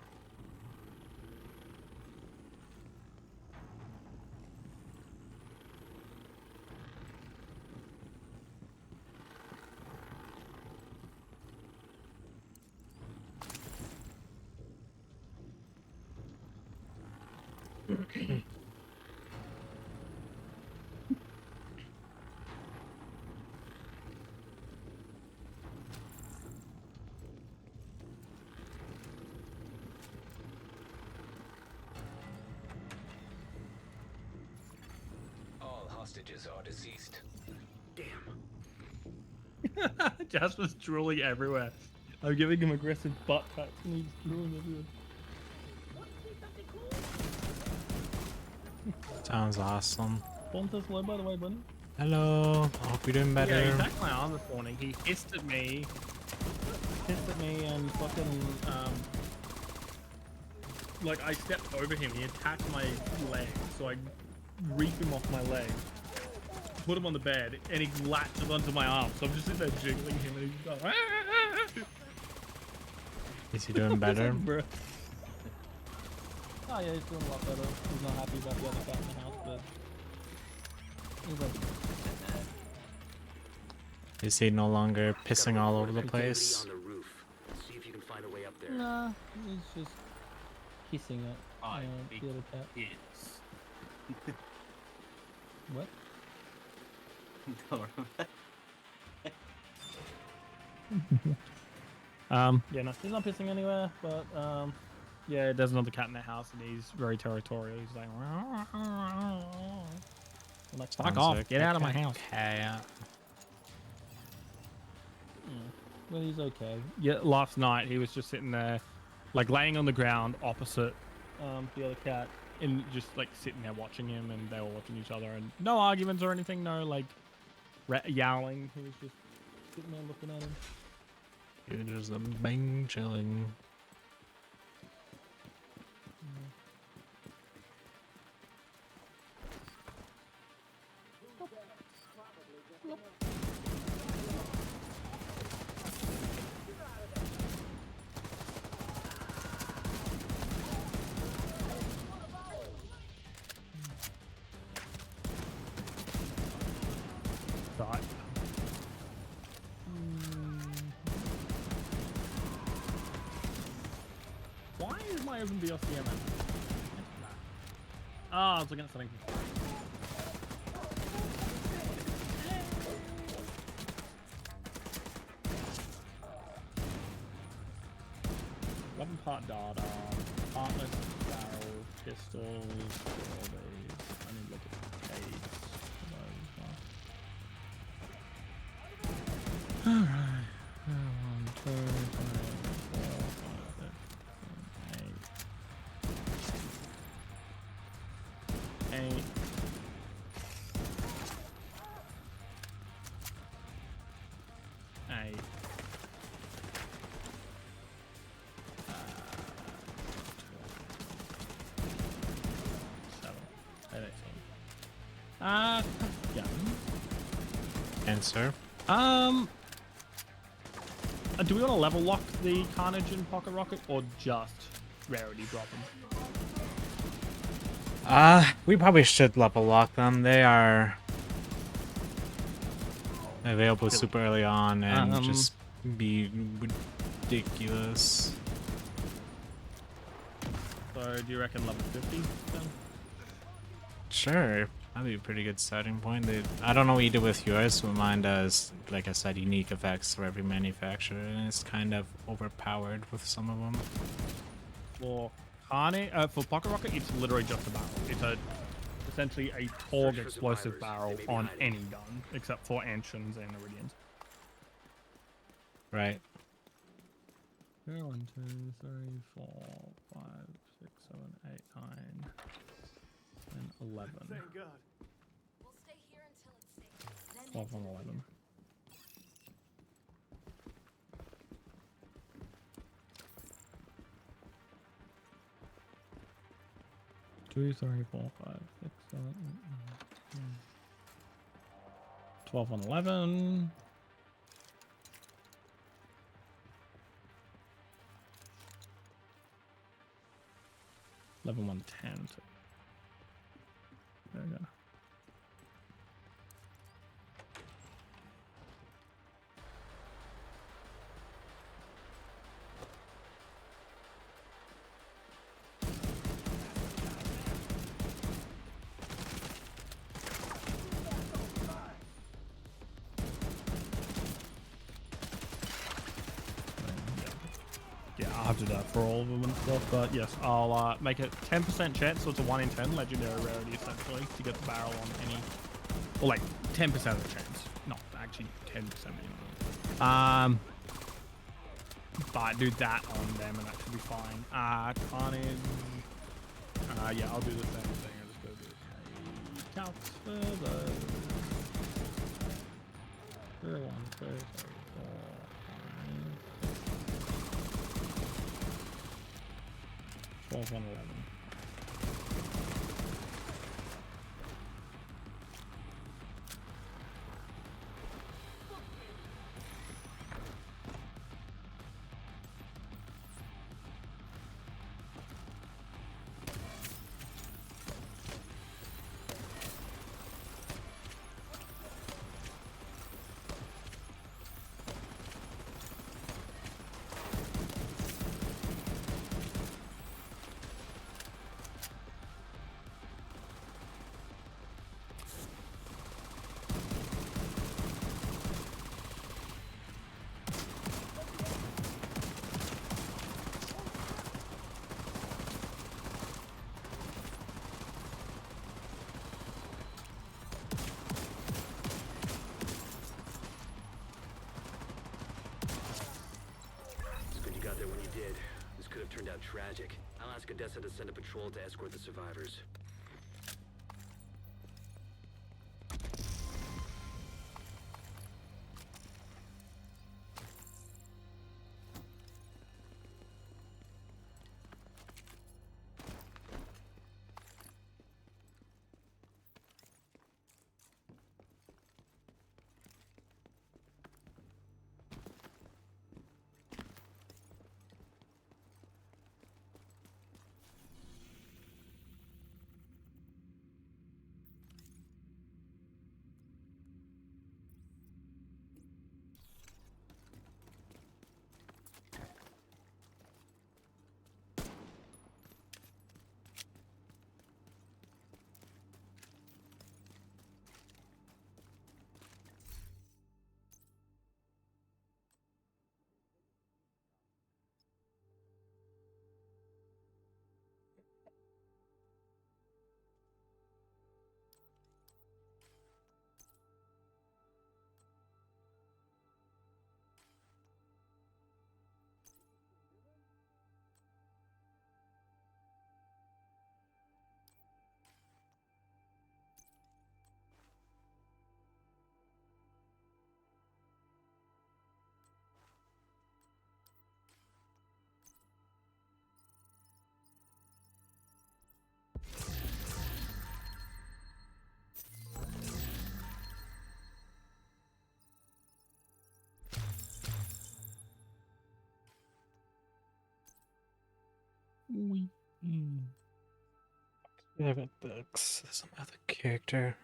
All hostages are deceased. Jasper's drooling everywhere. I'm giving him aggressive butt pats and he's drooling everywhere. Sounds awesome. Don't say hello, by the way, buddy. Hello. I hope you're doing better. Yeah, he attacked my arm this morning. He hissed at me. And fucking, like, I stepped over him. He attacked my leg, so I reaped him off my leg. Put him on the bed, and he latches onto my arm. So I'm just sitting there jiggling him, and he's like, Is he doing better? Oh yeah, he's doing a lot better. He's not happy about the other cat in the house, but he's like, Is he no longer pissing all over the place? On the roof. See if you can find a way up there. nah, he's just kissing it. The other cat. Yes. What? Yeah, no, he's not pissing anywhere, but yeah, there's another cat in the house, and he's very territorial. He's like, I'm like, fuck off, get out of my house. Yeah. But he's okay. Yeah, last night he was just sitting there, like laying on the ground opposite the other cat, and just like sitting there watching him, and they were watching each other, and no arguments or anything, no like yowling. He was just sitting there looking at him. You're just a bang chilling. Thought. Why is my open BLCM? Ah, I was looking at something. Weapon part dart, heartless barrel, pistols, all these. I need to look at the case for those. Alright. 1, 2, 3, 4, 5, 6, 7, 8. 8. Yeah. Answer. Do we want to level lock the Carnage and Pocket Rocket, or just rarity drop them? We probably should level lock them. They are available super early on and just be ridiculous. So do you reckon level 50 then? Sure, that'd be a pretty good starting point. I don't know what you did with yours, but mine does, like I said, unique effects for every manufacturer, and it's kind of overpowered with some of them. For Carnage, for Pocket Rocket, it's literally just a barrel. It's essentially a Torg explosive barrel on any gun, except for Ancients and Iridians. Right. 1, 2, 3, 4, 5, 6, 7, 8, 9, and 11. Thank God. We'll stay here until it's safe. 12 and 11. Two, 3, 4, 5, 6, 7, 8, 9, 12 and 11. Level 110. There we go. Yeah, I'll have to do that for all of them and stuff, but yes, I'll make it 10% chance, so it's a 1 in 10 legendary rarity essentially, to get the barrel on any, or like 10% of the chance, not actually 10%, you know. But do that on them and that should be fine. Carnage, yeah, I'll do the same thing, I'll just go do counts further. 1, 2, 3, 4, 5, 12, 11. This could have turned out tragic. I'll ask Odessa to send a patrol to escort the survivors. Yeah, but there's some other character.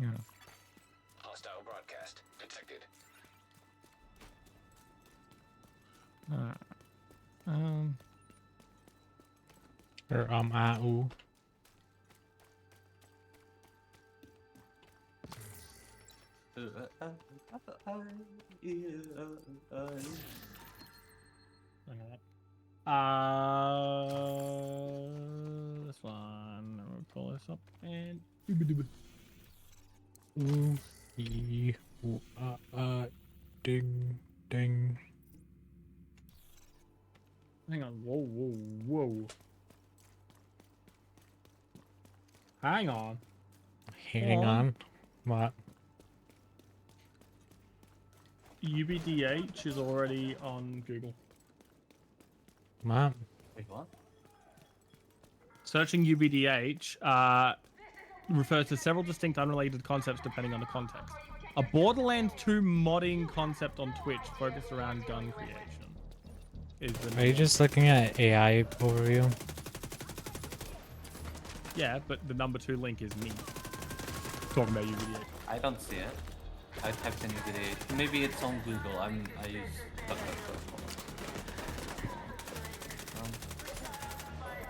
Yeah. Hostile broadcast detected. Um. Or ooh. This one. Let me pull this up and. Ooh, ooh, ding, ding. Hang on. Whoa, whoa, whoa. Hang on. Hang on. What? UBDH is already on Google. What? Wait, what? Searching UBDH refers to several distinct unrelated concepts depending on the context. A Borderlands 2 modding concept on Twitch focused around gun creation. Are you just looking at AI overview? Yeah, but the number 2 link is me talking about UBDH. I don't see it. I typed in UBDH. Maybe it's on Google. I use DuckDuckGo.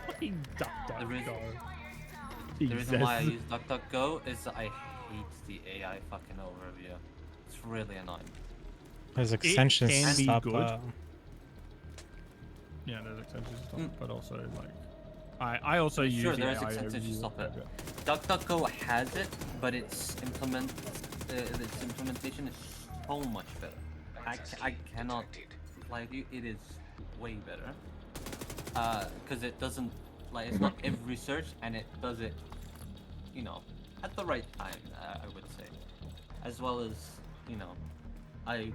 Fucking DuckDuckGo. The reason why I use DuckDuckGo is I hate the AI fucking overview. It's really annoying. There's extensions It can to stop be good. Yeah, there's extensions to stop, but also like I also use sure the there is AI extensions to overview stop it. a bit. DuckDuckGo has it, but its implementation is so much better. I cannot lie to you, it is way better. Because it doesn't like it's not every search, and it does it, you know, at the right time. I would say, as well as I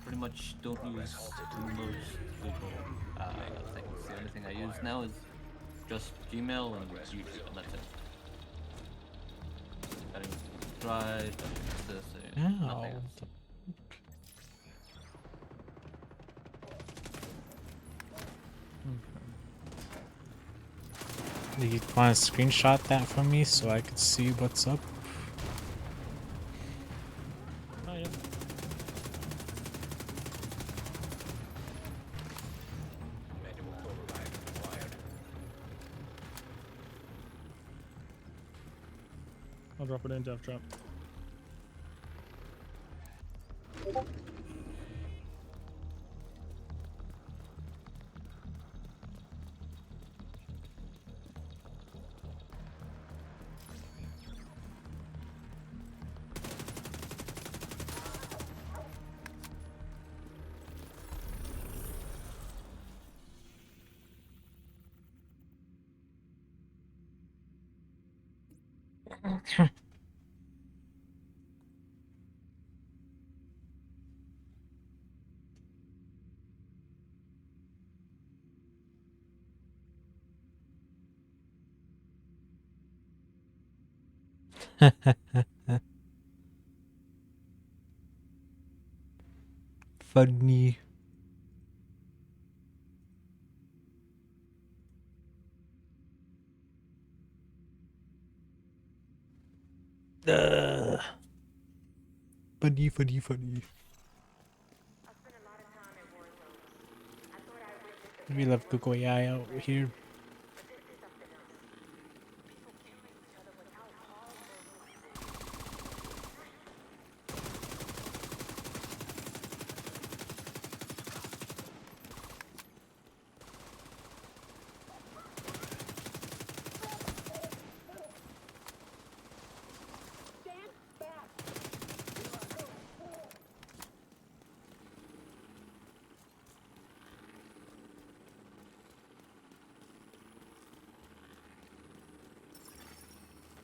pretty much don't use most Google things. The only thing I use now is just Gmail and YouTube, and that's it. I don't use Drive, I don't use this, nothing else. Do you want to screenshot that from me so I can see what's up? Oh yeah. I'll drop it in Dev Trap. Funny. Funny. We love Google AI out here.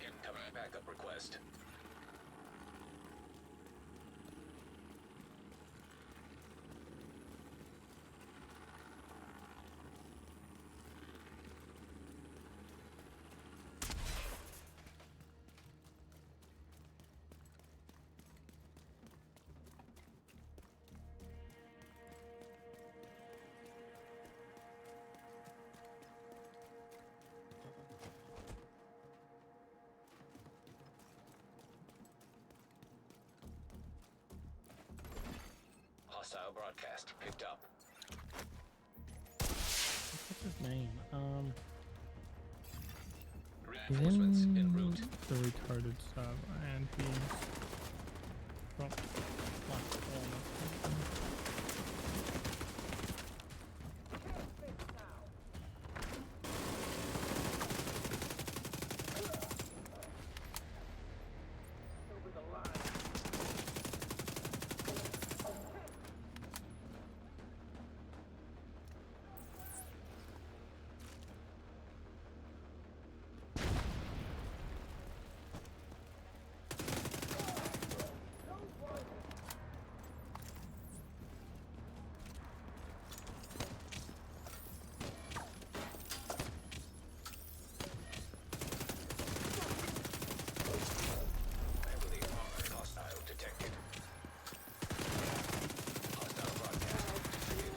Incoming backup request. Hostile broadcast picked up. What's his name? Reinforcements en route. The retarded server, and he's dropped like all of them. Heavily armored hostile detected. Hostile broadcast detected.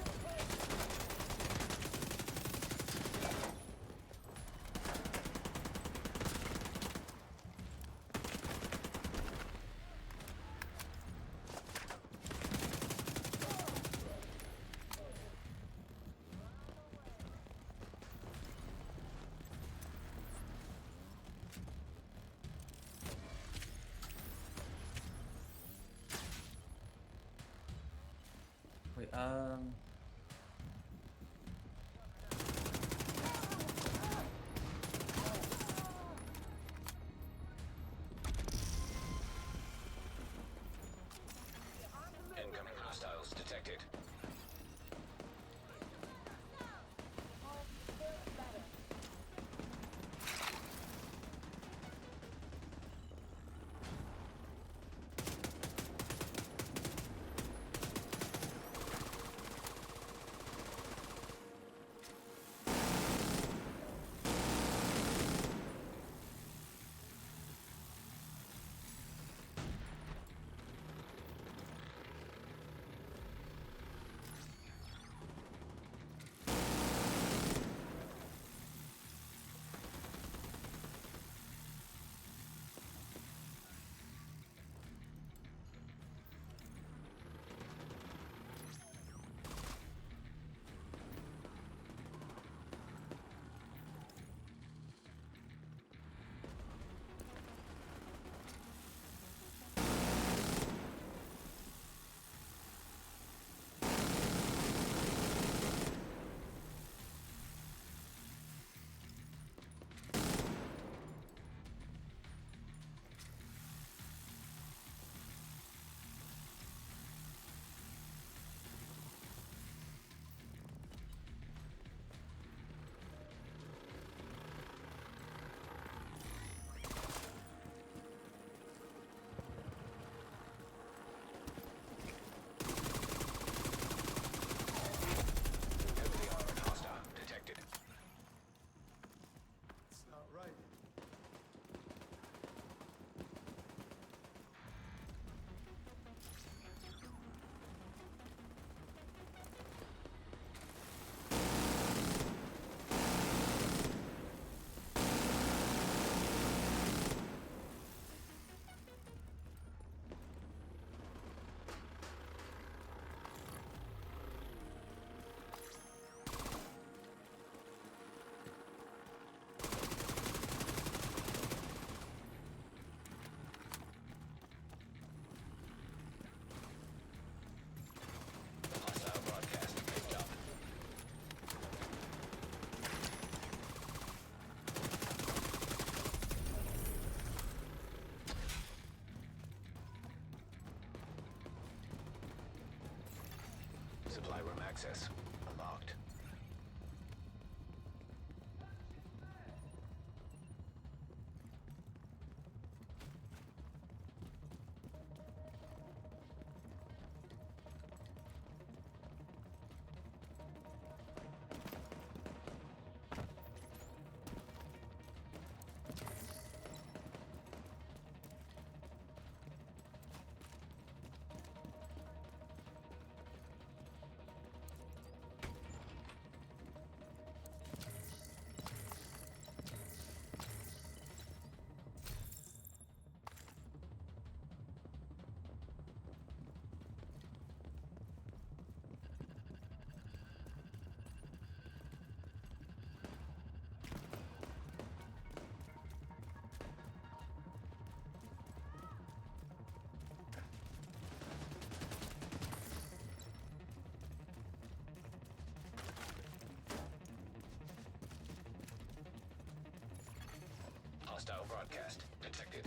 Wait, Incoming hostiles detected. Heavily armored hostile detected. It's not right. Hostile broadcast picked up. Supply room access unlocked. Hostile broadcast detected.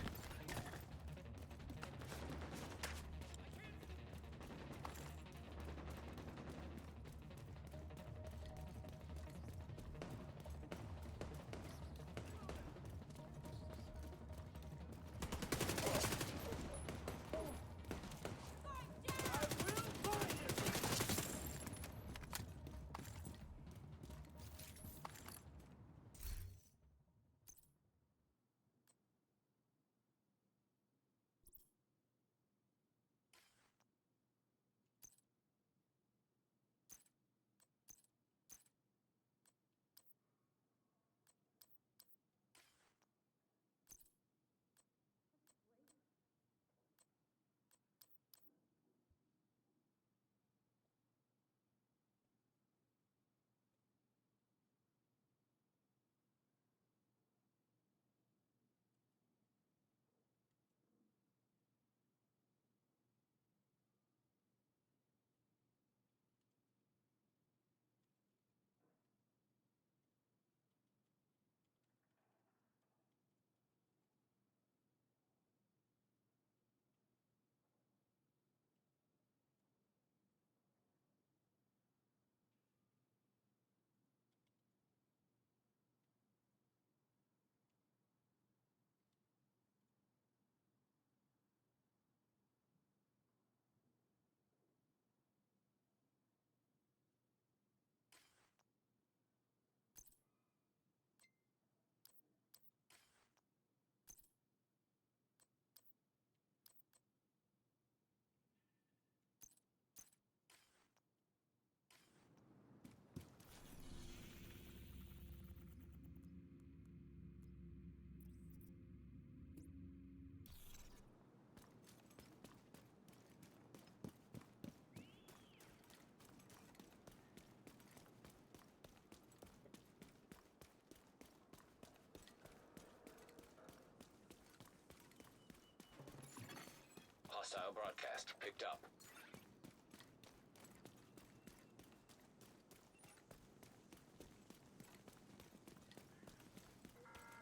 Hostile broadcast picked up.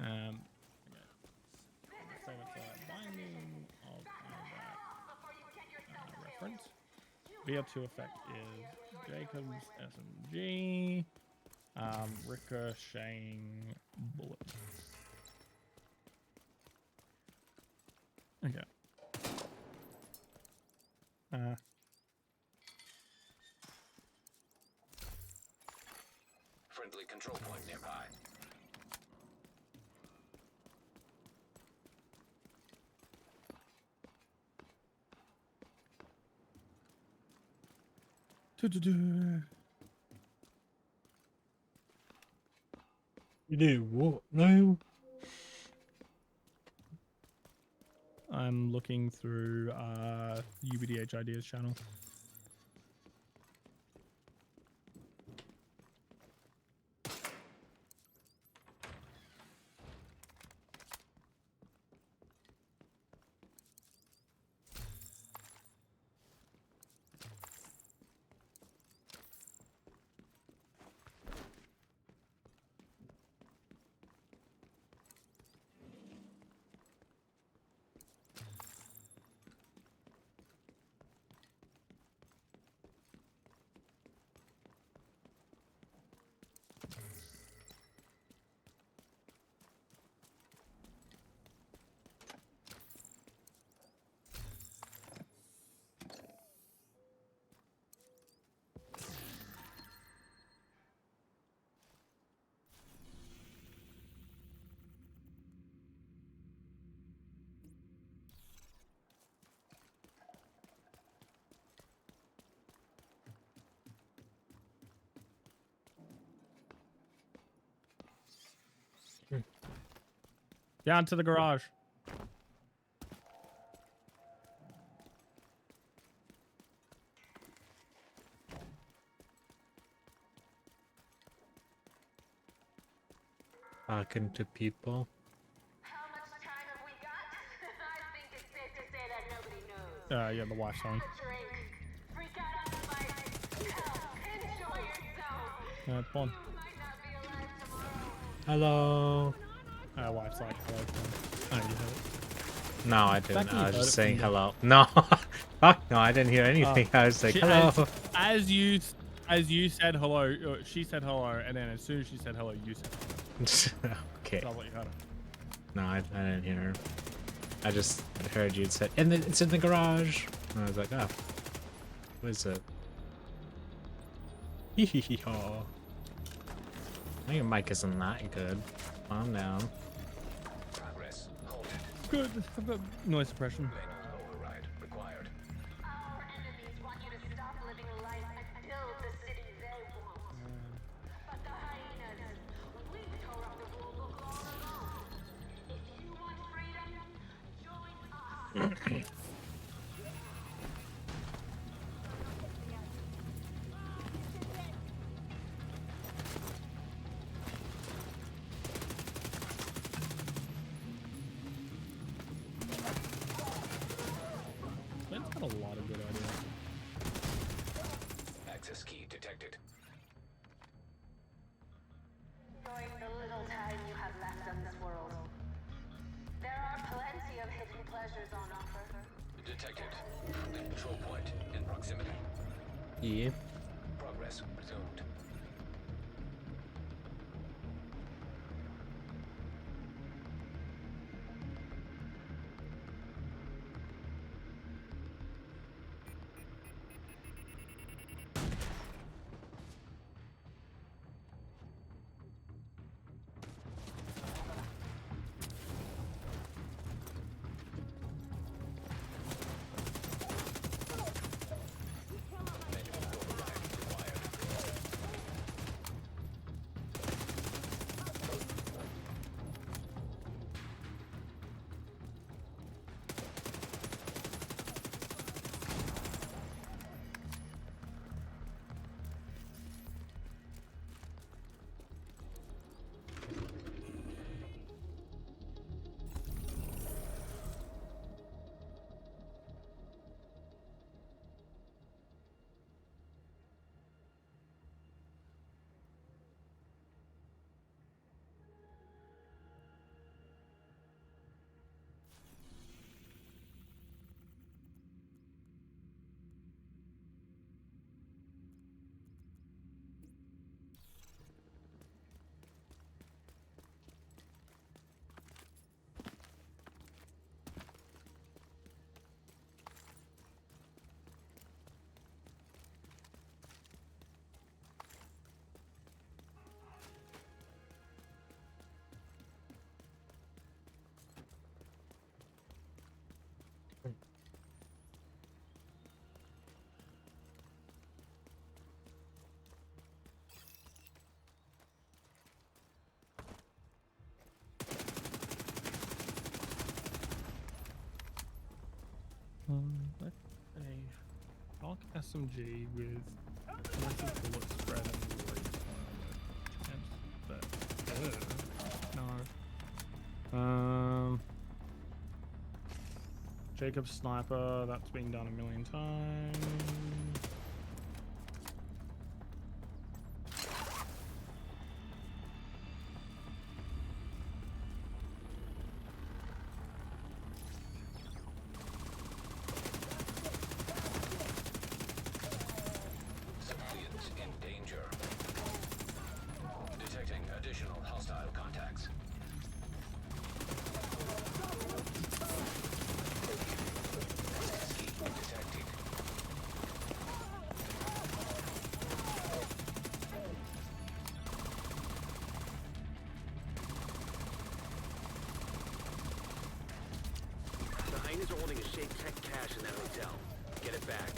Okay. Save it to binding of that reference. VR2 effect is Jacob's SMG. Ricocheting bullet. Okay. Friendly control point nearby. You do what now? I'm looking through UBDH Ideas channel. Down to the garage. Talking to people. How much time have we got? I think it's safe to say that nobody knows. Yeah, the wife's home. Drink. Freak out on the bike. Hell, enjoy yourself. Pawn. You might not be alive tomorrow. Hello. Wife's like, hello. Oh, you heard it. No, I didn't. Becky I was heard just it saying from the- hello. No, fuck no, I didn't hear anything. I was like, She- hello. As you said hello, she said hello, and then as soon as she said hello, you said hello. Okay. So I thought you heard it. No, I didn't hear her. I just heard you said, and it's in the garage. And I was like, oh, what is it? Hee hee hee haw. Your mic isn't that good. Calm down. Progress halted. Good. I've got noise suppression. Override required. Our enemies want you to stop living life and build the city they want. But the hyenas, we tore up the rule book long ago. If you want freedom, join us. Ben's got a lot of good ideas. Access key detected. Enjoy the little time you have left on this world. There are plenty of hidden pleasures on offer. Detected. Control point in proximity. Yeah. Progress resumed. Let's say Hulk SMG with massive bullet spread and reload no. Jacob's sniper, that's been done a million times. Civilians in danger. Detecting additional hostile contacts. Access key detected. The hyenas are holding a Shade Tech cache in that hotel. Get it back.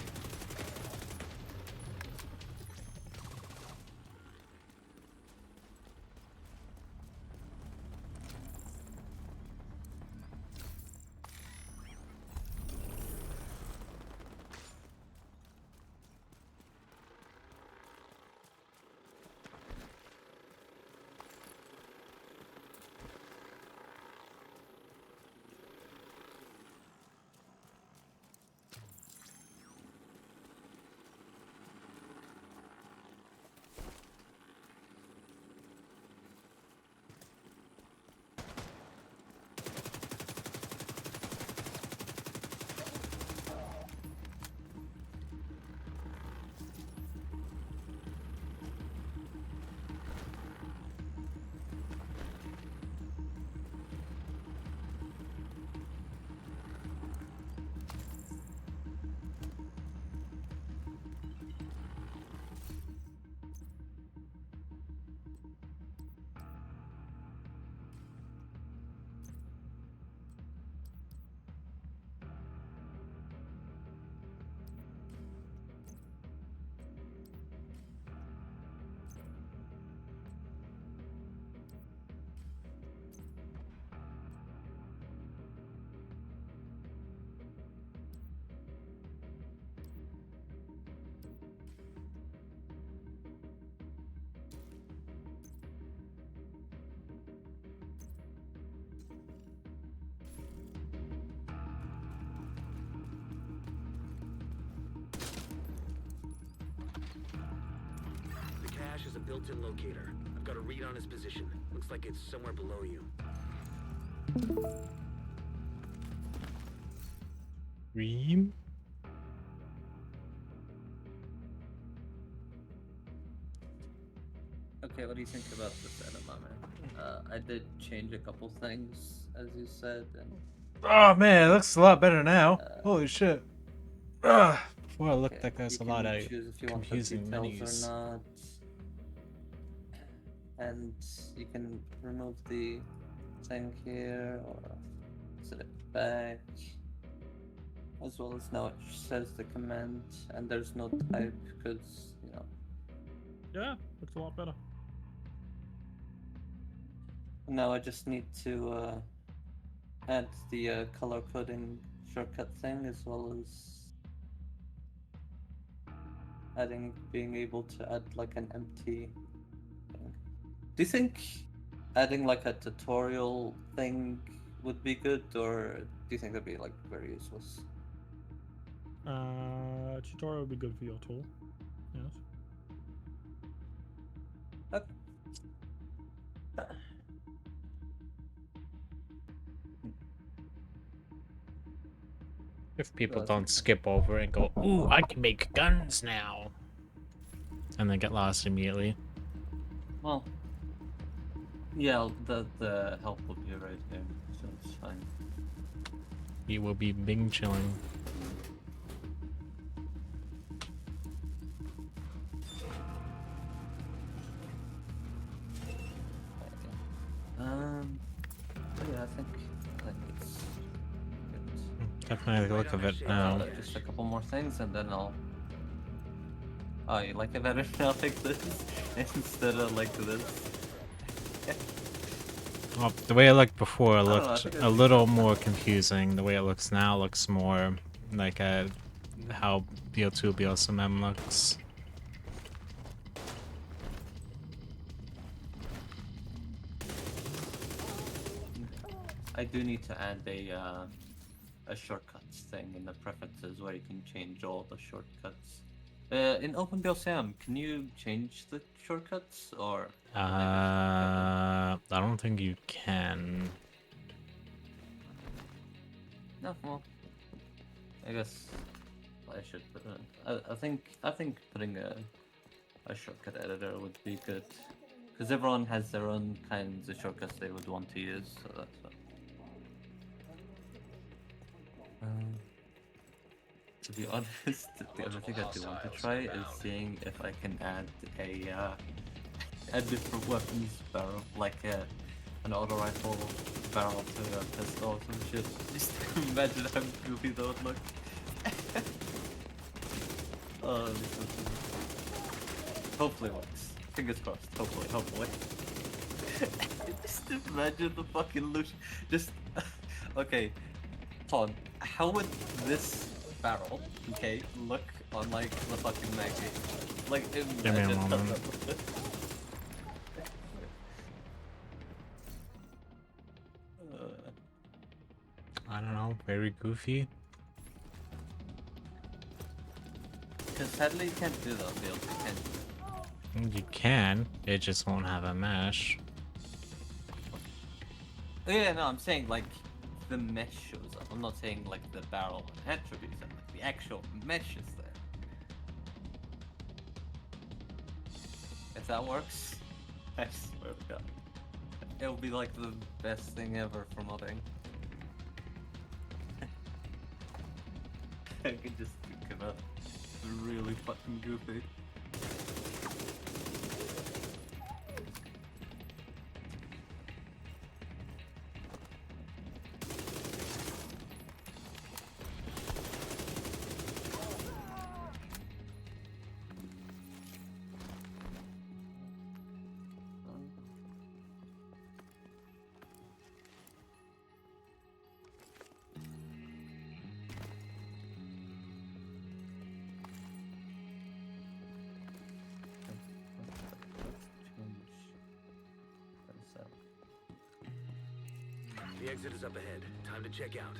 has a built-in locator. I've got a read on his position. Looks like it's somewhere below you. Ream? Okay, what do you think about this enema, man? I did change a couple things, as you said, and... Oh man, it looks a lot better now. Holy shit. Before it looked like there's a lot of choose if you want the confusing details menus. or not. And you can remove the thing here, or set it back. As well as now it says the command, and there's no type, because, you know... Yeah, looks a lot better. Now I just need to add the color coding shortcut thing, as well as being able to add like an empty thing. Do you think adding like a tutorial thing would be good, or do you think that'd be like very useless? Tutorial would be good for your tool. Yes. If people don't skip over and go, ooh, I can make guns now. And then get lost immediately. Well, yeah, the help will be right here, so it's fine. You will be Bing chilling. Yeah, I think it's good. Definitely the look of it now. Just a couple more things, and then I'll... Oh, you like it better now like this instead of like this? Well, the way it looked before looked think a little more confusing. The way it looks now looks more like how BO2 BO2M looks. I do need to add a shortcuts thing in the preferences where you can change all the shortcuts. In OpenBLSAM, can you change the shortcuts, or? I don't think you can. No, well, I guess I should put it. I think putting a shortcut editor would be good, because everyone has their own kinds of shortcuts they would want to use. So that's what. To be honest, the other thing I do want to try is seeing if I can add a different weapons barrel, like an auto rifle barrel to a pistol or some shit. Just imagine how goofy that would look. Oh, hopefully it works. Fingers crossed. Hopefully. Just imagine the fucking loot. Just okay. Hold on. How would this barrel, okay, look on like the fucking magazine? Like, imagine. Give me a moment. I don't know, very goofy. Because sadly you can't do that, Bill. You can't. You can, it just won't have a mesh. Yeah, no, I'm saying like the mesh shows up. I'm not saying like the barrel and attributes, and like the actual mesh is there. If that works, I swear to God, it'll be like the best thing ever for modding. I could just think of it. Really fucking goofy. The exit is up ahead. Time to check out.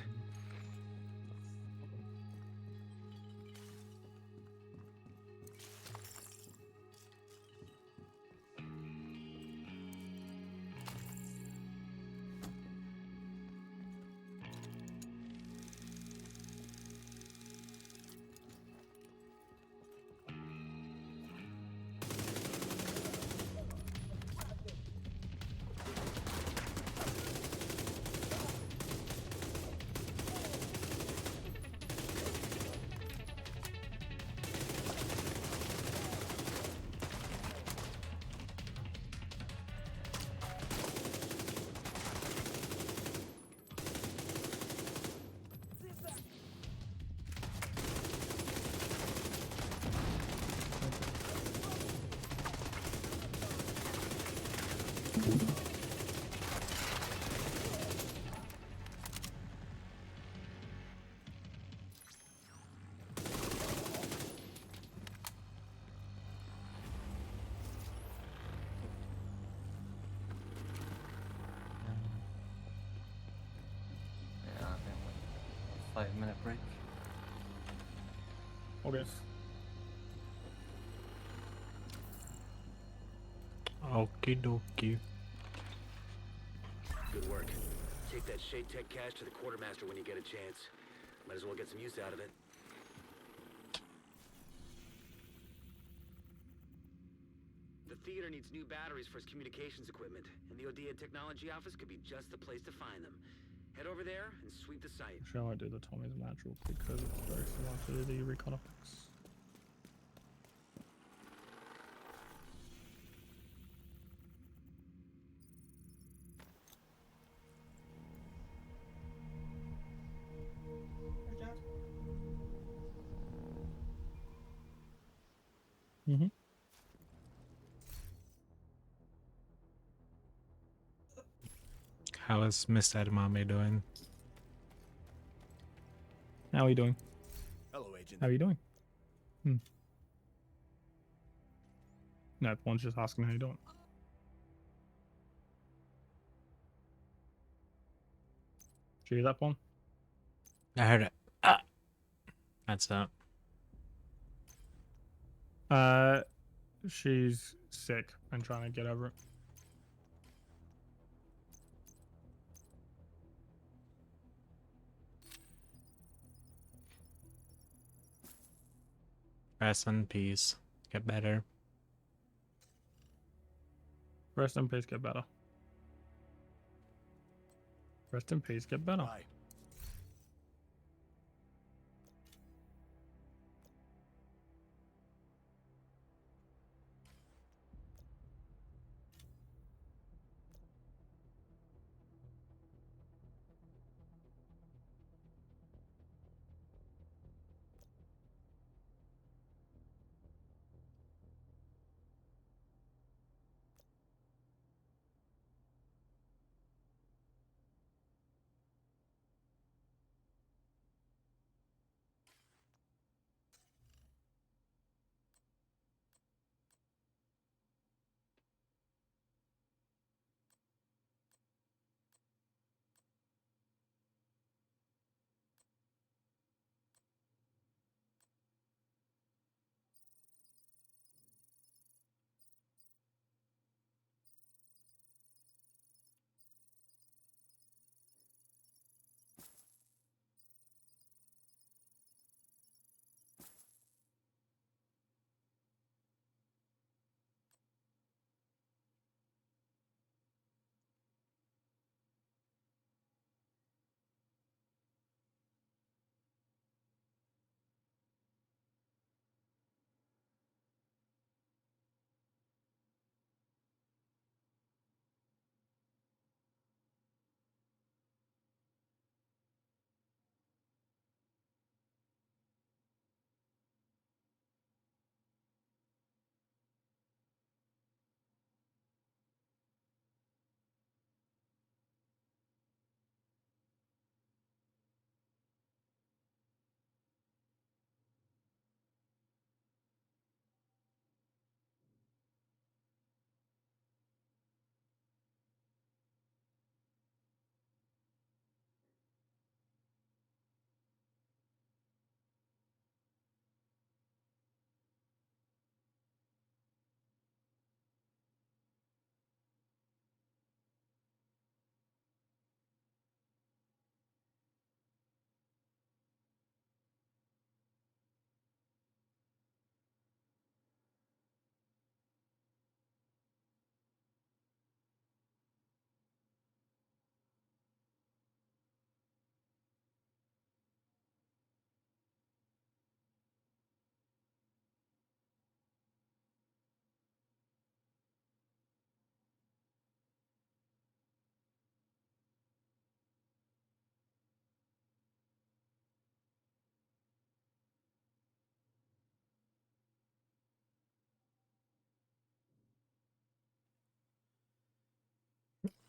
5-minute break. Okay. Okie dokie. Good work. Take that Shade Tech cash to the quartermaster when you get a chance. Might as well get some use out of it. The theater needs new batteries for its communications equipment, and the Odia Technology Office could be just the place to find them. Head over there and sweep the site. Actually, I won't do the Tommy's natural because it's very similar to the recon effects. Mm-hmm. How is Miss Edamame doing? How are you doing? Hello, Agent. How are you doing? No, one's just asking how you doing. Did you hear that one? I heard it. Ah. That's it. She's sick and trying to get over it. Rest in peace. Get better. Rest in peace, get better. Rest in peace, get better. Bye.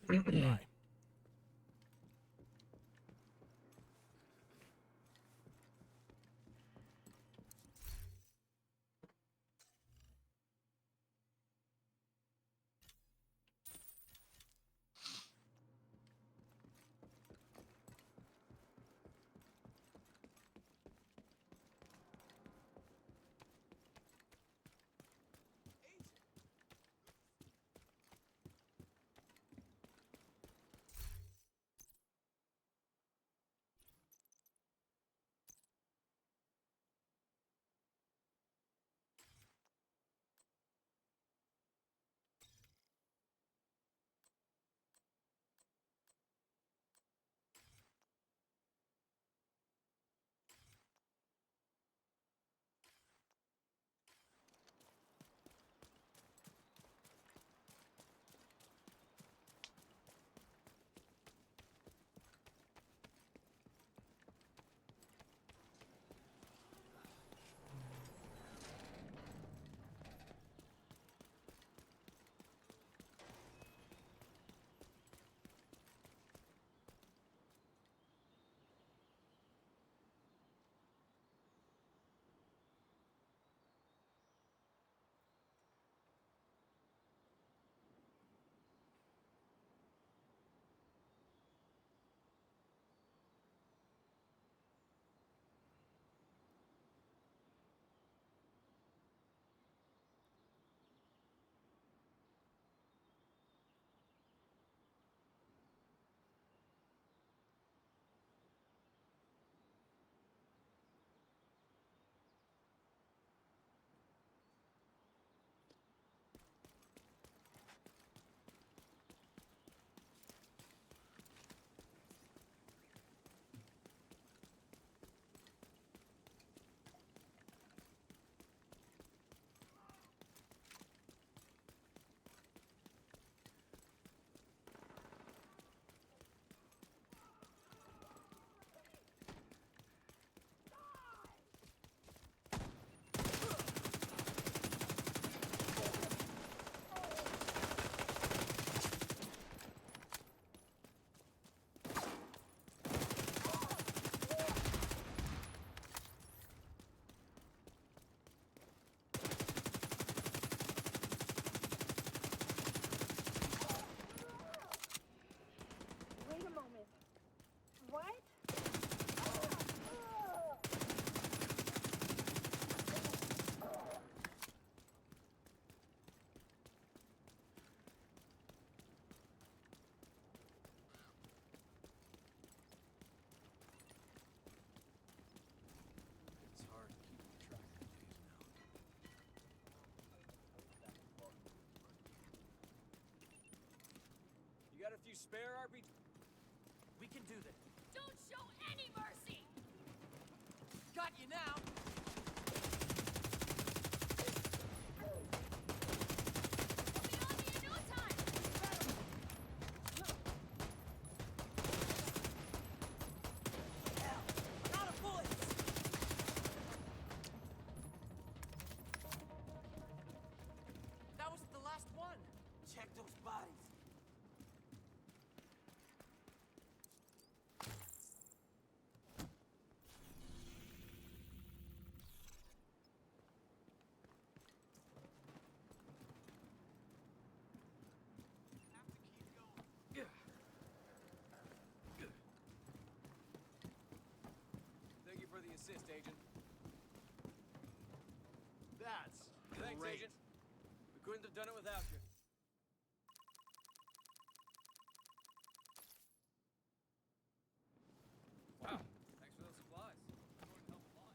Bye. What? It's hard keeping track of the days now. You got a few spare RPG? We can do this. Don't show any mercy! Got you now. Out of bullets. That was the last one. Check those bodies. Thank you for the assist, Agent. That's Thanks, great. Agent. We couldn't have done it without you. Wow. Thanks for those supplies. Going to help a lot.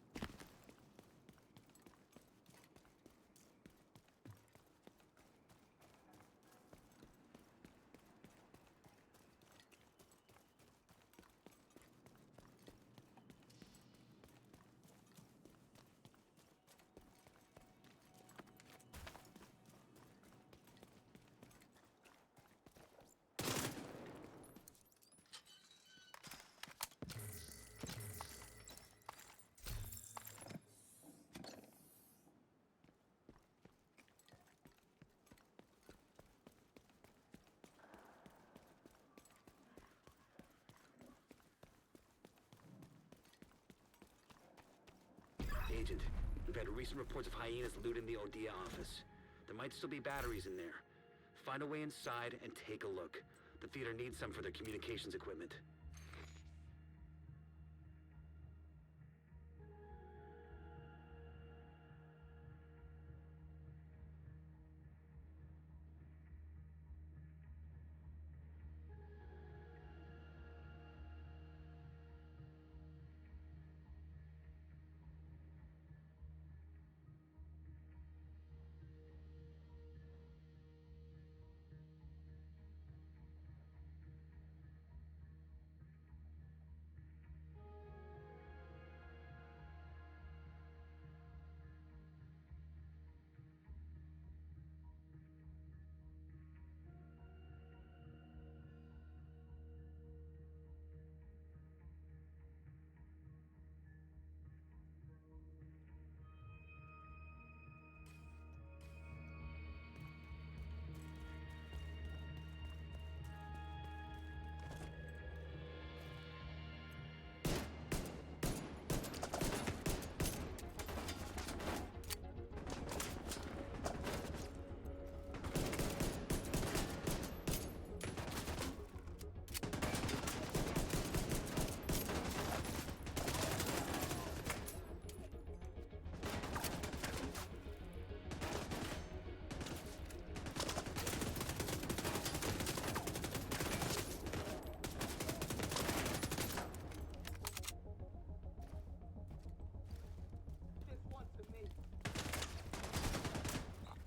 Agent, we've had recent reports of hyenas looting the Odia office. There might still be batteries in there. Find a way inside and take a look. The theater needs some for their communications equipment.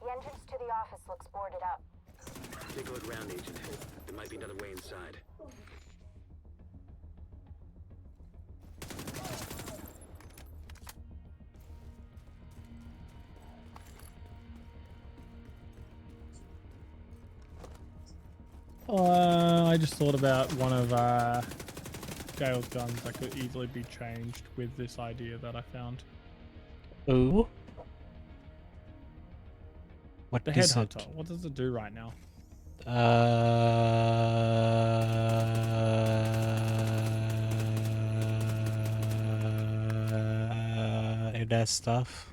The entrance to the office looks boarded up. Take a look around, Agent. There might be another way inside. I just thought about one of Gale's guns that could easily be changed with this idea that I found. Ooh. What The is headhunter. it? What does it do right now? It does stuff.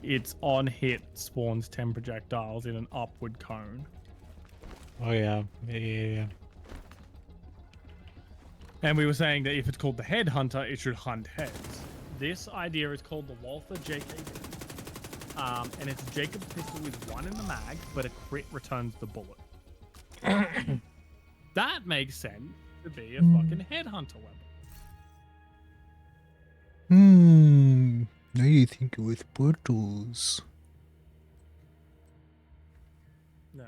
It's on hit spawns 10 projectiles in an upward cone. Oh yeah, yeah. And we were saying that if it's called the Headhunter, it should hunt heads. This idea is called the Walther JKB. And it's a Jacob's pistol with 1 in the mag, but a crit returns the bullet. That makes sense to be a fucking Headhunter weapon. Now you think with portals. Yeah.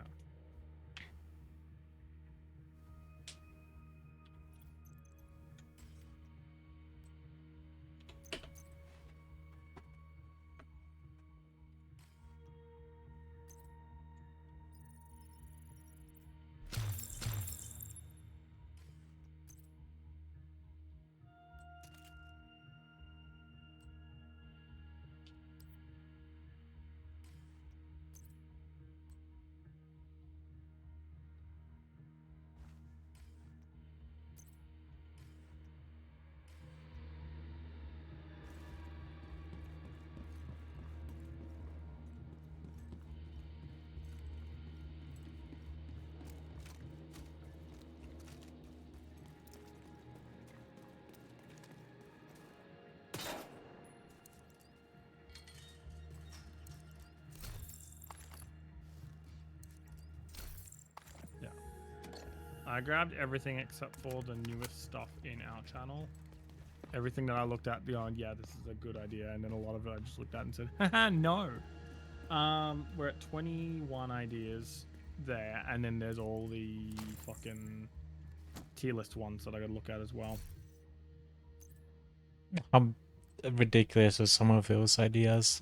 I grabbed everything except for the newest stuff in our channel. Everything that I looked at beyond, yeah, this is a good idea, and then a lot of it I just looked at and said, haha, no. We're at 21 ideas there, and then there's all the fucking tier list ones that I gotta look at as well. How ridiculous are some of those ideas?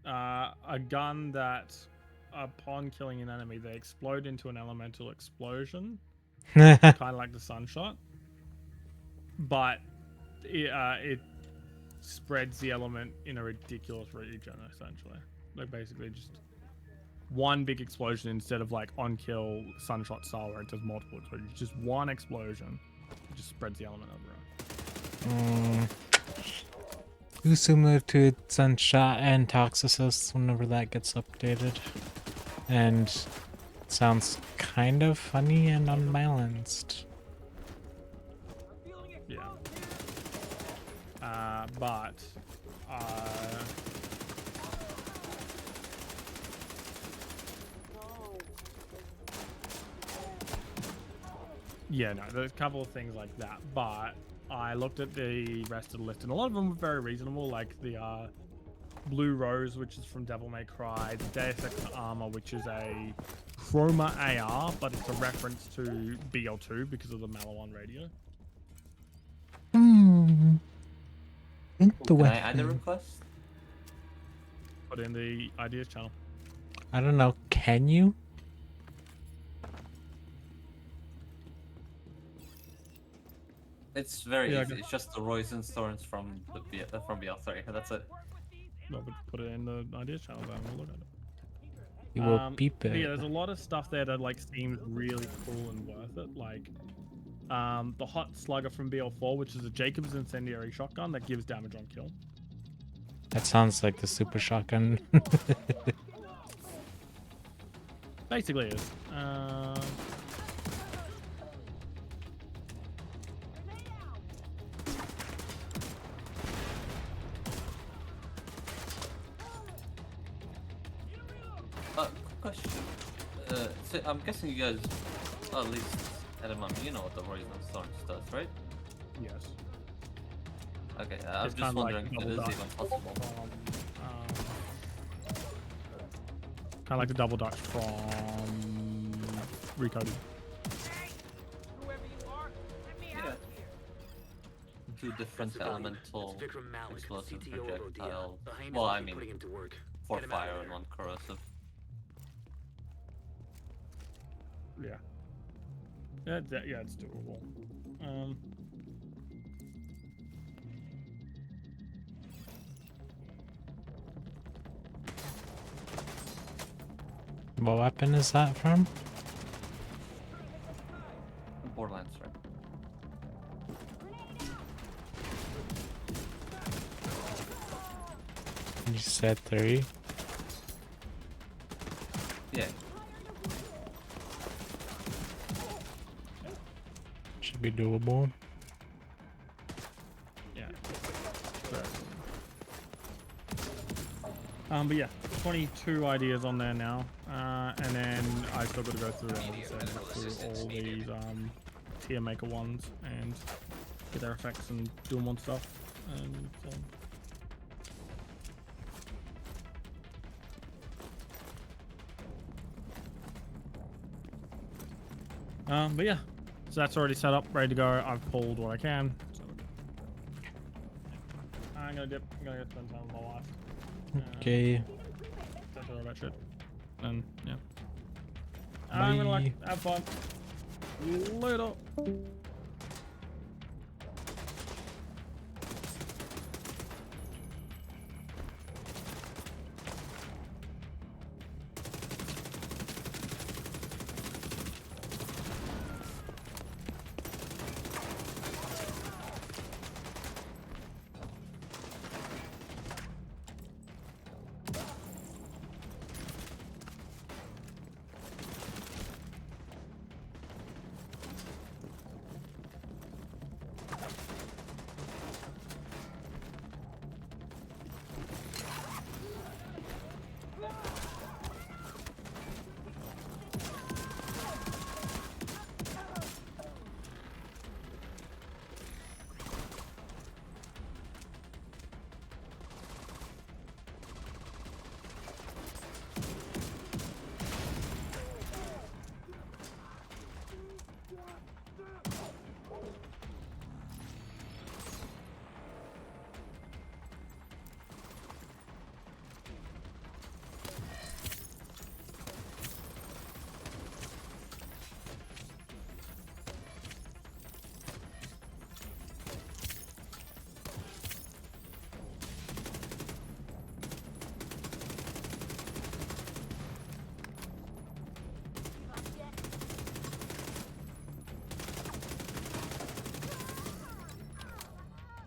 A gun that, upon killing an enemy, they explode into an elemental explosion, kind of like the Sunshot, but it spreads the element in a ridiculous region, essentially. Like basically just one big explosion instead of like on kill Sunshot style where it does multiple explosions. Just one explosion, it just spreads the element over. Too similar to Sunshot and Toxicist whenever that gets updated. And it sounds kind of funny and unbalanced. Yeah. But yeah, no, there's a couple of things like that, but I looked at the rest of the list and a lot of them were very reasonable, like the Blue Rose, which is from Devil May Cry, the Deus Ex Armor, which is a Chroma AR, but it's a reference to BL2 because of the Malawan radio. Can I add a request? Put in the ideas channel. I don't know, can you? It's very easy. It's just the Royce and Thorns from the from BL3. That's it. No, but put it in the ideas channel and we'll look at it. You will beep it. Yeah, there's a lot of stuff there that like seems really cool and worth it. Like the Hot Slugger from BL4, which is a Jacob's incendiary shotgun that gives damage on kill. That sounds like the super shotgun. Basically it is. Question. So I'm guessing you guys, at least Edamame, you know what the Royce and Thorns does, right? Yes. Okay, I'm just wondering if it is even possible. Kind of like the double dutch from Recoded. Yeah. Two different elemental explosive projectile. Well, I mean, 4 fire and 1 corrosive. Yeah. Yeah, it's doable. What weapon is that from? Borderlands, right? You said 3? Yeah. Should be doable. Yeah. But yeah, 22 ideas on there now, and then I still got to go through, all these tier maker ones and get their effects and do them on stuff, and so on. But yeah, so that's already set up, ready to go. I've pulled what I can. So I'm gonna dip. I'm gonna go spend time with my wife. Okay. That's all that shit. And yeah, I'm gonna like have fun. Later.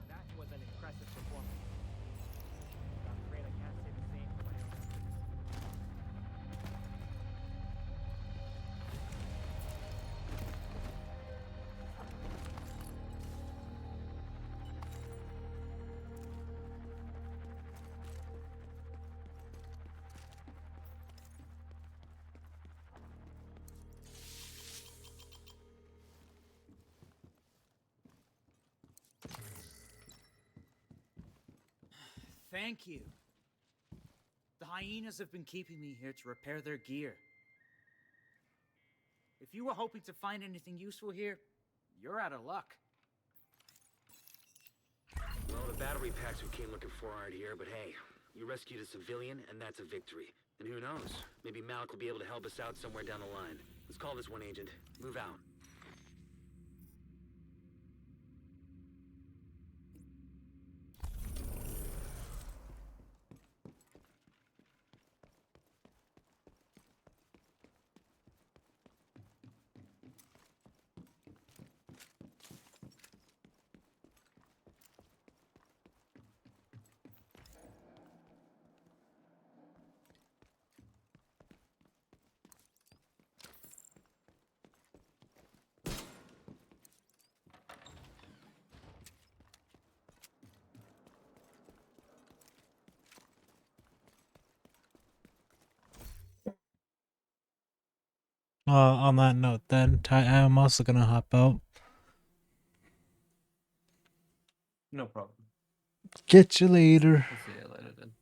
That was an impressive performance. I'm afraid I can't say the same for my own efforts. Thank you. The hyenas have been keeping me here to repair their gear. If you were hoping to find anything useful here, you're out of luck. Well, the battery packs we came looking for aren't here, but hey, you rescued a civilian, and that's a victory. And who knows? Maybe Malik will be able to help us out somewhere down the line. Let's call this one, Agent. Move out. On that note, then I'm also gonna hop out. No problem. Get you later. I'll see you later then.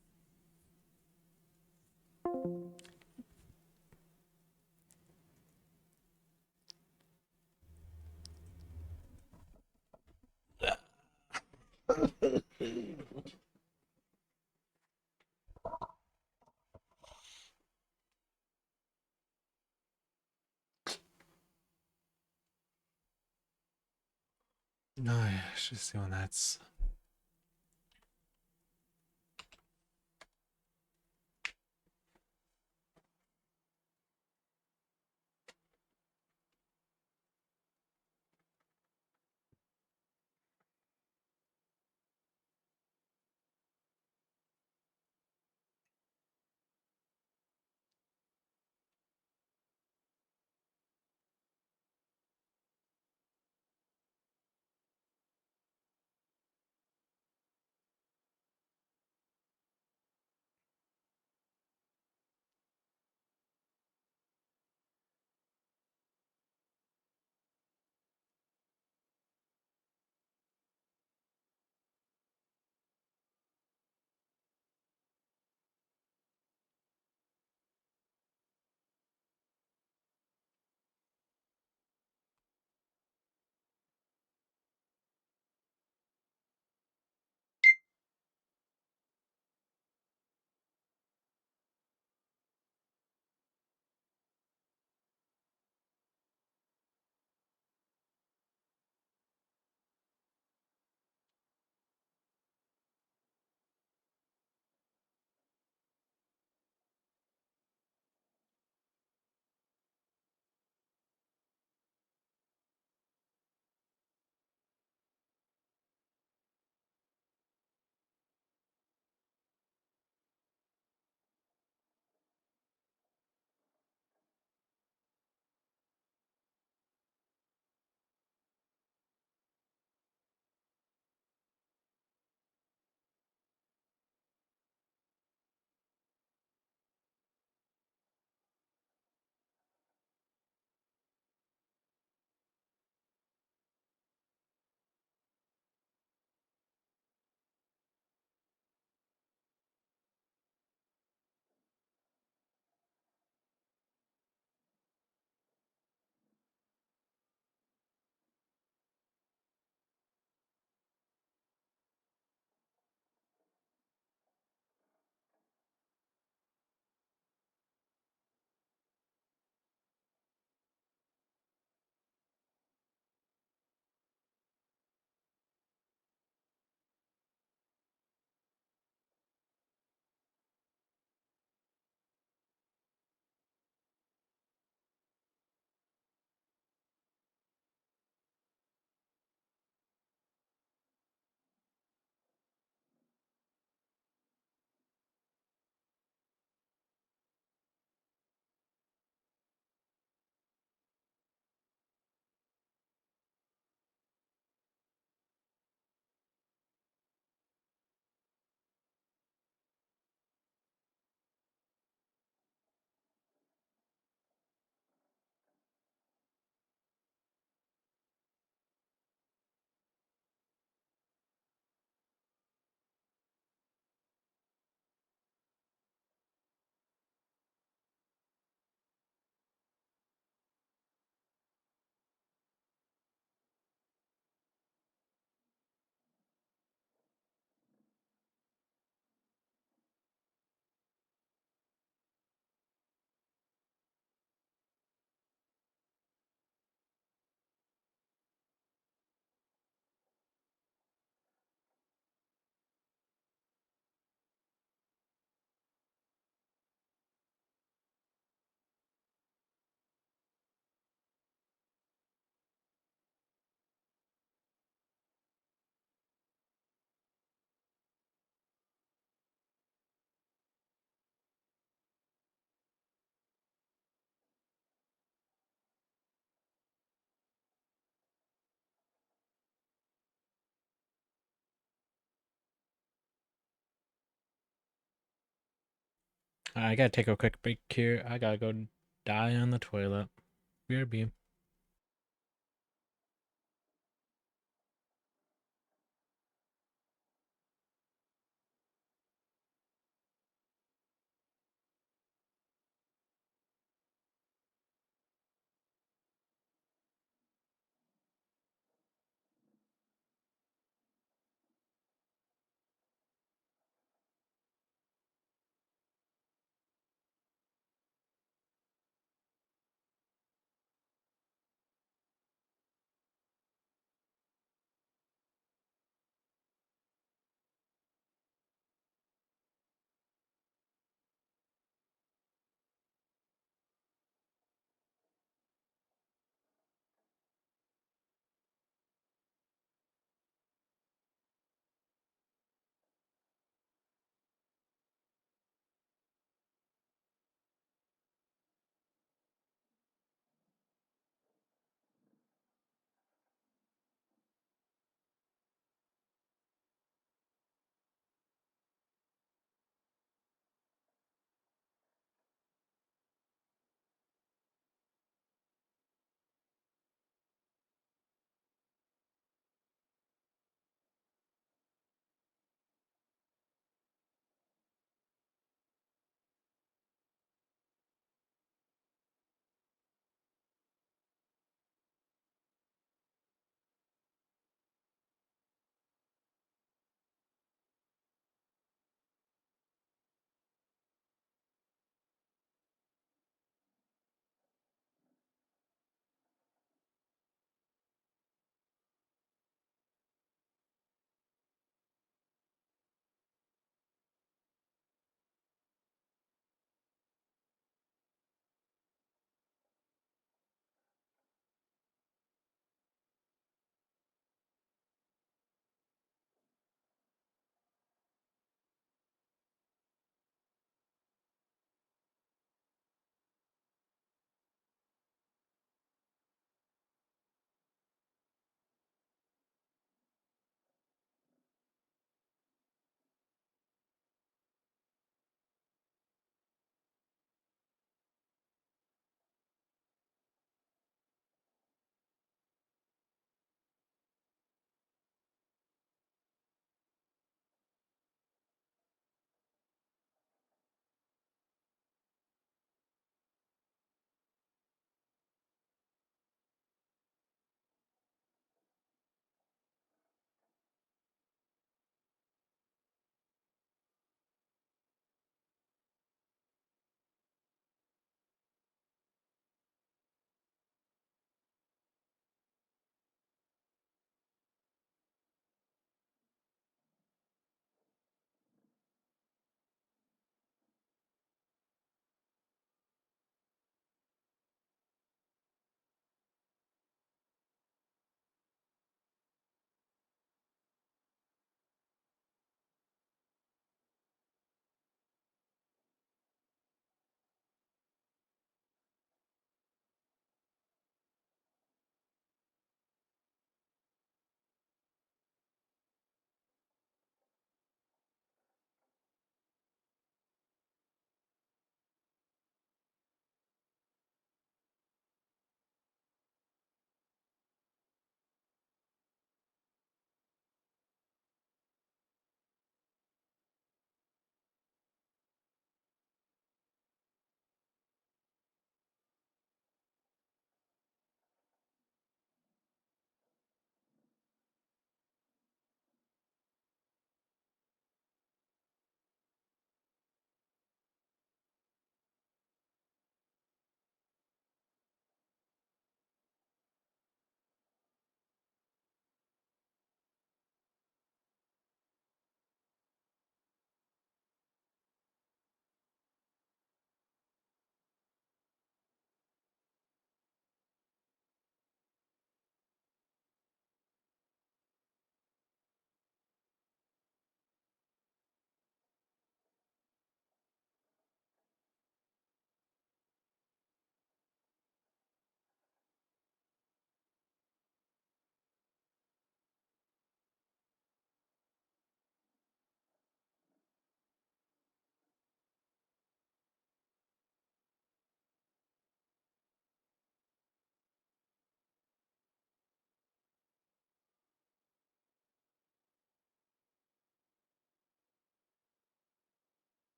No, yeah, just doing that. I gotta take a quick break here. I gotta go die on the toilet. BRB.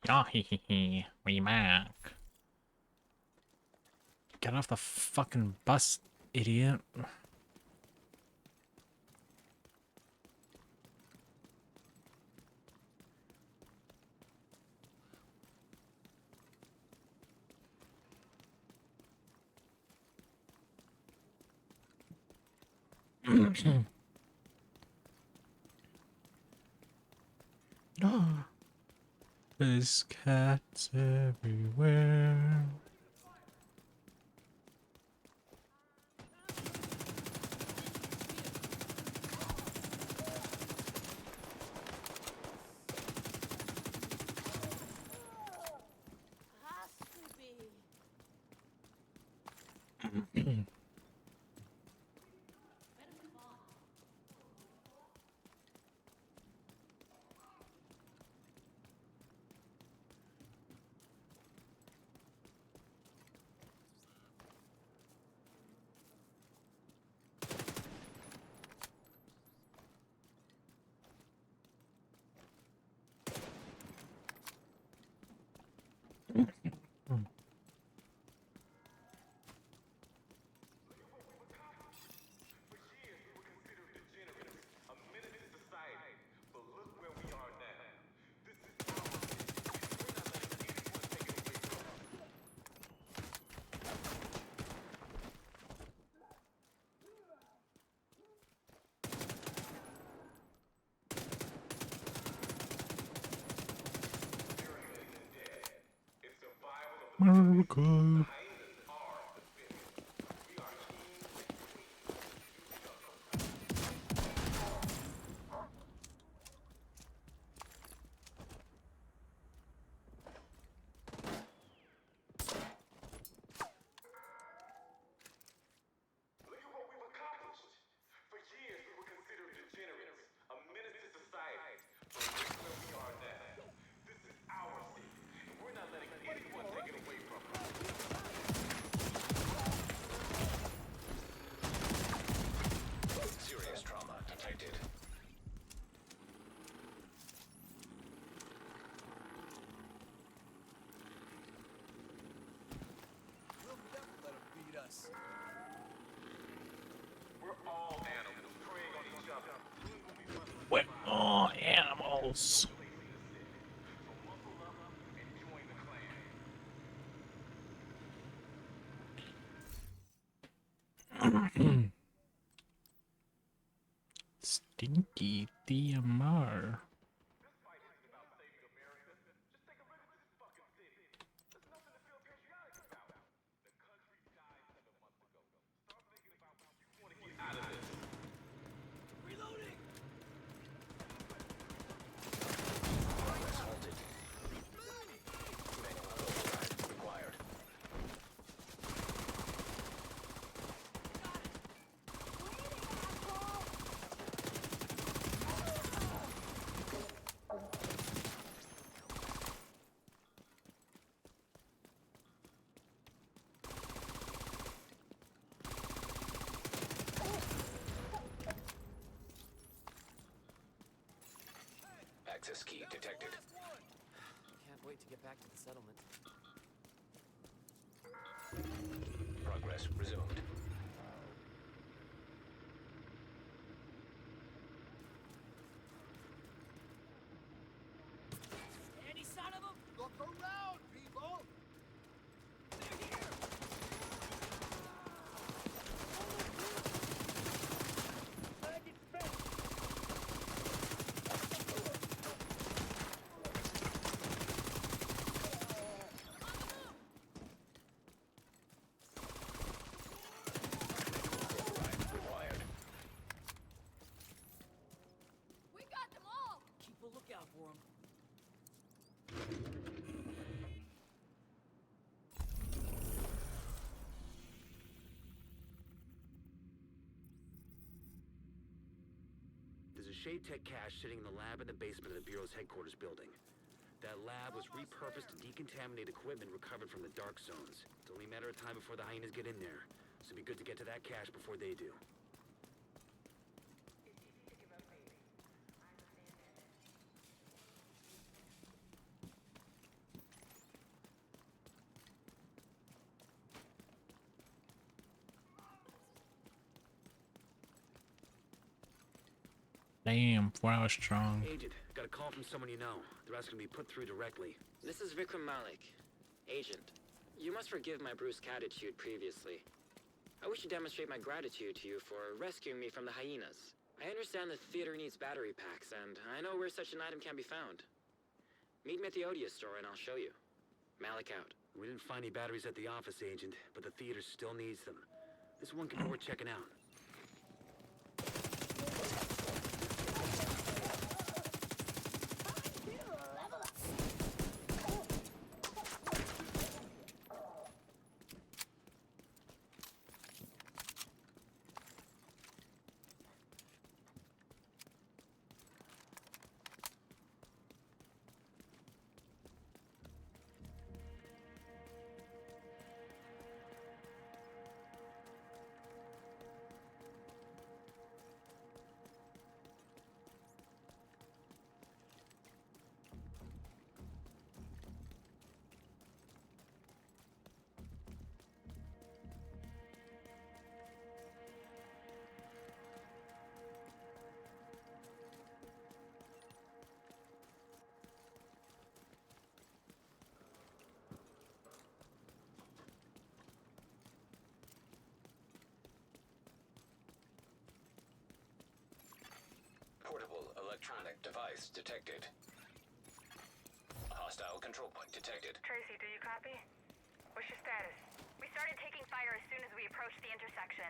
Oh, hee. We back. Get off the fucking bus, idiot. No. There's cats everywhere. America. Serious trauma detected. We'll never let them beat us. We're all animals, preying on each other. We're all animals. Stinky DMR. Reloading! Progress halted. Manual override required. Access key detected. Can't wait to get back to the settlement. Progress resumed. Any sign of them? Look around, people! They're here! Target spent! Override required. We got them all! Keep a lookout for them. There's a Shade Tech cache sitting in the lab in the basement of the Bureau's headquarters building. That lab was repurposed to decontaminate equipment recovered from the dark zones. It's only a matter of time before the hyenas get in there, so it'd be good to get to that cache before they do. Damn, 4 hours strong. Agent, got a call from someone you know. They're asking to be put through directly. This is Vikram Malik. Agent, you must forgive my brusque attitude previously. I wish to demonstrate my gratitude to you for rescuing me from the hyenas. I understand the theater needs battery packs, and I know where such an item can be found. Meet me at the Odia store and I'll show you. Malik out. We didn't find any batteries at the office, Agent, but the theater still needs them. This one could be worth checking out. Portable electronic device detected. Hostile control point detected. Tracy, do you copy? What's your status? We started taking fire as soon as we approached the intersection.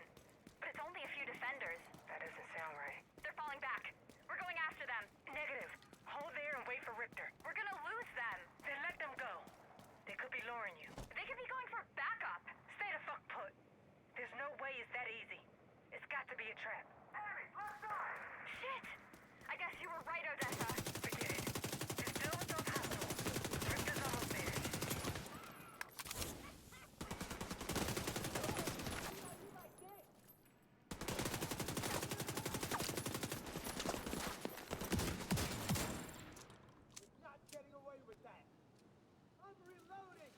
But it's only a few defenders. That doesn't sound right. They're falling back. We're going after them. Negative. Hold there and wait for Richter. We're gonna lose them. Then let them go. They could be luring you. They could be going for backup. Stay the fuck put. There's no way it's that easy. It's got to be a trap. Enemy, left side! Shit! I guess you were right, Odessa. Forget it. Just deal with those hostiles. Richter's almost there. Not getting away with that. I'm reloading.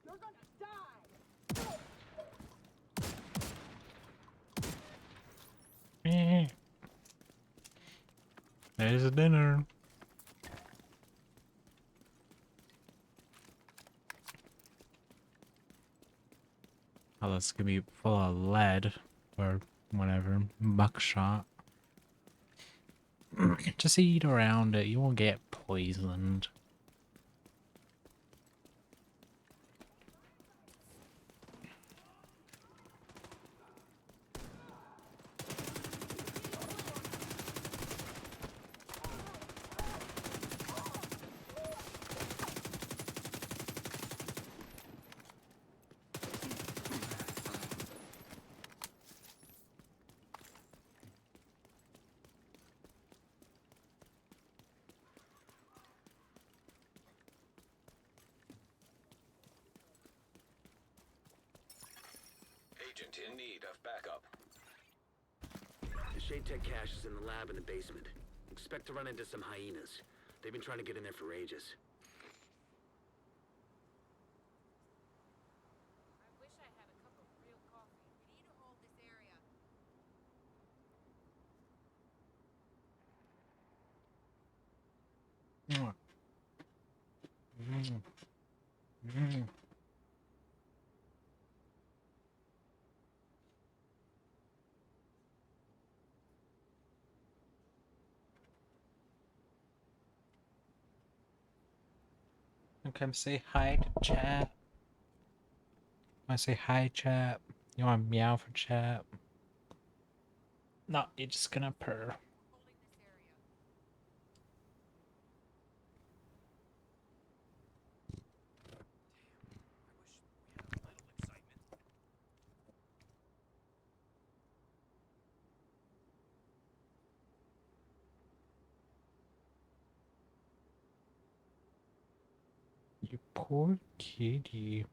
You're gonna die. Eh. There's dinner. Oh, this could be full of lead or whatever, buckshot. Just eat around it, you won't get poisoned. Agent in need of backup. The Shade Tech cache is in the lab in the basement. Expect to run into some hyenas. They've been trying to get in there for ages. I wish I had a cup of real coffee. We need to hold this area. Come say hi to chat. Want to say hi, chat? You want to meow for chat? No, you're just gonna purr. You poor kitty.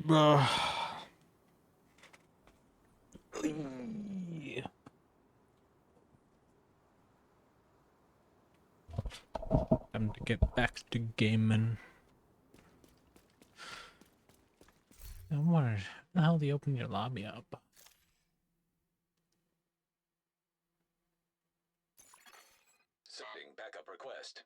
Time to get back to gaming. I wonder how the hell do you open your lobby up? Sending backup request.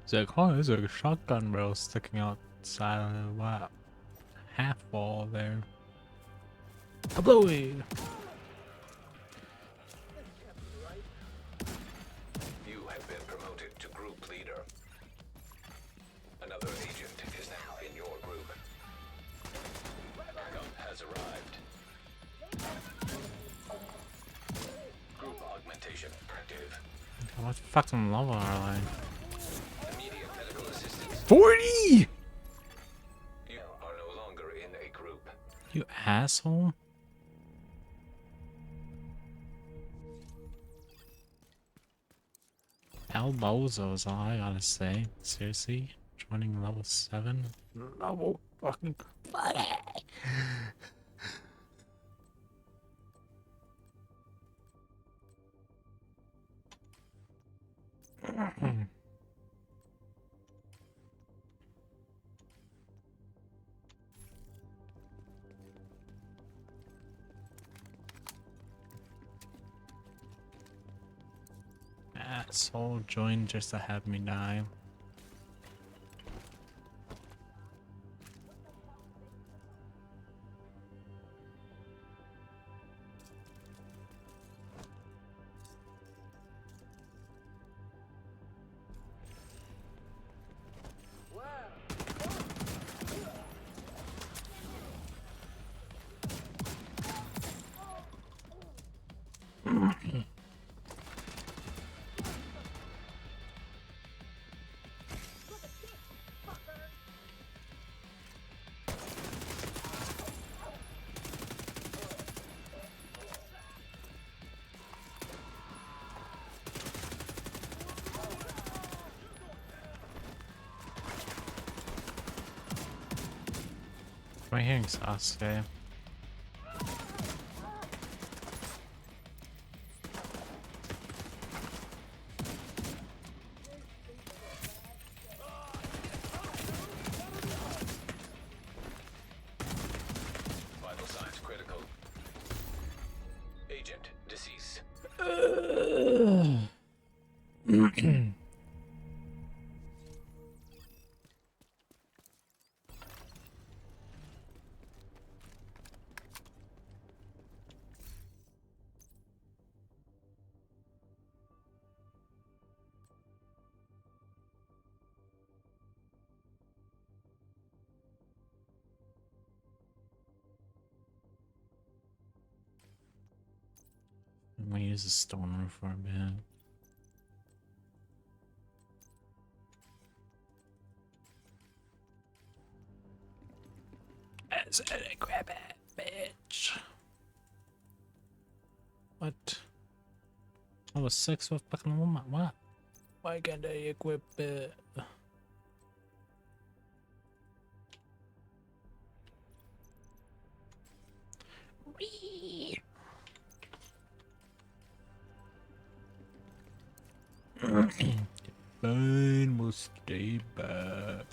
It's like, oh, there's a shotgun barrel sticking outside of the wow. Half wall there. Kablowy! You have been promoted to group leader. Another agent is now in your group. Backup has arrived. Group augmentation active. What fucking level are Immediate medical assistance. 40! You are no longer in a group. You asshole. Elbozo is all I gotta say. Seriously? Joining level 7? Level fucking... Asshole joined just to have me die. Am I hearing Sasuke? Vital signs critical. Agent deceased. I'm gonna use the stone roof for a bit. As I grab it, bitch. What? I was 6 with fucking woman. What? Why can't I equip it? Fine, we'll stay back.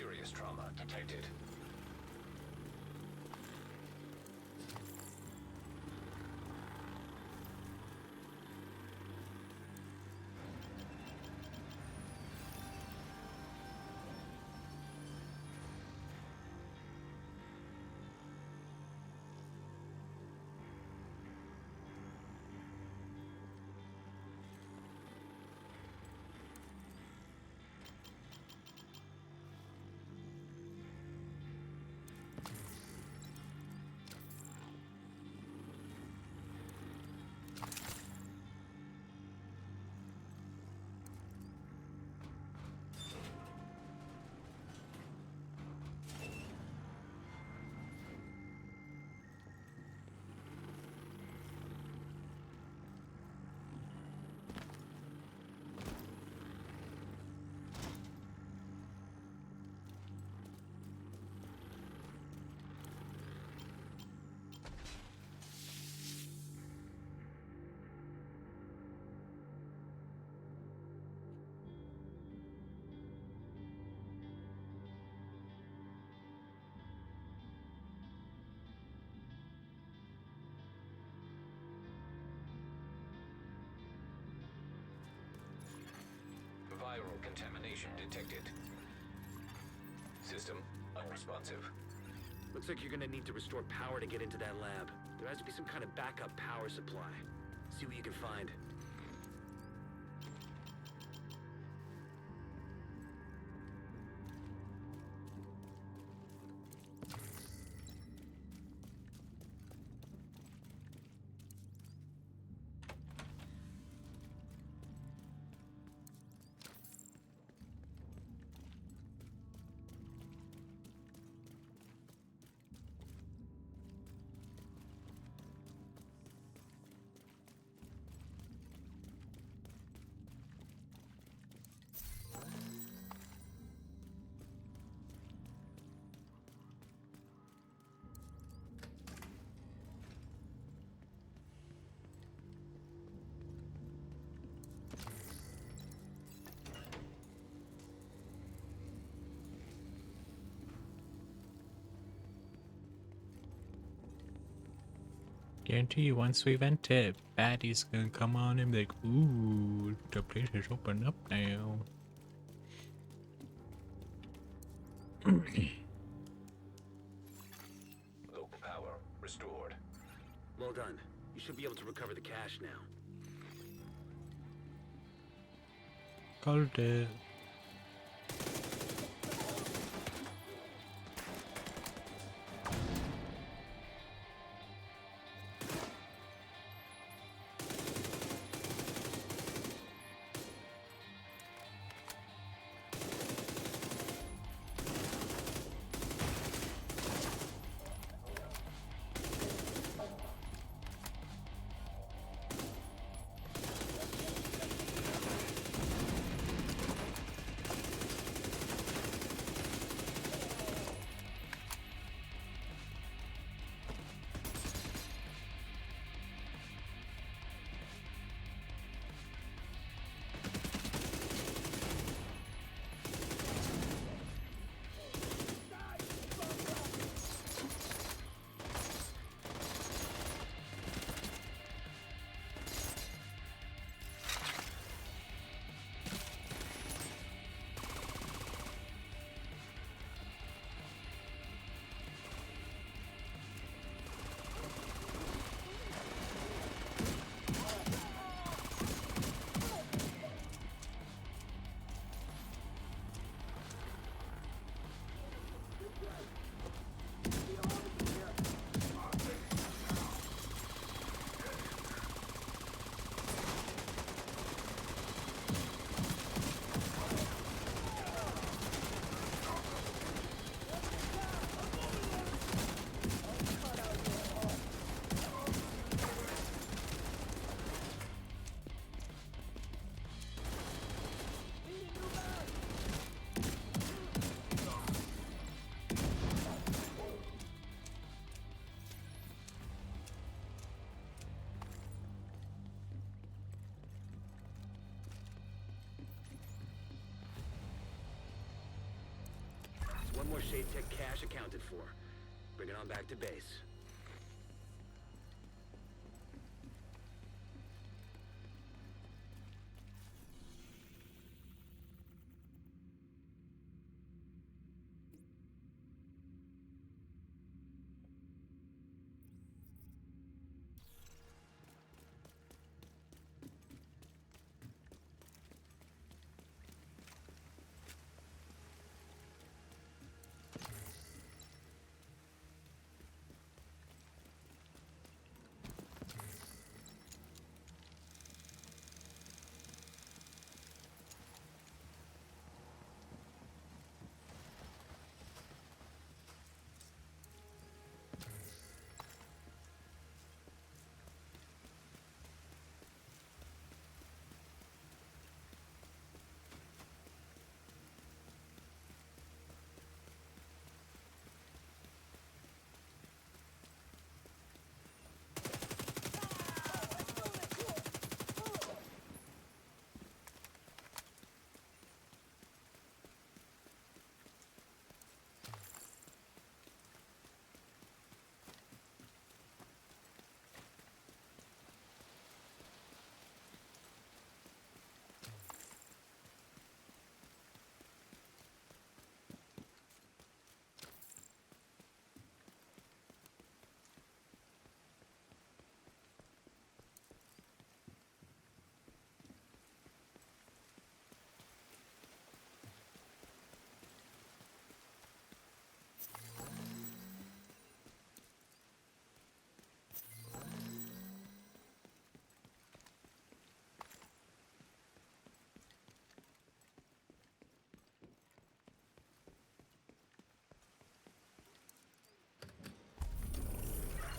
Serious trauma detected. Viral contamination detected. System unresponsive. Looks like you're gonna need to restore power to get into that lab. There has to be some kind of backup power supply. See what you can find. Guarantee you, once we vent it, baddies gonna come on and be like, ooh, the place is open up now. Local power restored. Well done. You should be able to recover the cash now. Called it. Shade Tech cash accounted for. Bring it on back to base.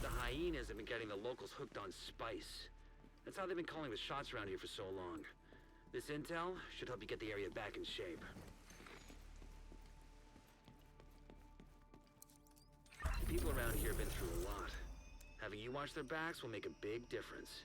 The hyenas have been getting the locals hooked on spice. That's how they've been calling the shots around here for so long. This intel should help you get the area back in shape. The people around here have been through a lot. Having you watch their backs will make a big difference.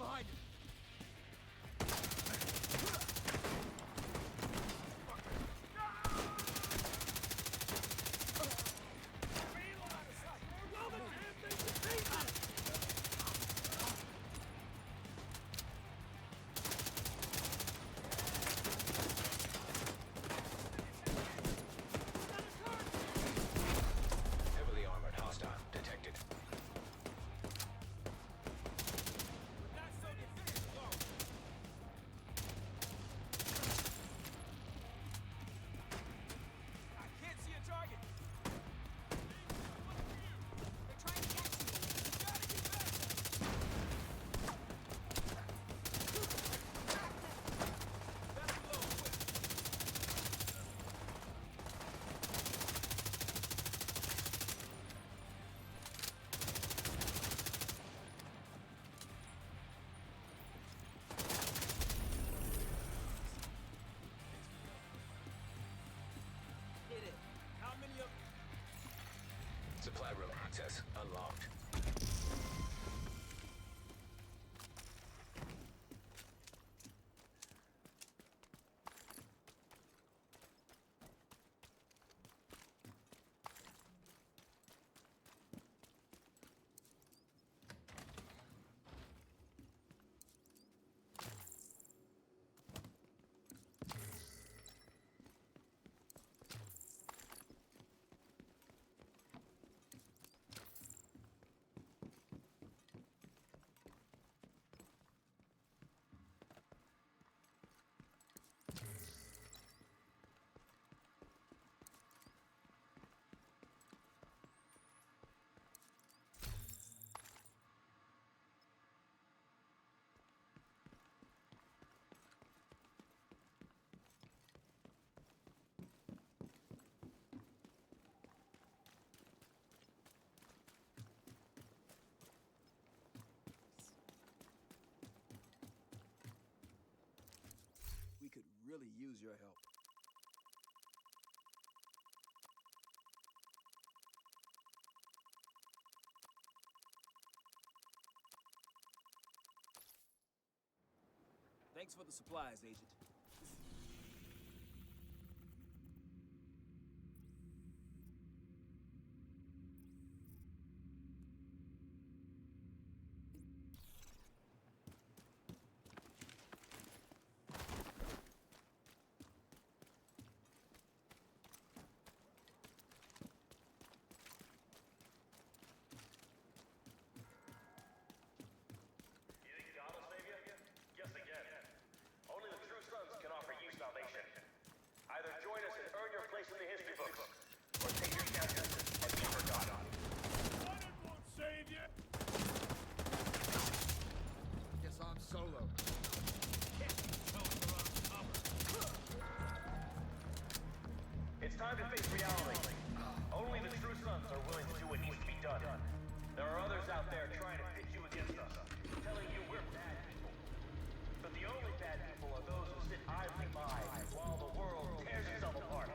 behind you. Heavily armored hostile detected. I can't see a target. They're trying to get to me. You gotta get back. That's low quick. Hit it. How many of Supply room access unlocked. We could really use your help. Thanks for the supplies, Agent. You think God will save you? Guess again. Only the true sons can offer you salvation. Either join us and earn your place in the history books, or take your chances and be forgotten. Wanted won't save you. Guess I'm solo. It's time to face reality. Only the true sons are willing to do what needs to be done. There are others out there trying to pit you against us, telling you we're bad people. But the only bad people are those who sit idly by while the world tears itself apart.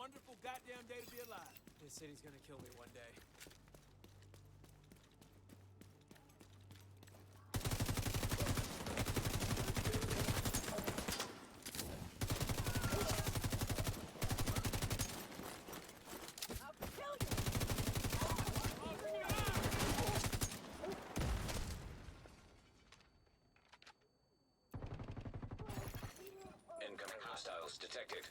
wonderful goddamn day to be alive. This city's gonna kill me one day. Incoming hostiles detected.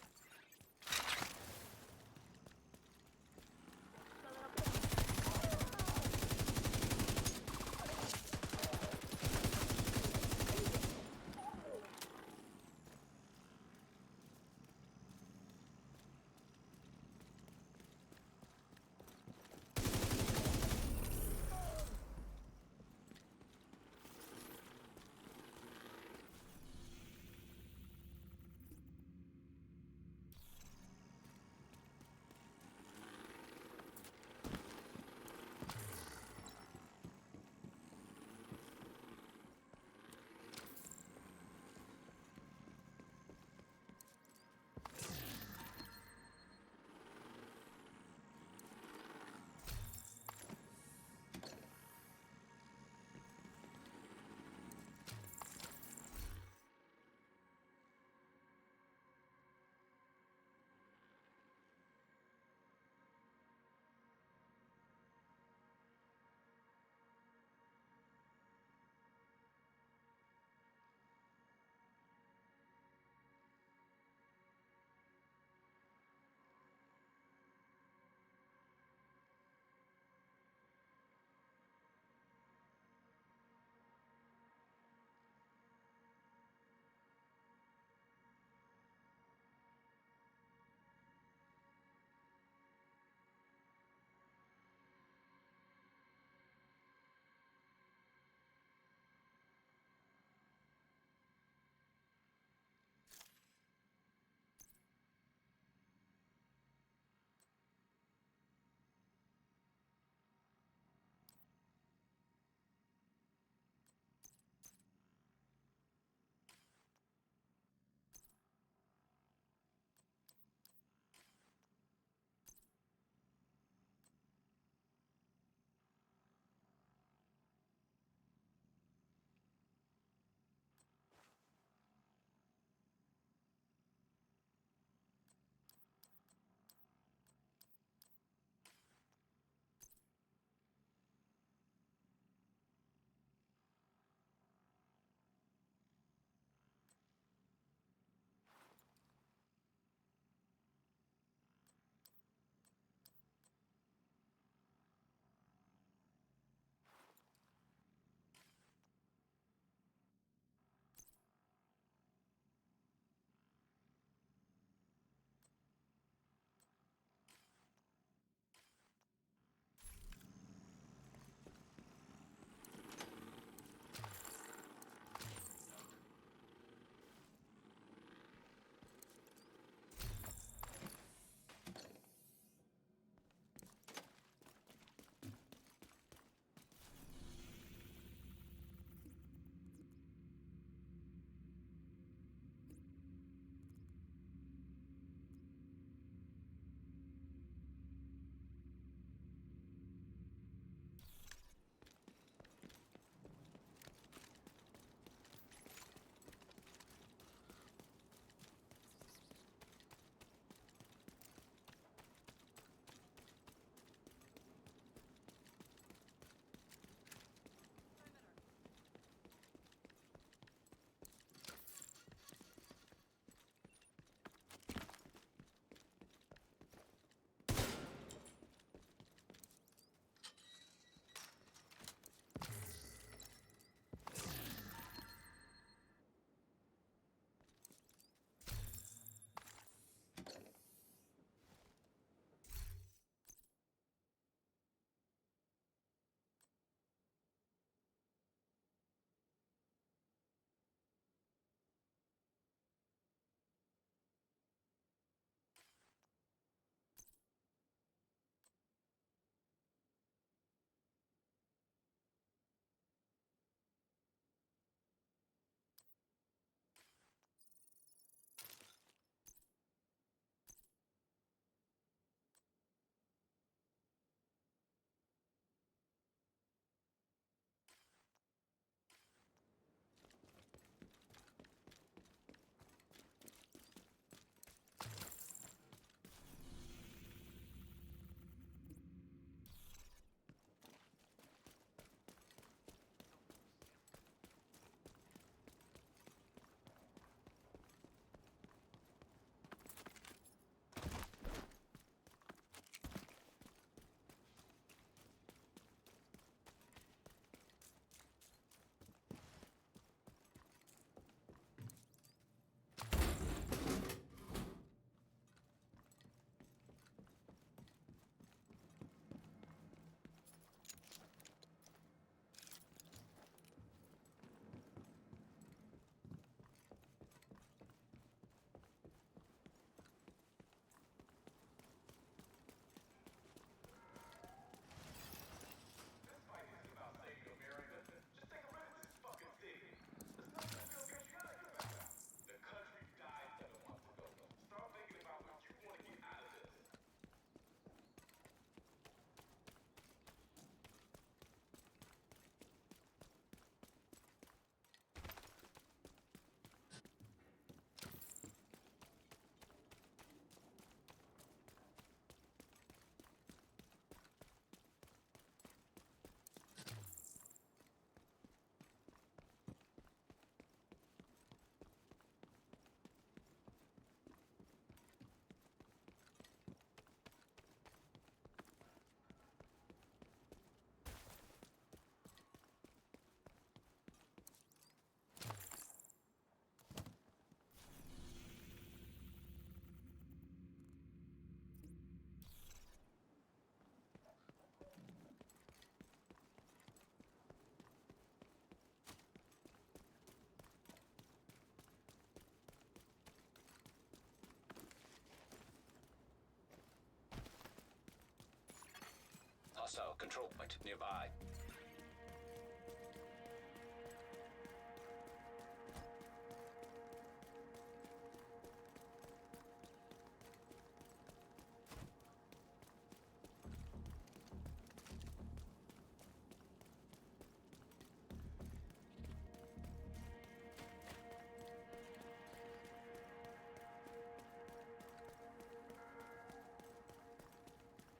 control point nearby.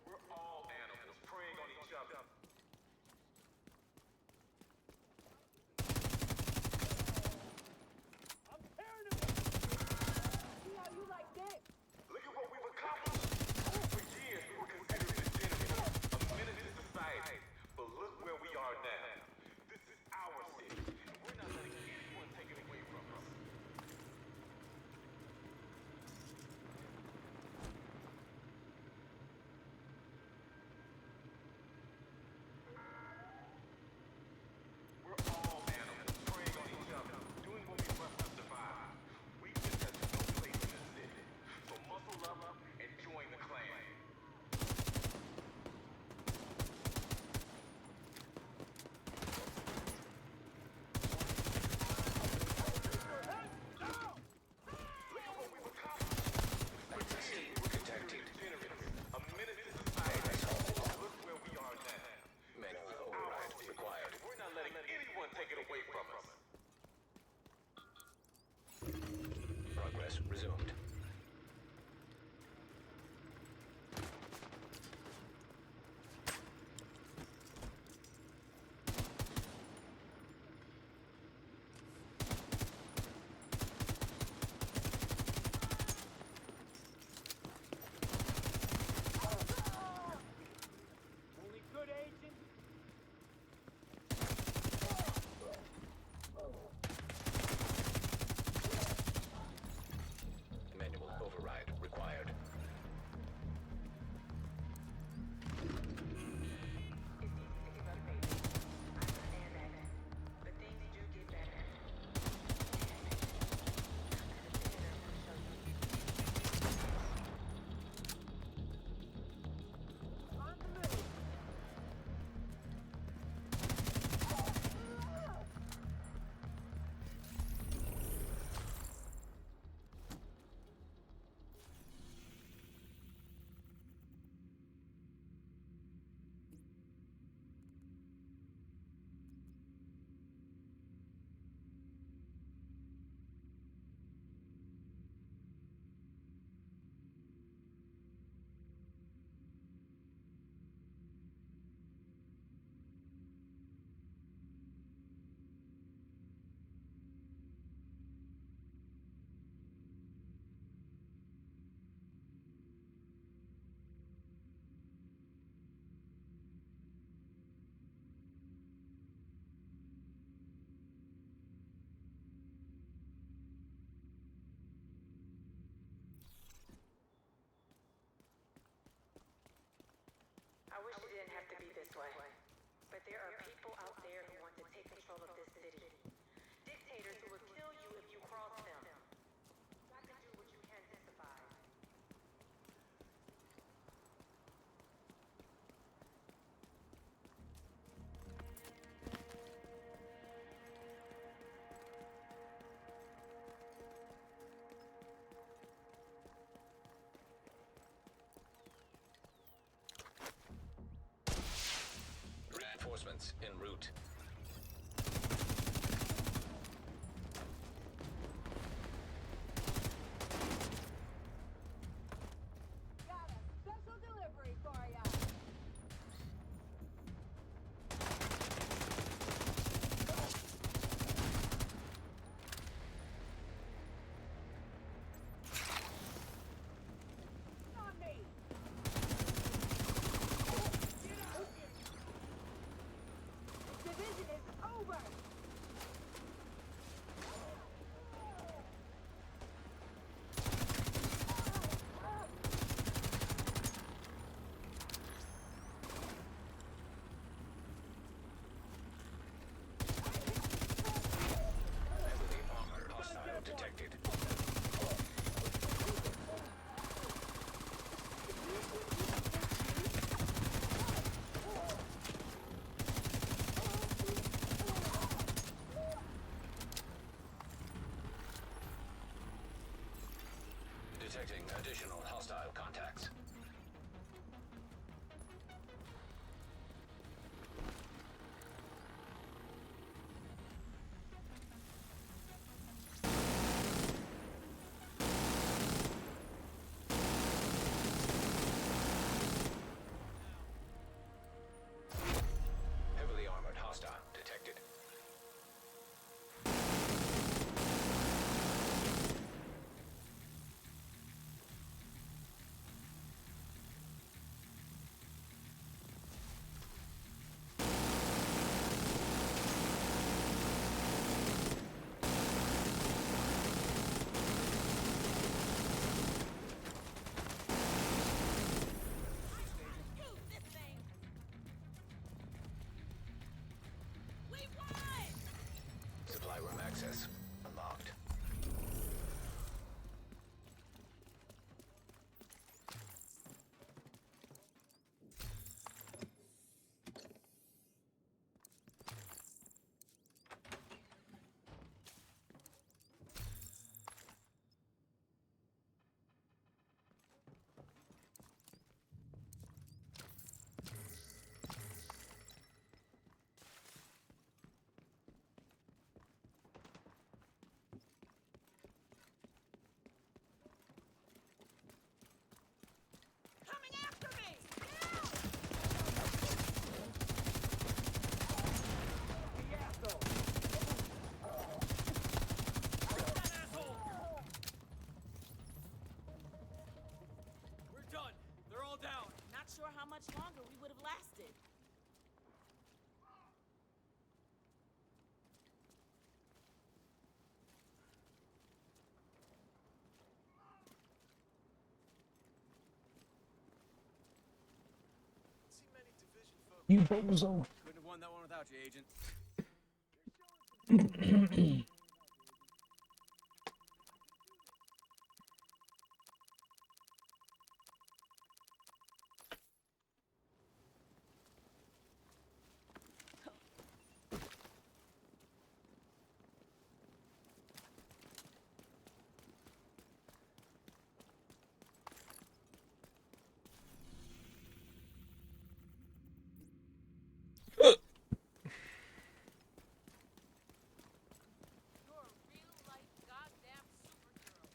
We're all animals preying on each other. I'm tearing him! See how you like that? Look at what we've accomplished. For years, we were considered degenerates, a menace to society. But look where we are now. This is our city, and we're not letting anyone take it away from us. We're all animals preying on each other, doing what we must to survive. Weakness has no place in this city. So muscle up and join the clan. Look at what we've accomplished. Identity detected. A menace to society. Look where we are now. Manual override required. We're not letting anyone take it away from us. Progress resumed. Only good agent. Manual override required. But things do get better. I wish it didn't have to be this way. But there are people out there who want to take control of this city. Dictators who will kill you if you cross them. You got to do what you can to survive. Reinforcements en route. Got a special delivery for ya. On me. Get out. Detecting additional hostile contacts. Heavily armored hostile detected. Supply room access unlocked. Coming after me! We're done. They're all down. Not sure how much longer we would have lasted. You bozo. Couldn't have won that one without you, Agent. You're a real-life goddamn superhero.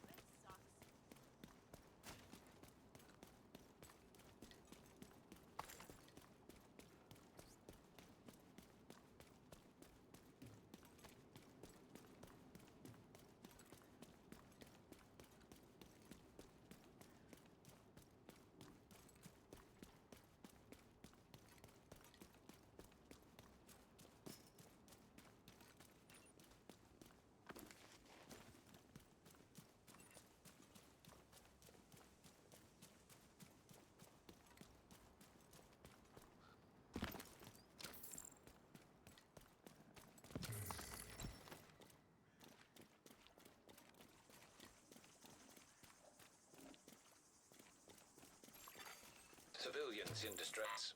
This sucks. Civilians in distress.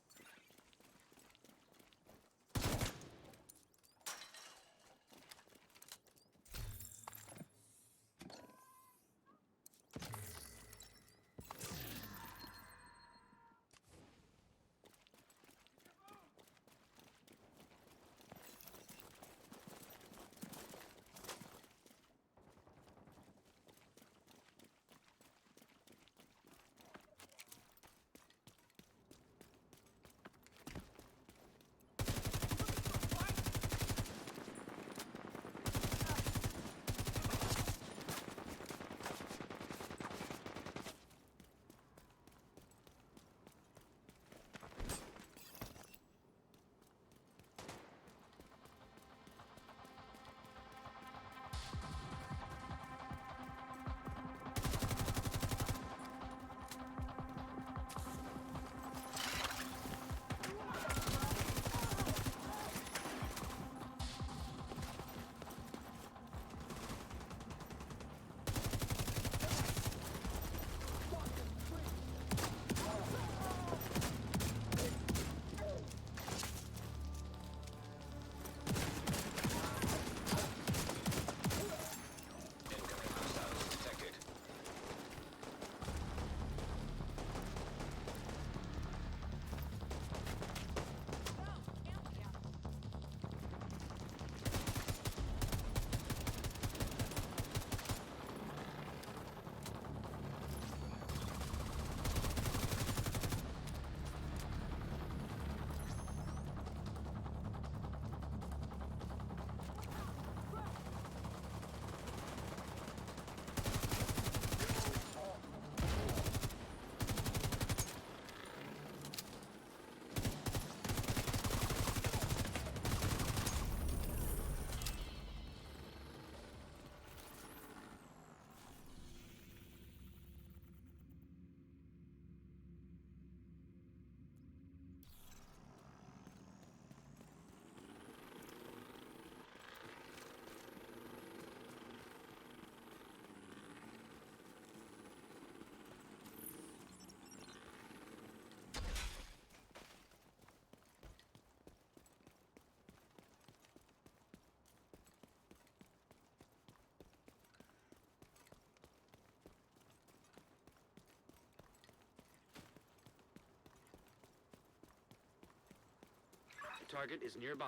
The target is nearby.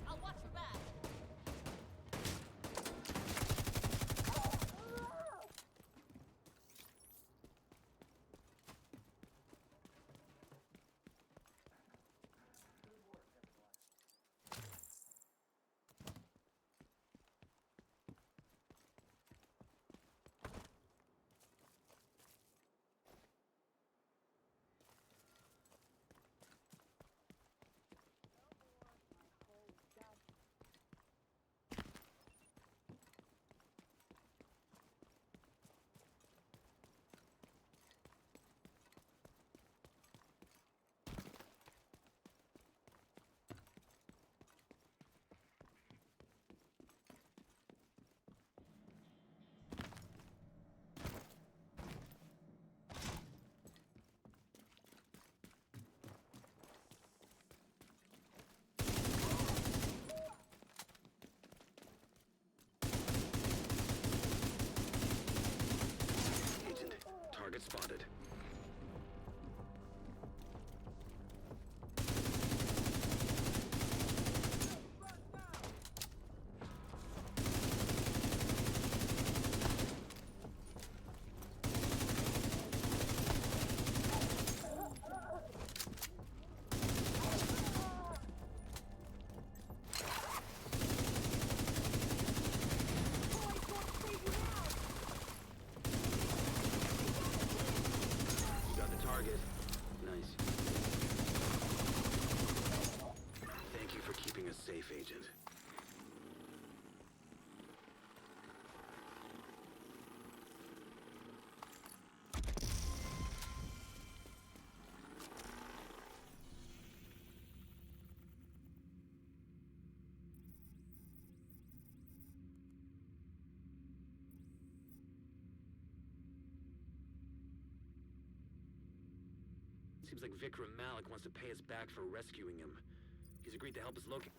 I'll watch your back. Agent, target spotted. You got the target. Nice. Thank you for keeping us safe, Agent. Seems like Vikram Malik wants to pay us back for rescuing him. He's agreed to help us locate...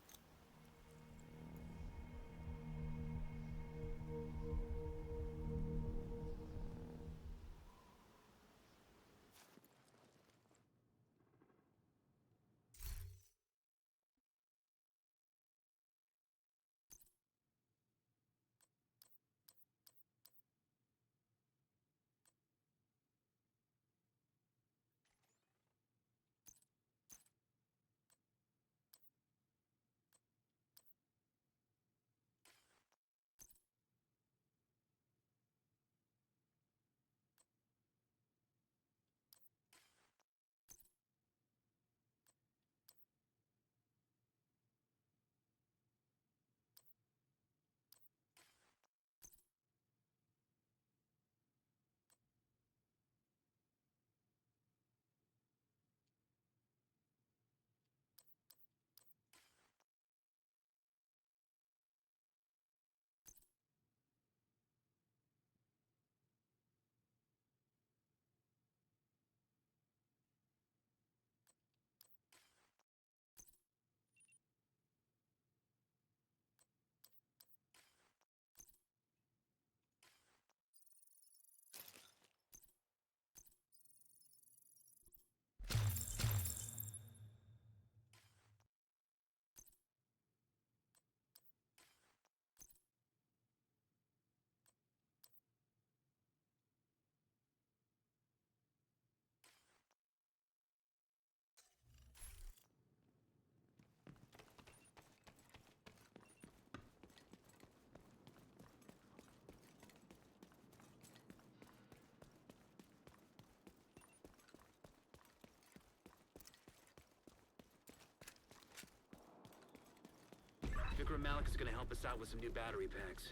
Vikram Malik is gonna help us out with some new battery packs.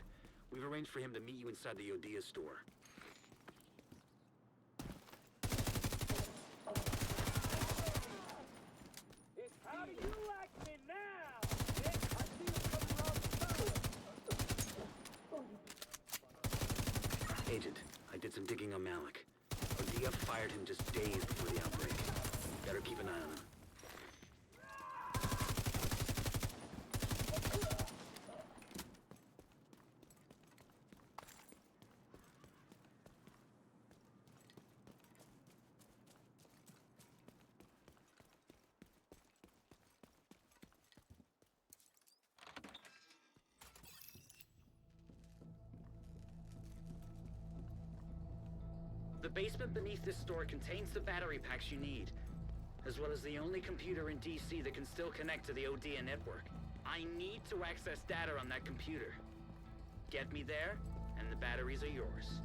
We've arranged for him to meet you inside the Odia store. ODF fired him just days before the outbreak. Better keep an eye on him. The basement beneath this store contains the battery packs you need, as well as the only computer in DC that can still connect to the ODA network. I need to access data on that computer. Get me there, and the batteries are yours.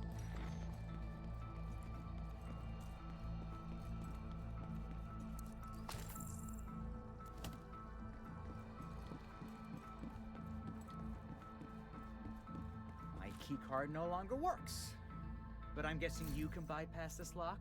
My keycard no longer works. But I'm guessing you can bypass this lock?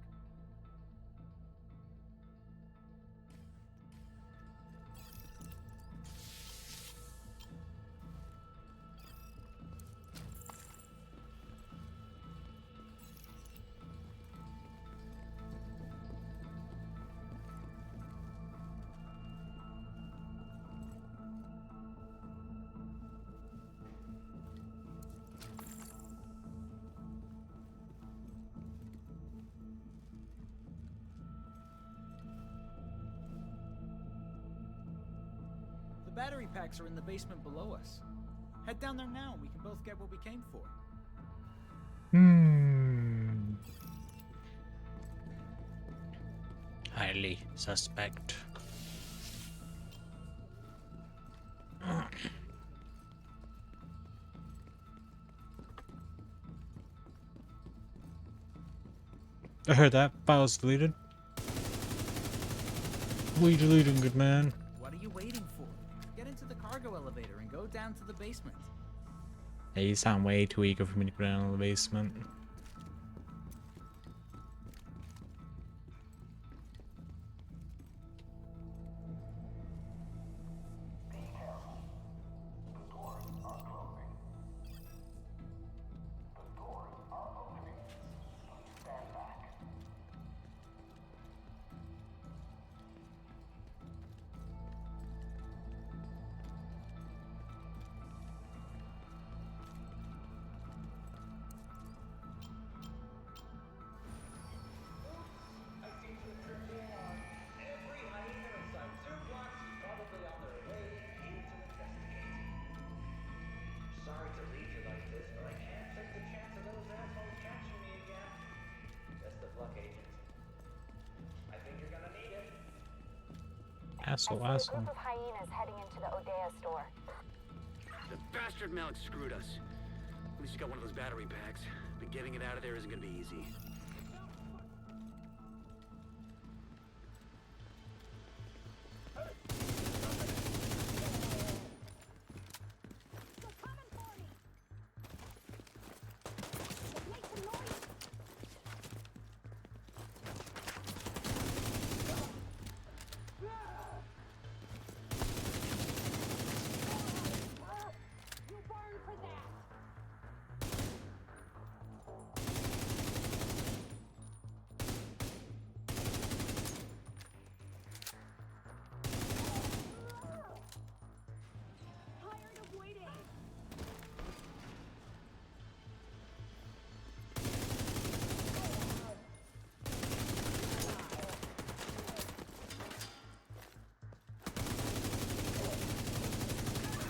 The battery packs are in the basement below us. Head down there now and we can both get what we came for. Highly suspect. I heard that. File's deleted. We deleting, good man. What are you waiting for? Get into the cargo elevator and go down to the basement. Hey, you sound way too eager for me to go down to the basement. Every hyena inside 2 blocks is probably on their way here to investigate. Sorry to leave you like this, but I can't take the chance of those assholes catching me again. Best of luck, Agent. I think you're gonna need it. Asshole, I see a asshole. group of hyenas heading into the Odea store. The bastard Malik screwed us. At least you got one of those battery packs, but getting it out of there isn't gonna be easy.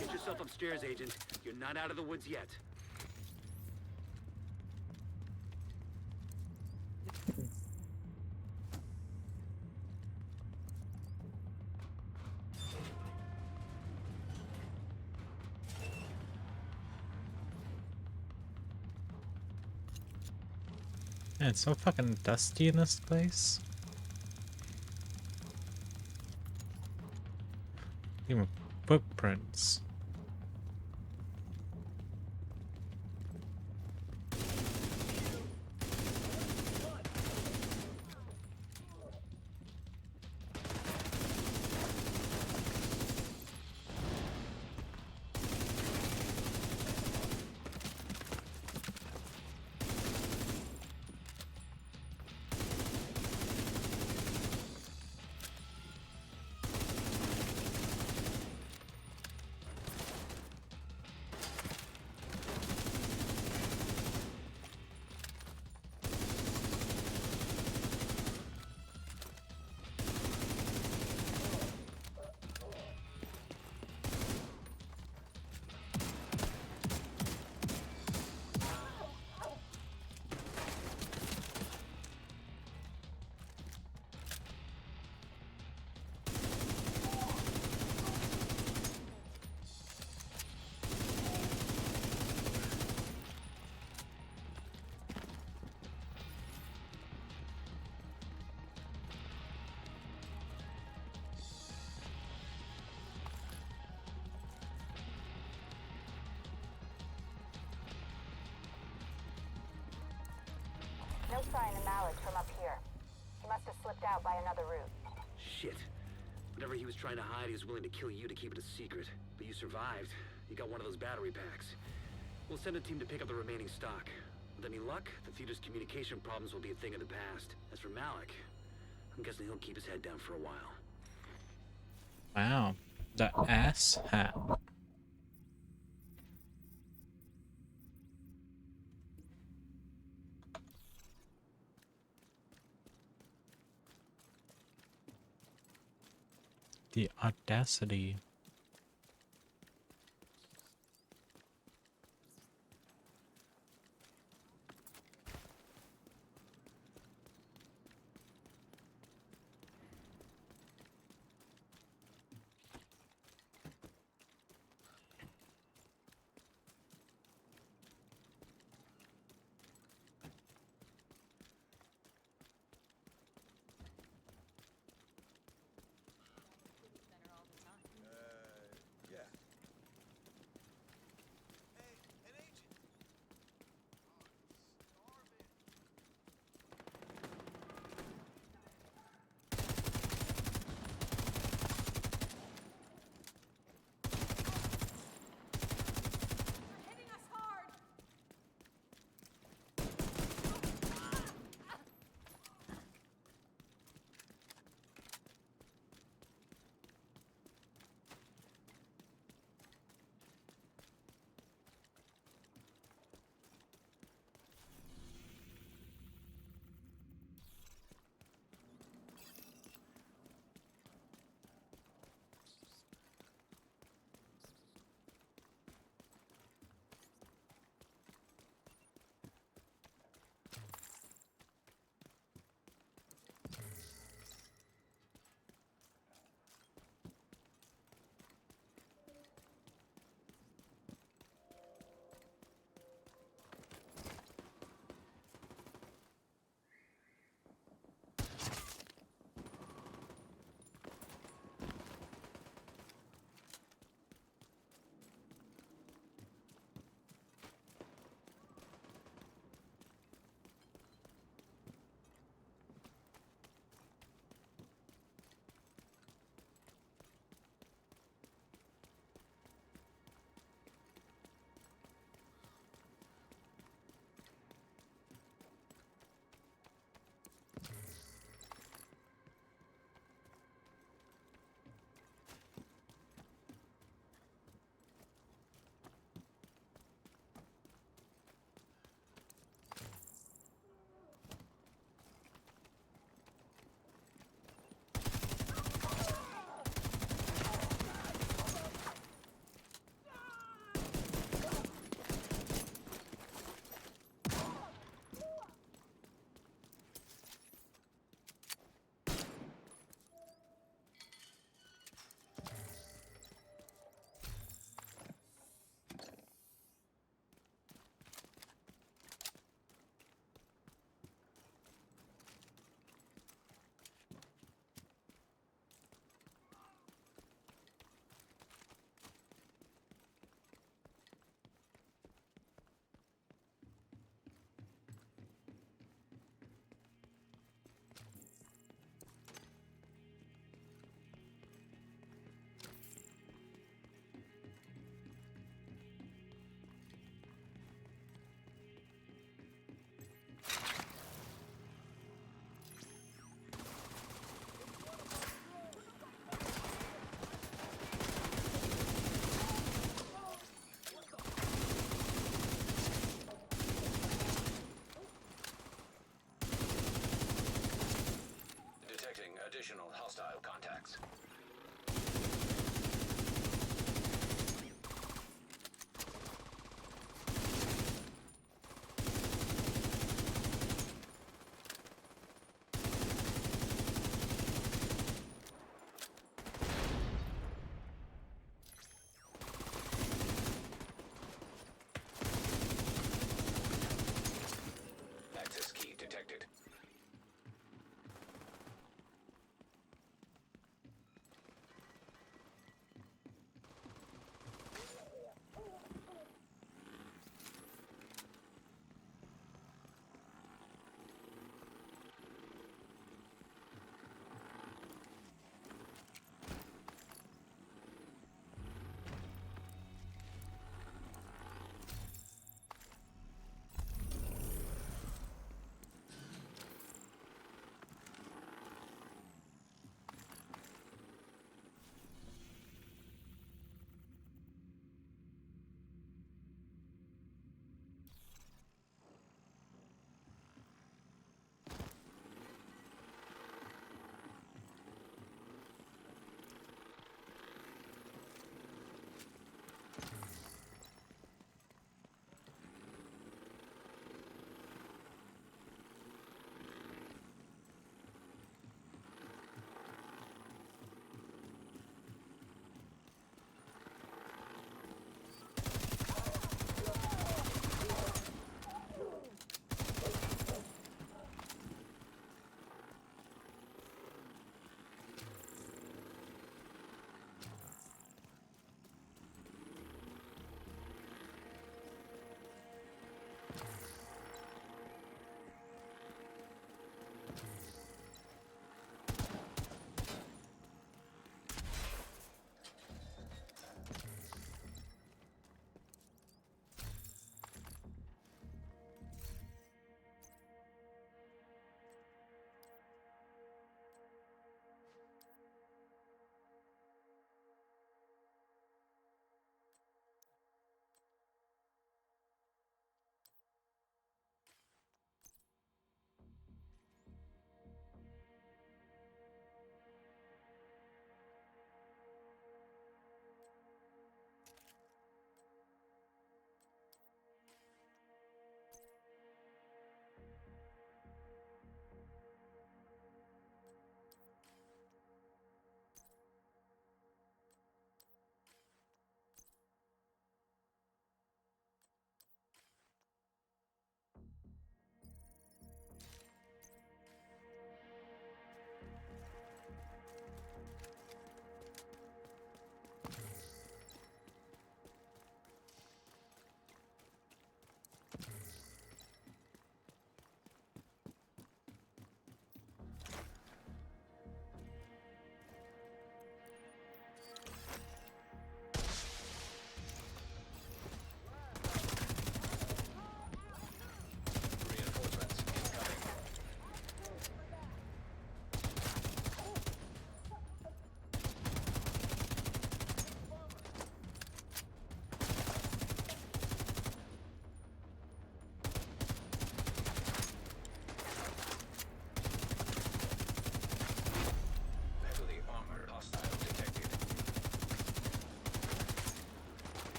Get yourself upstairs, Agent. You're not out of the woods yet. Man, it's so fucking dusty in this place. Even footprints. No sign of Malik from up here. He must have slipped out by another route. Shit. Whatever he was trying to hide, he was willing to kill you to keep it a secret. But you survived. You got one of those battery packs. We'll send a team to pick up the remaining stock. With any luck, the theater's communication problems will be a thing of the past. As for Malik, I'm guessing he'll keep his head down for a while. Wow. The ass hat. The audacity.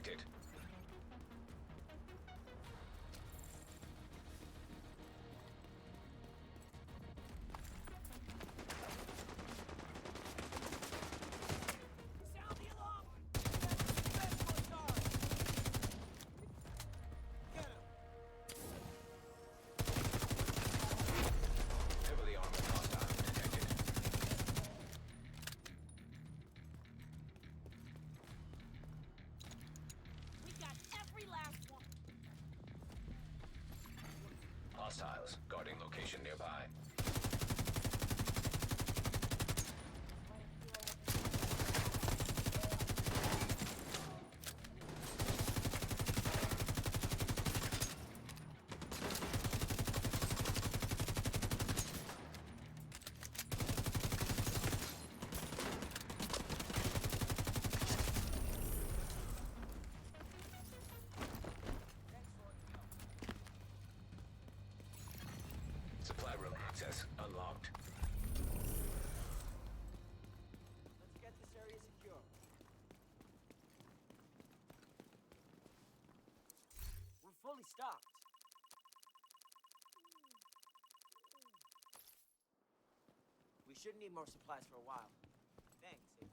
detected. Sound the alarm! Heavily armored hostile detected. We got every last one. Hostiles guarding location nearby. Supply room access unlocked. Let's get this area secure. We're fully stocked. We should need more supplies for a while. Thanks, Agent.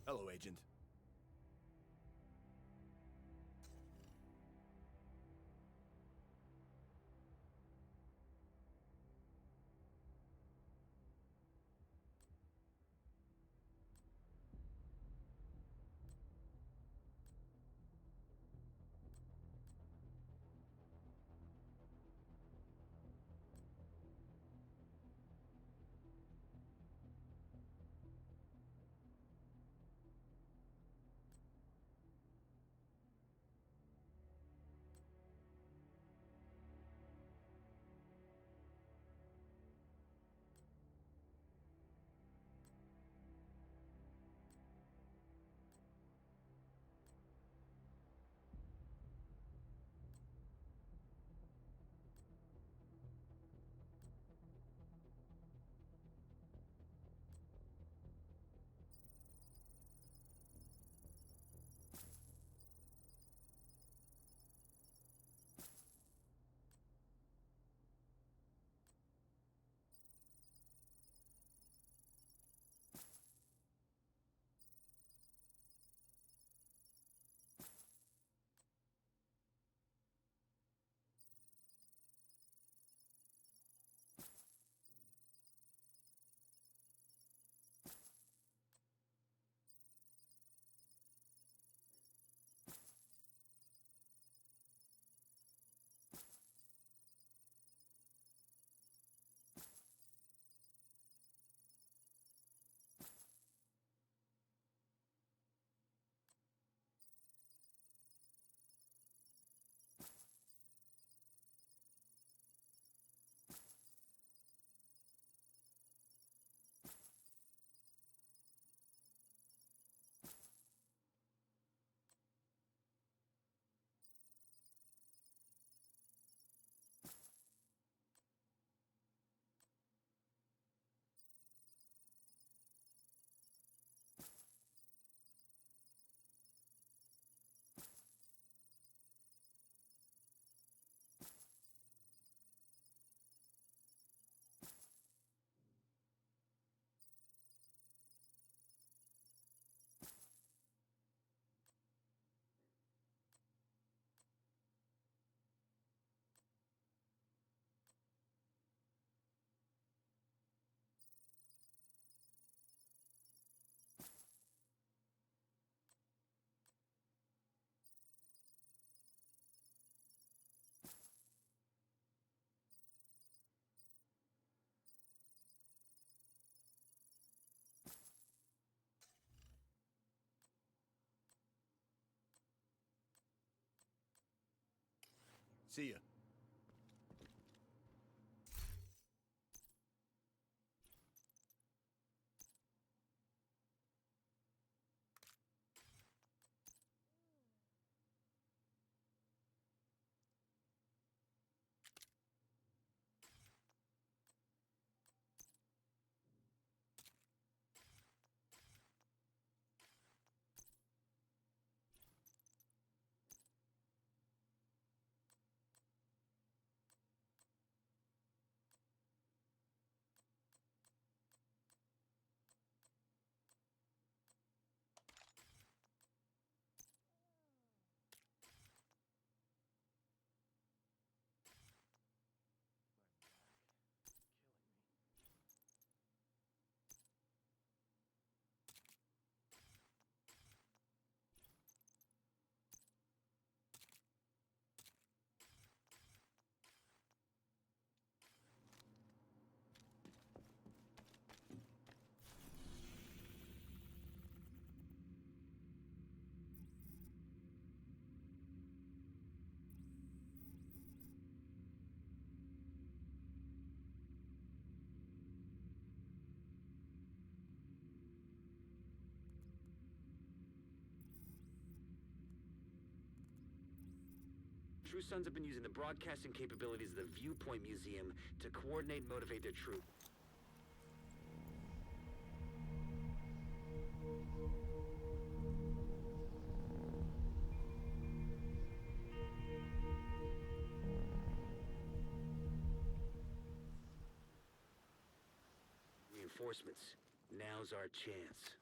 Hello, Agent. See ya. True Sons have been using the broadcasting capabilities of the Viewpoint Museum to coordinate and motivate their troops. Reinforcements. Now's our chance.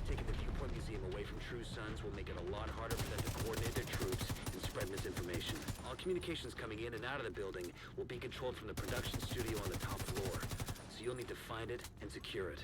Taking the Viewpoint Museum away from True Sons will make it a lot harder for them to coordinate their troops and spread misinformation. All communications coming in and out of the building will be controlled from the production studio on the top floor, so you'll need to find it and secure it.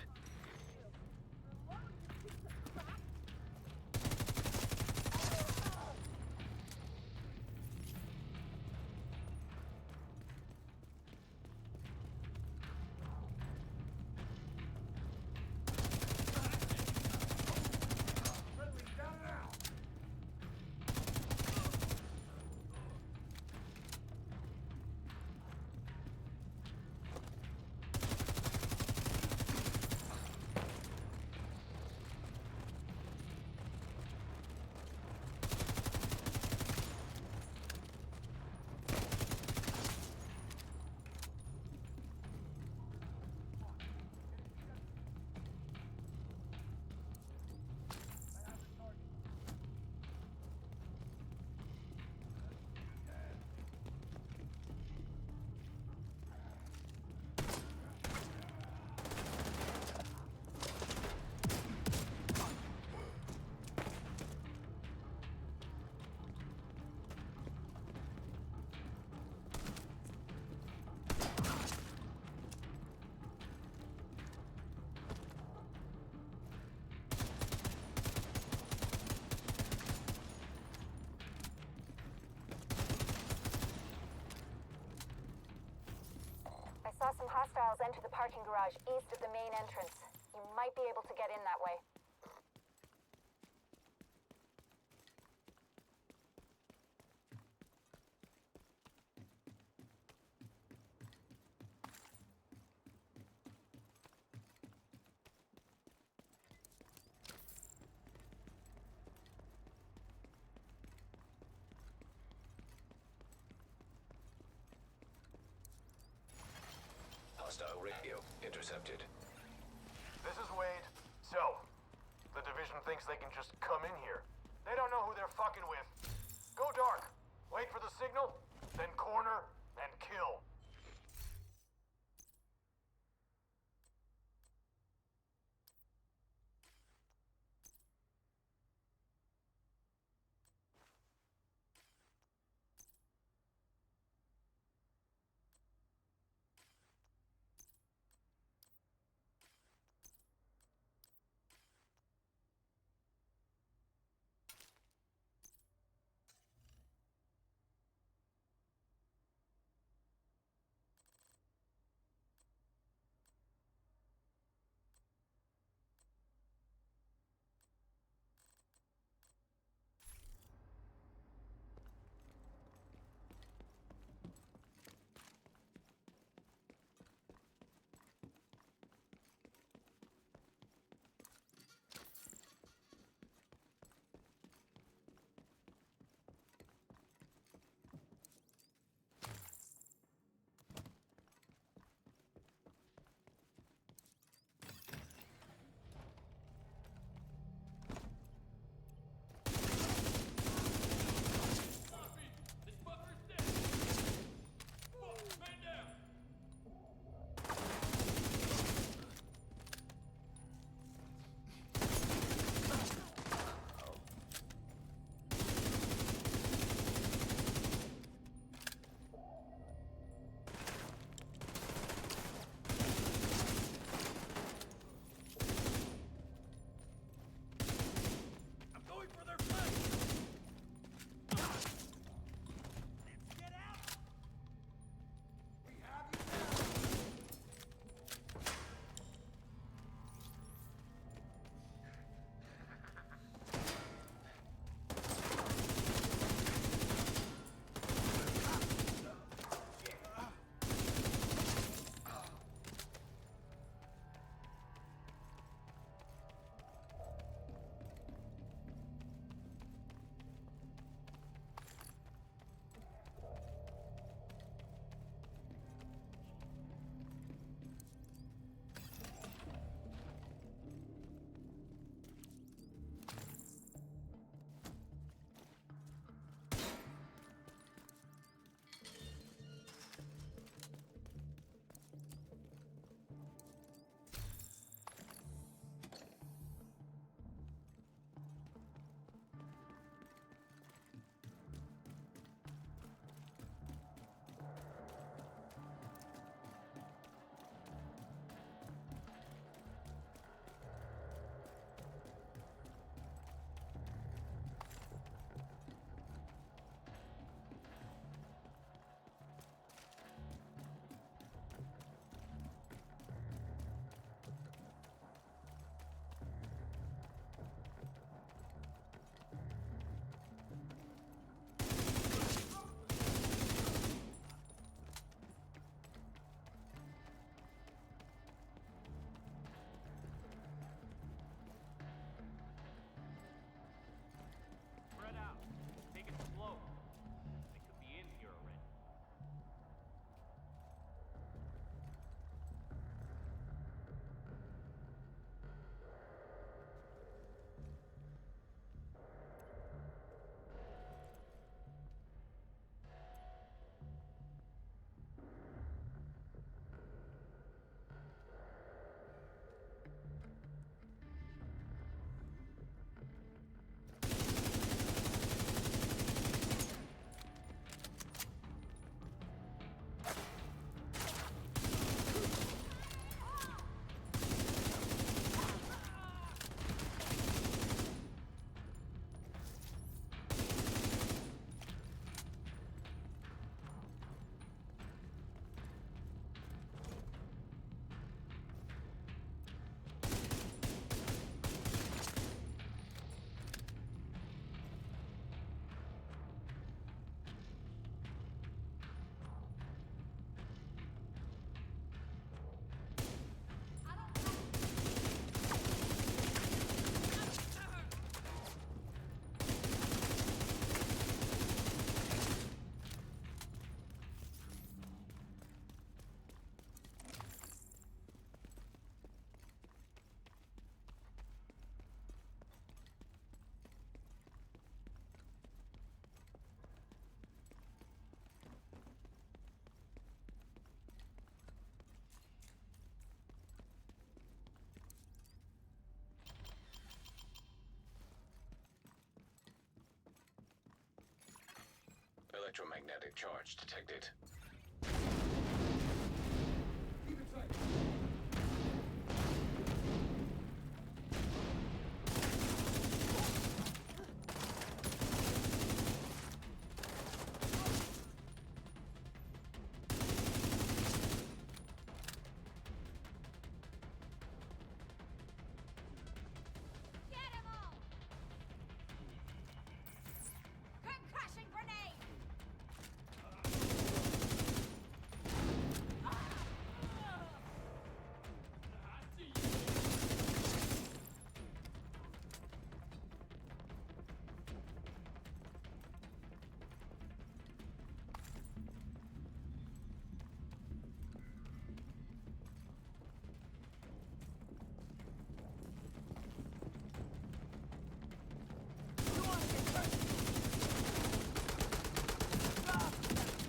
Saw some hostiles enter the parking garage east of the main entrance. You might be able to get in that way. radio intercepted. This is Wade. So, the division thinks they can just come in here. They don't know who they're fucking with. Go dark. Wait for the signal, then corner and kill. Electromagnetic charge detected. Concussion grenade!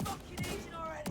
Fucking agent already!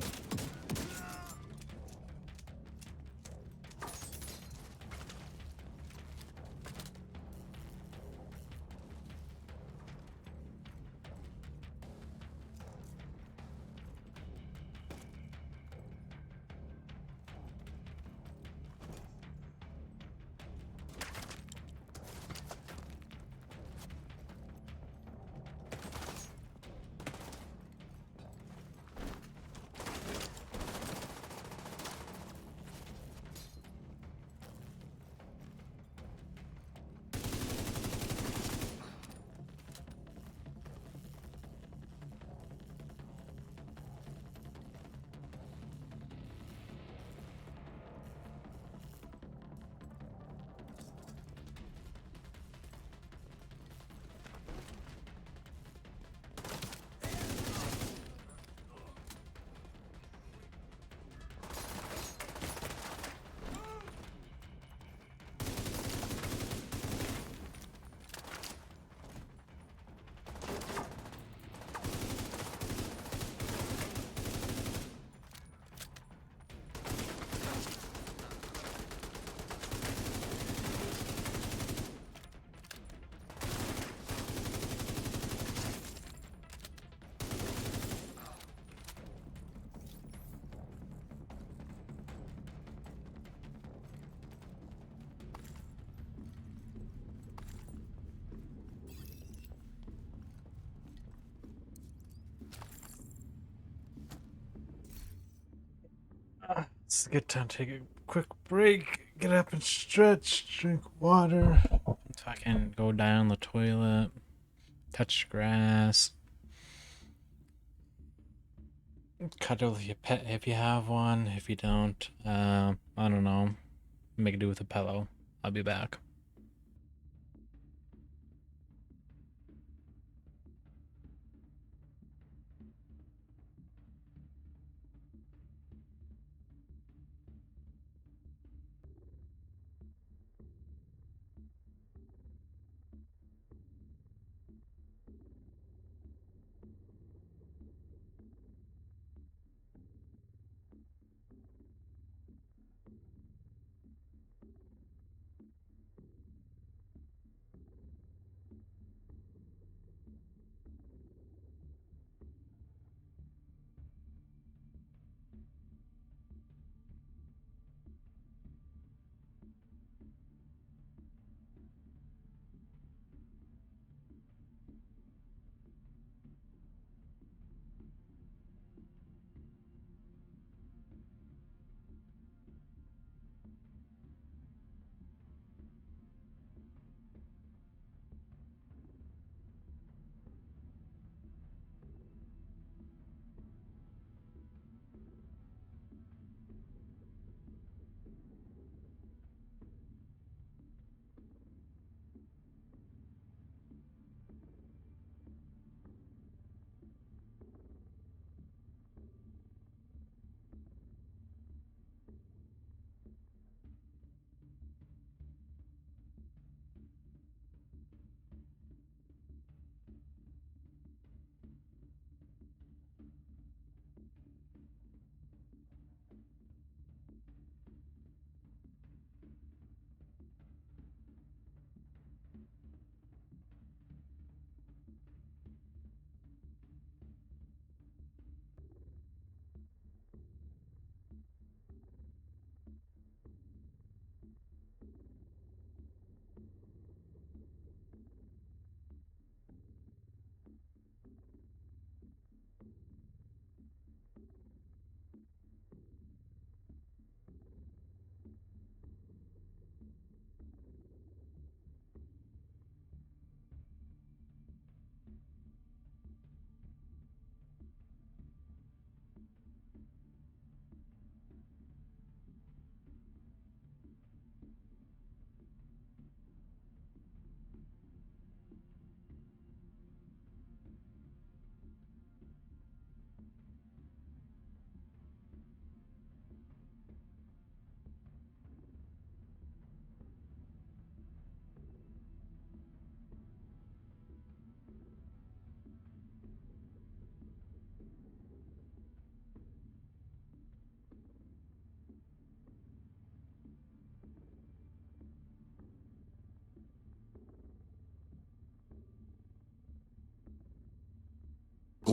It's a good time to take a quick break, get up and stretch, drink water, fucking go down the toilet, touch grass, cuddle with your pet if you have one. If you don't, I don't know, make do with a pillow. I'll be back.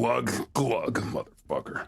glug, glug, motherfucker.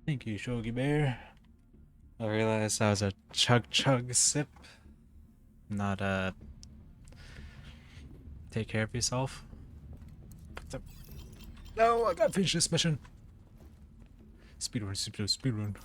Thank you, Shogi Bear. I realized that was a chug chug sip, not a take care of yourself. No, I gotta finish this mission. Speedrun, speedrun.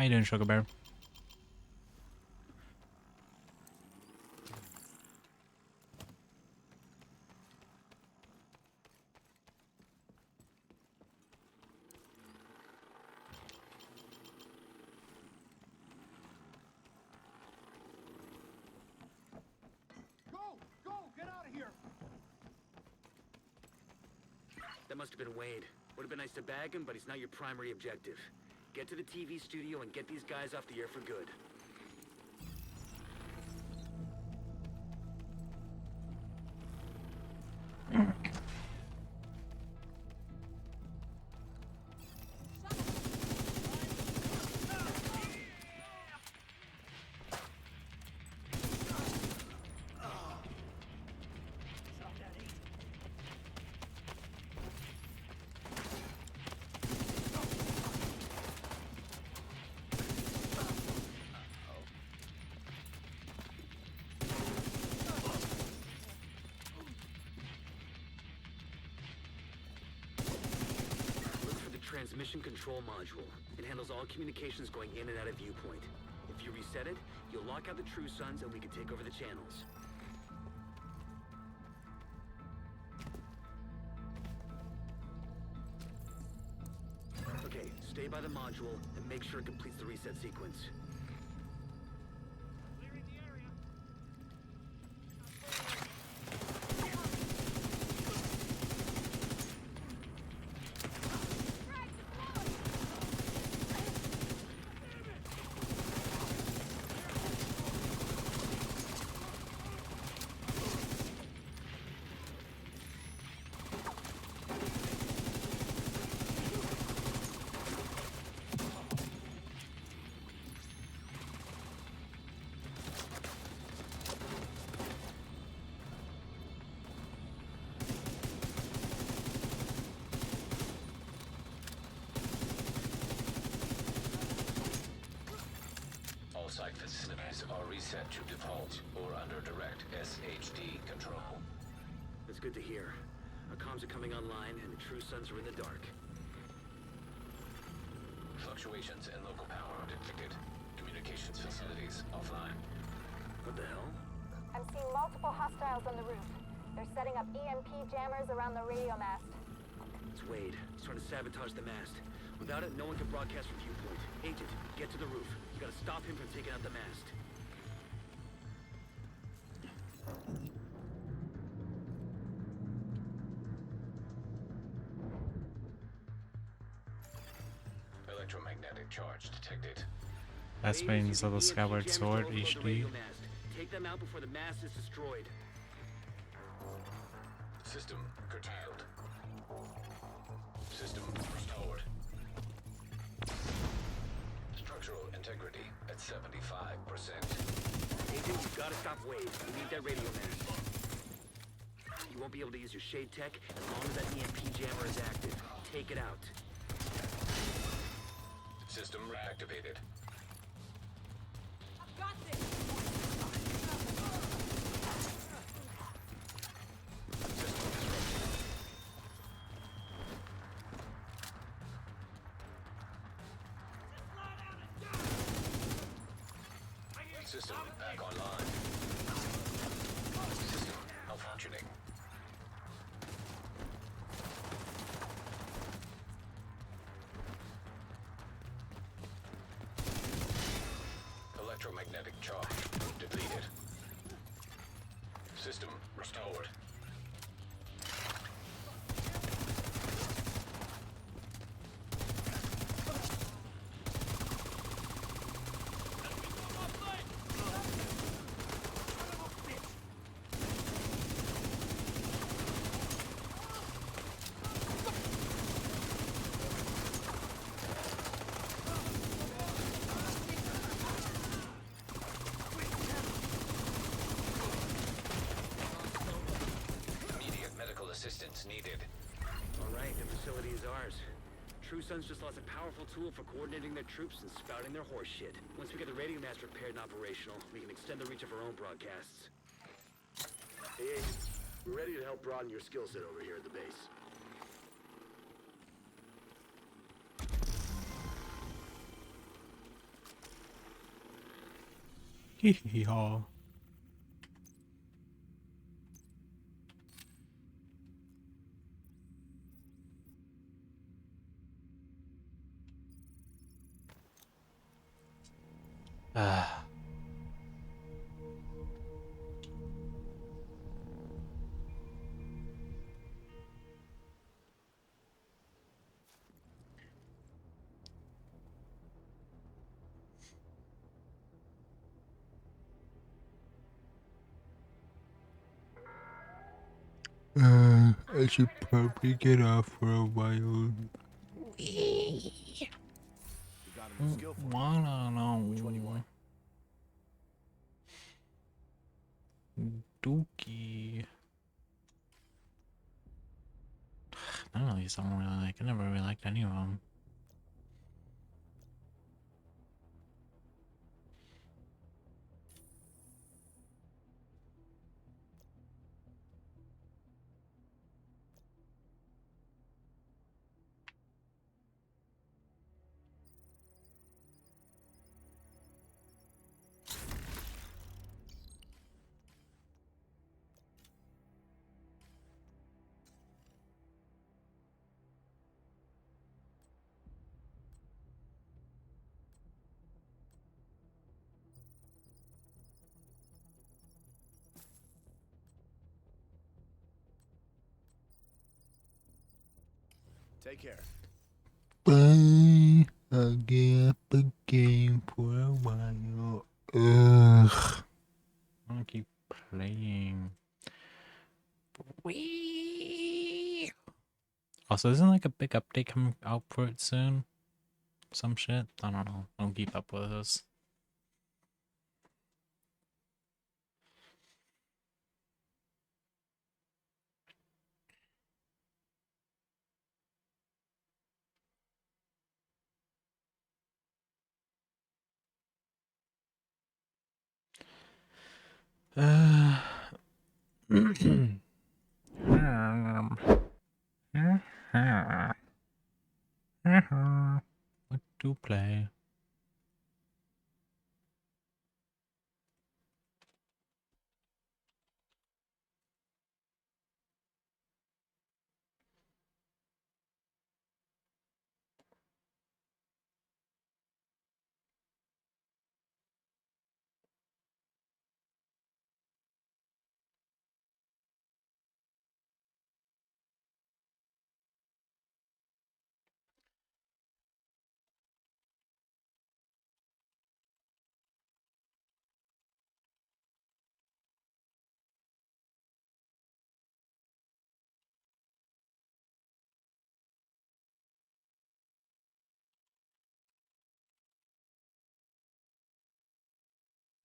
you doing, Sugar Bear? Go, get out of here. That must have been Wade. Would have been nice to bag him, but he's not your primary objective. Get to the TV studio and get these guys off the air for good. Transmission control module. It handles all communications going in and out of viewpoint. If you reset it, you'll lock out the True Sons and we can take over the channels. Okay, stay by the module and make sure it completes the reset sequence. All site facilities are reset to default or under direct SHD control. That's good to hear. Our comms are coming online and the True Sons are in the dark. Fluctuations in local power detected. Communications facilities offline. What the hell? I'm seeing multiple hostiles on the roof. They're setting up EMP jammers around the radio mast. It's Wade. He's trying to sabotage the mast. Without it, no one can broadcast from viewpoint. Agent, get to the roof. You gotta stop him from taking out the mast. Electromagnetic charge detected. That's means little Skyward Sword HD. Take them out before the mast is destroyed. System curtailed. System restored. Structural integrity at 75%. Agent, you've got to stop Wade. We need that radio mast. You won't be able to use your shade tech as long as that EMP jammer is active. Take it out. System reactivated. I've got this! System back online. System malfunctioning. Electromagnetic charge depleted. System restored. Assistance needed. All right, the facility is ours. True Sons just lost a powerful tool for coordinating their troops and spouting their horse shit. Once we get the radio mast repaired and operational, we can extend the reach of our own broadcasts. Hey, Agent. We're ready to help broaden your skill set over here at the base. Hee hee haw. Ah. I should probably get off for a while. We got a new skill for you. Wanna know? Which one you want? Dookie. I don't know these don't really like. I never really liked any of them. Take care. Bye. I'll get up again for a while. Ugh. I wanna keep playing. Wee. Also, isn't like a big update coming out for it soon? Some shit? I don't know. I don't keep up with this. What to play?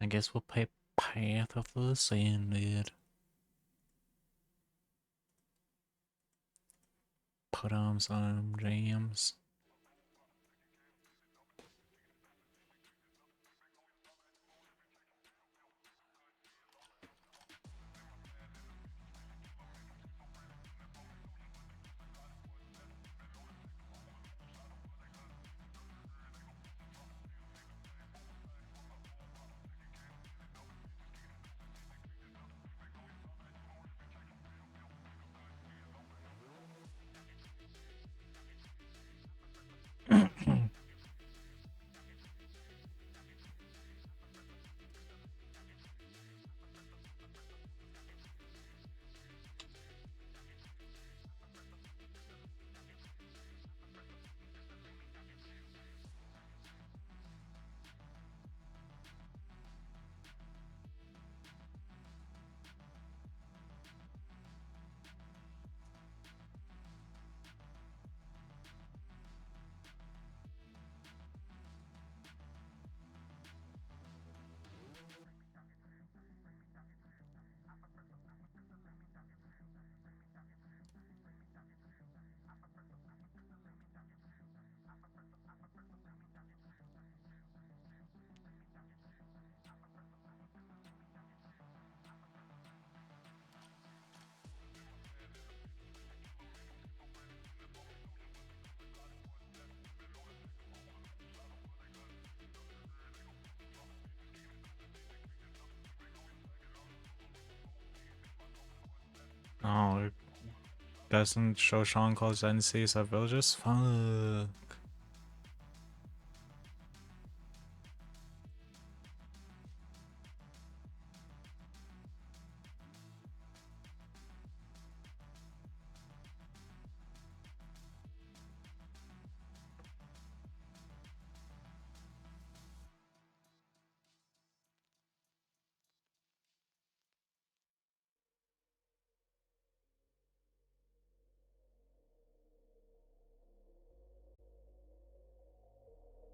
I guess we'll play Path of the Ascended. Put on some jams. Oh, doesn't Shoshan cause NCs at villages? Fuck.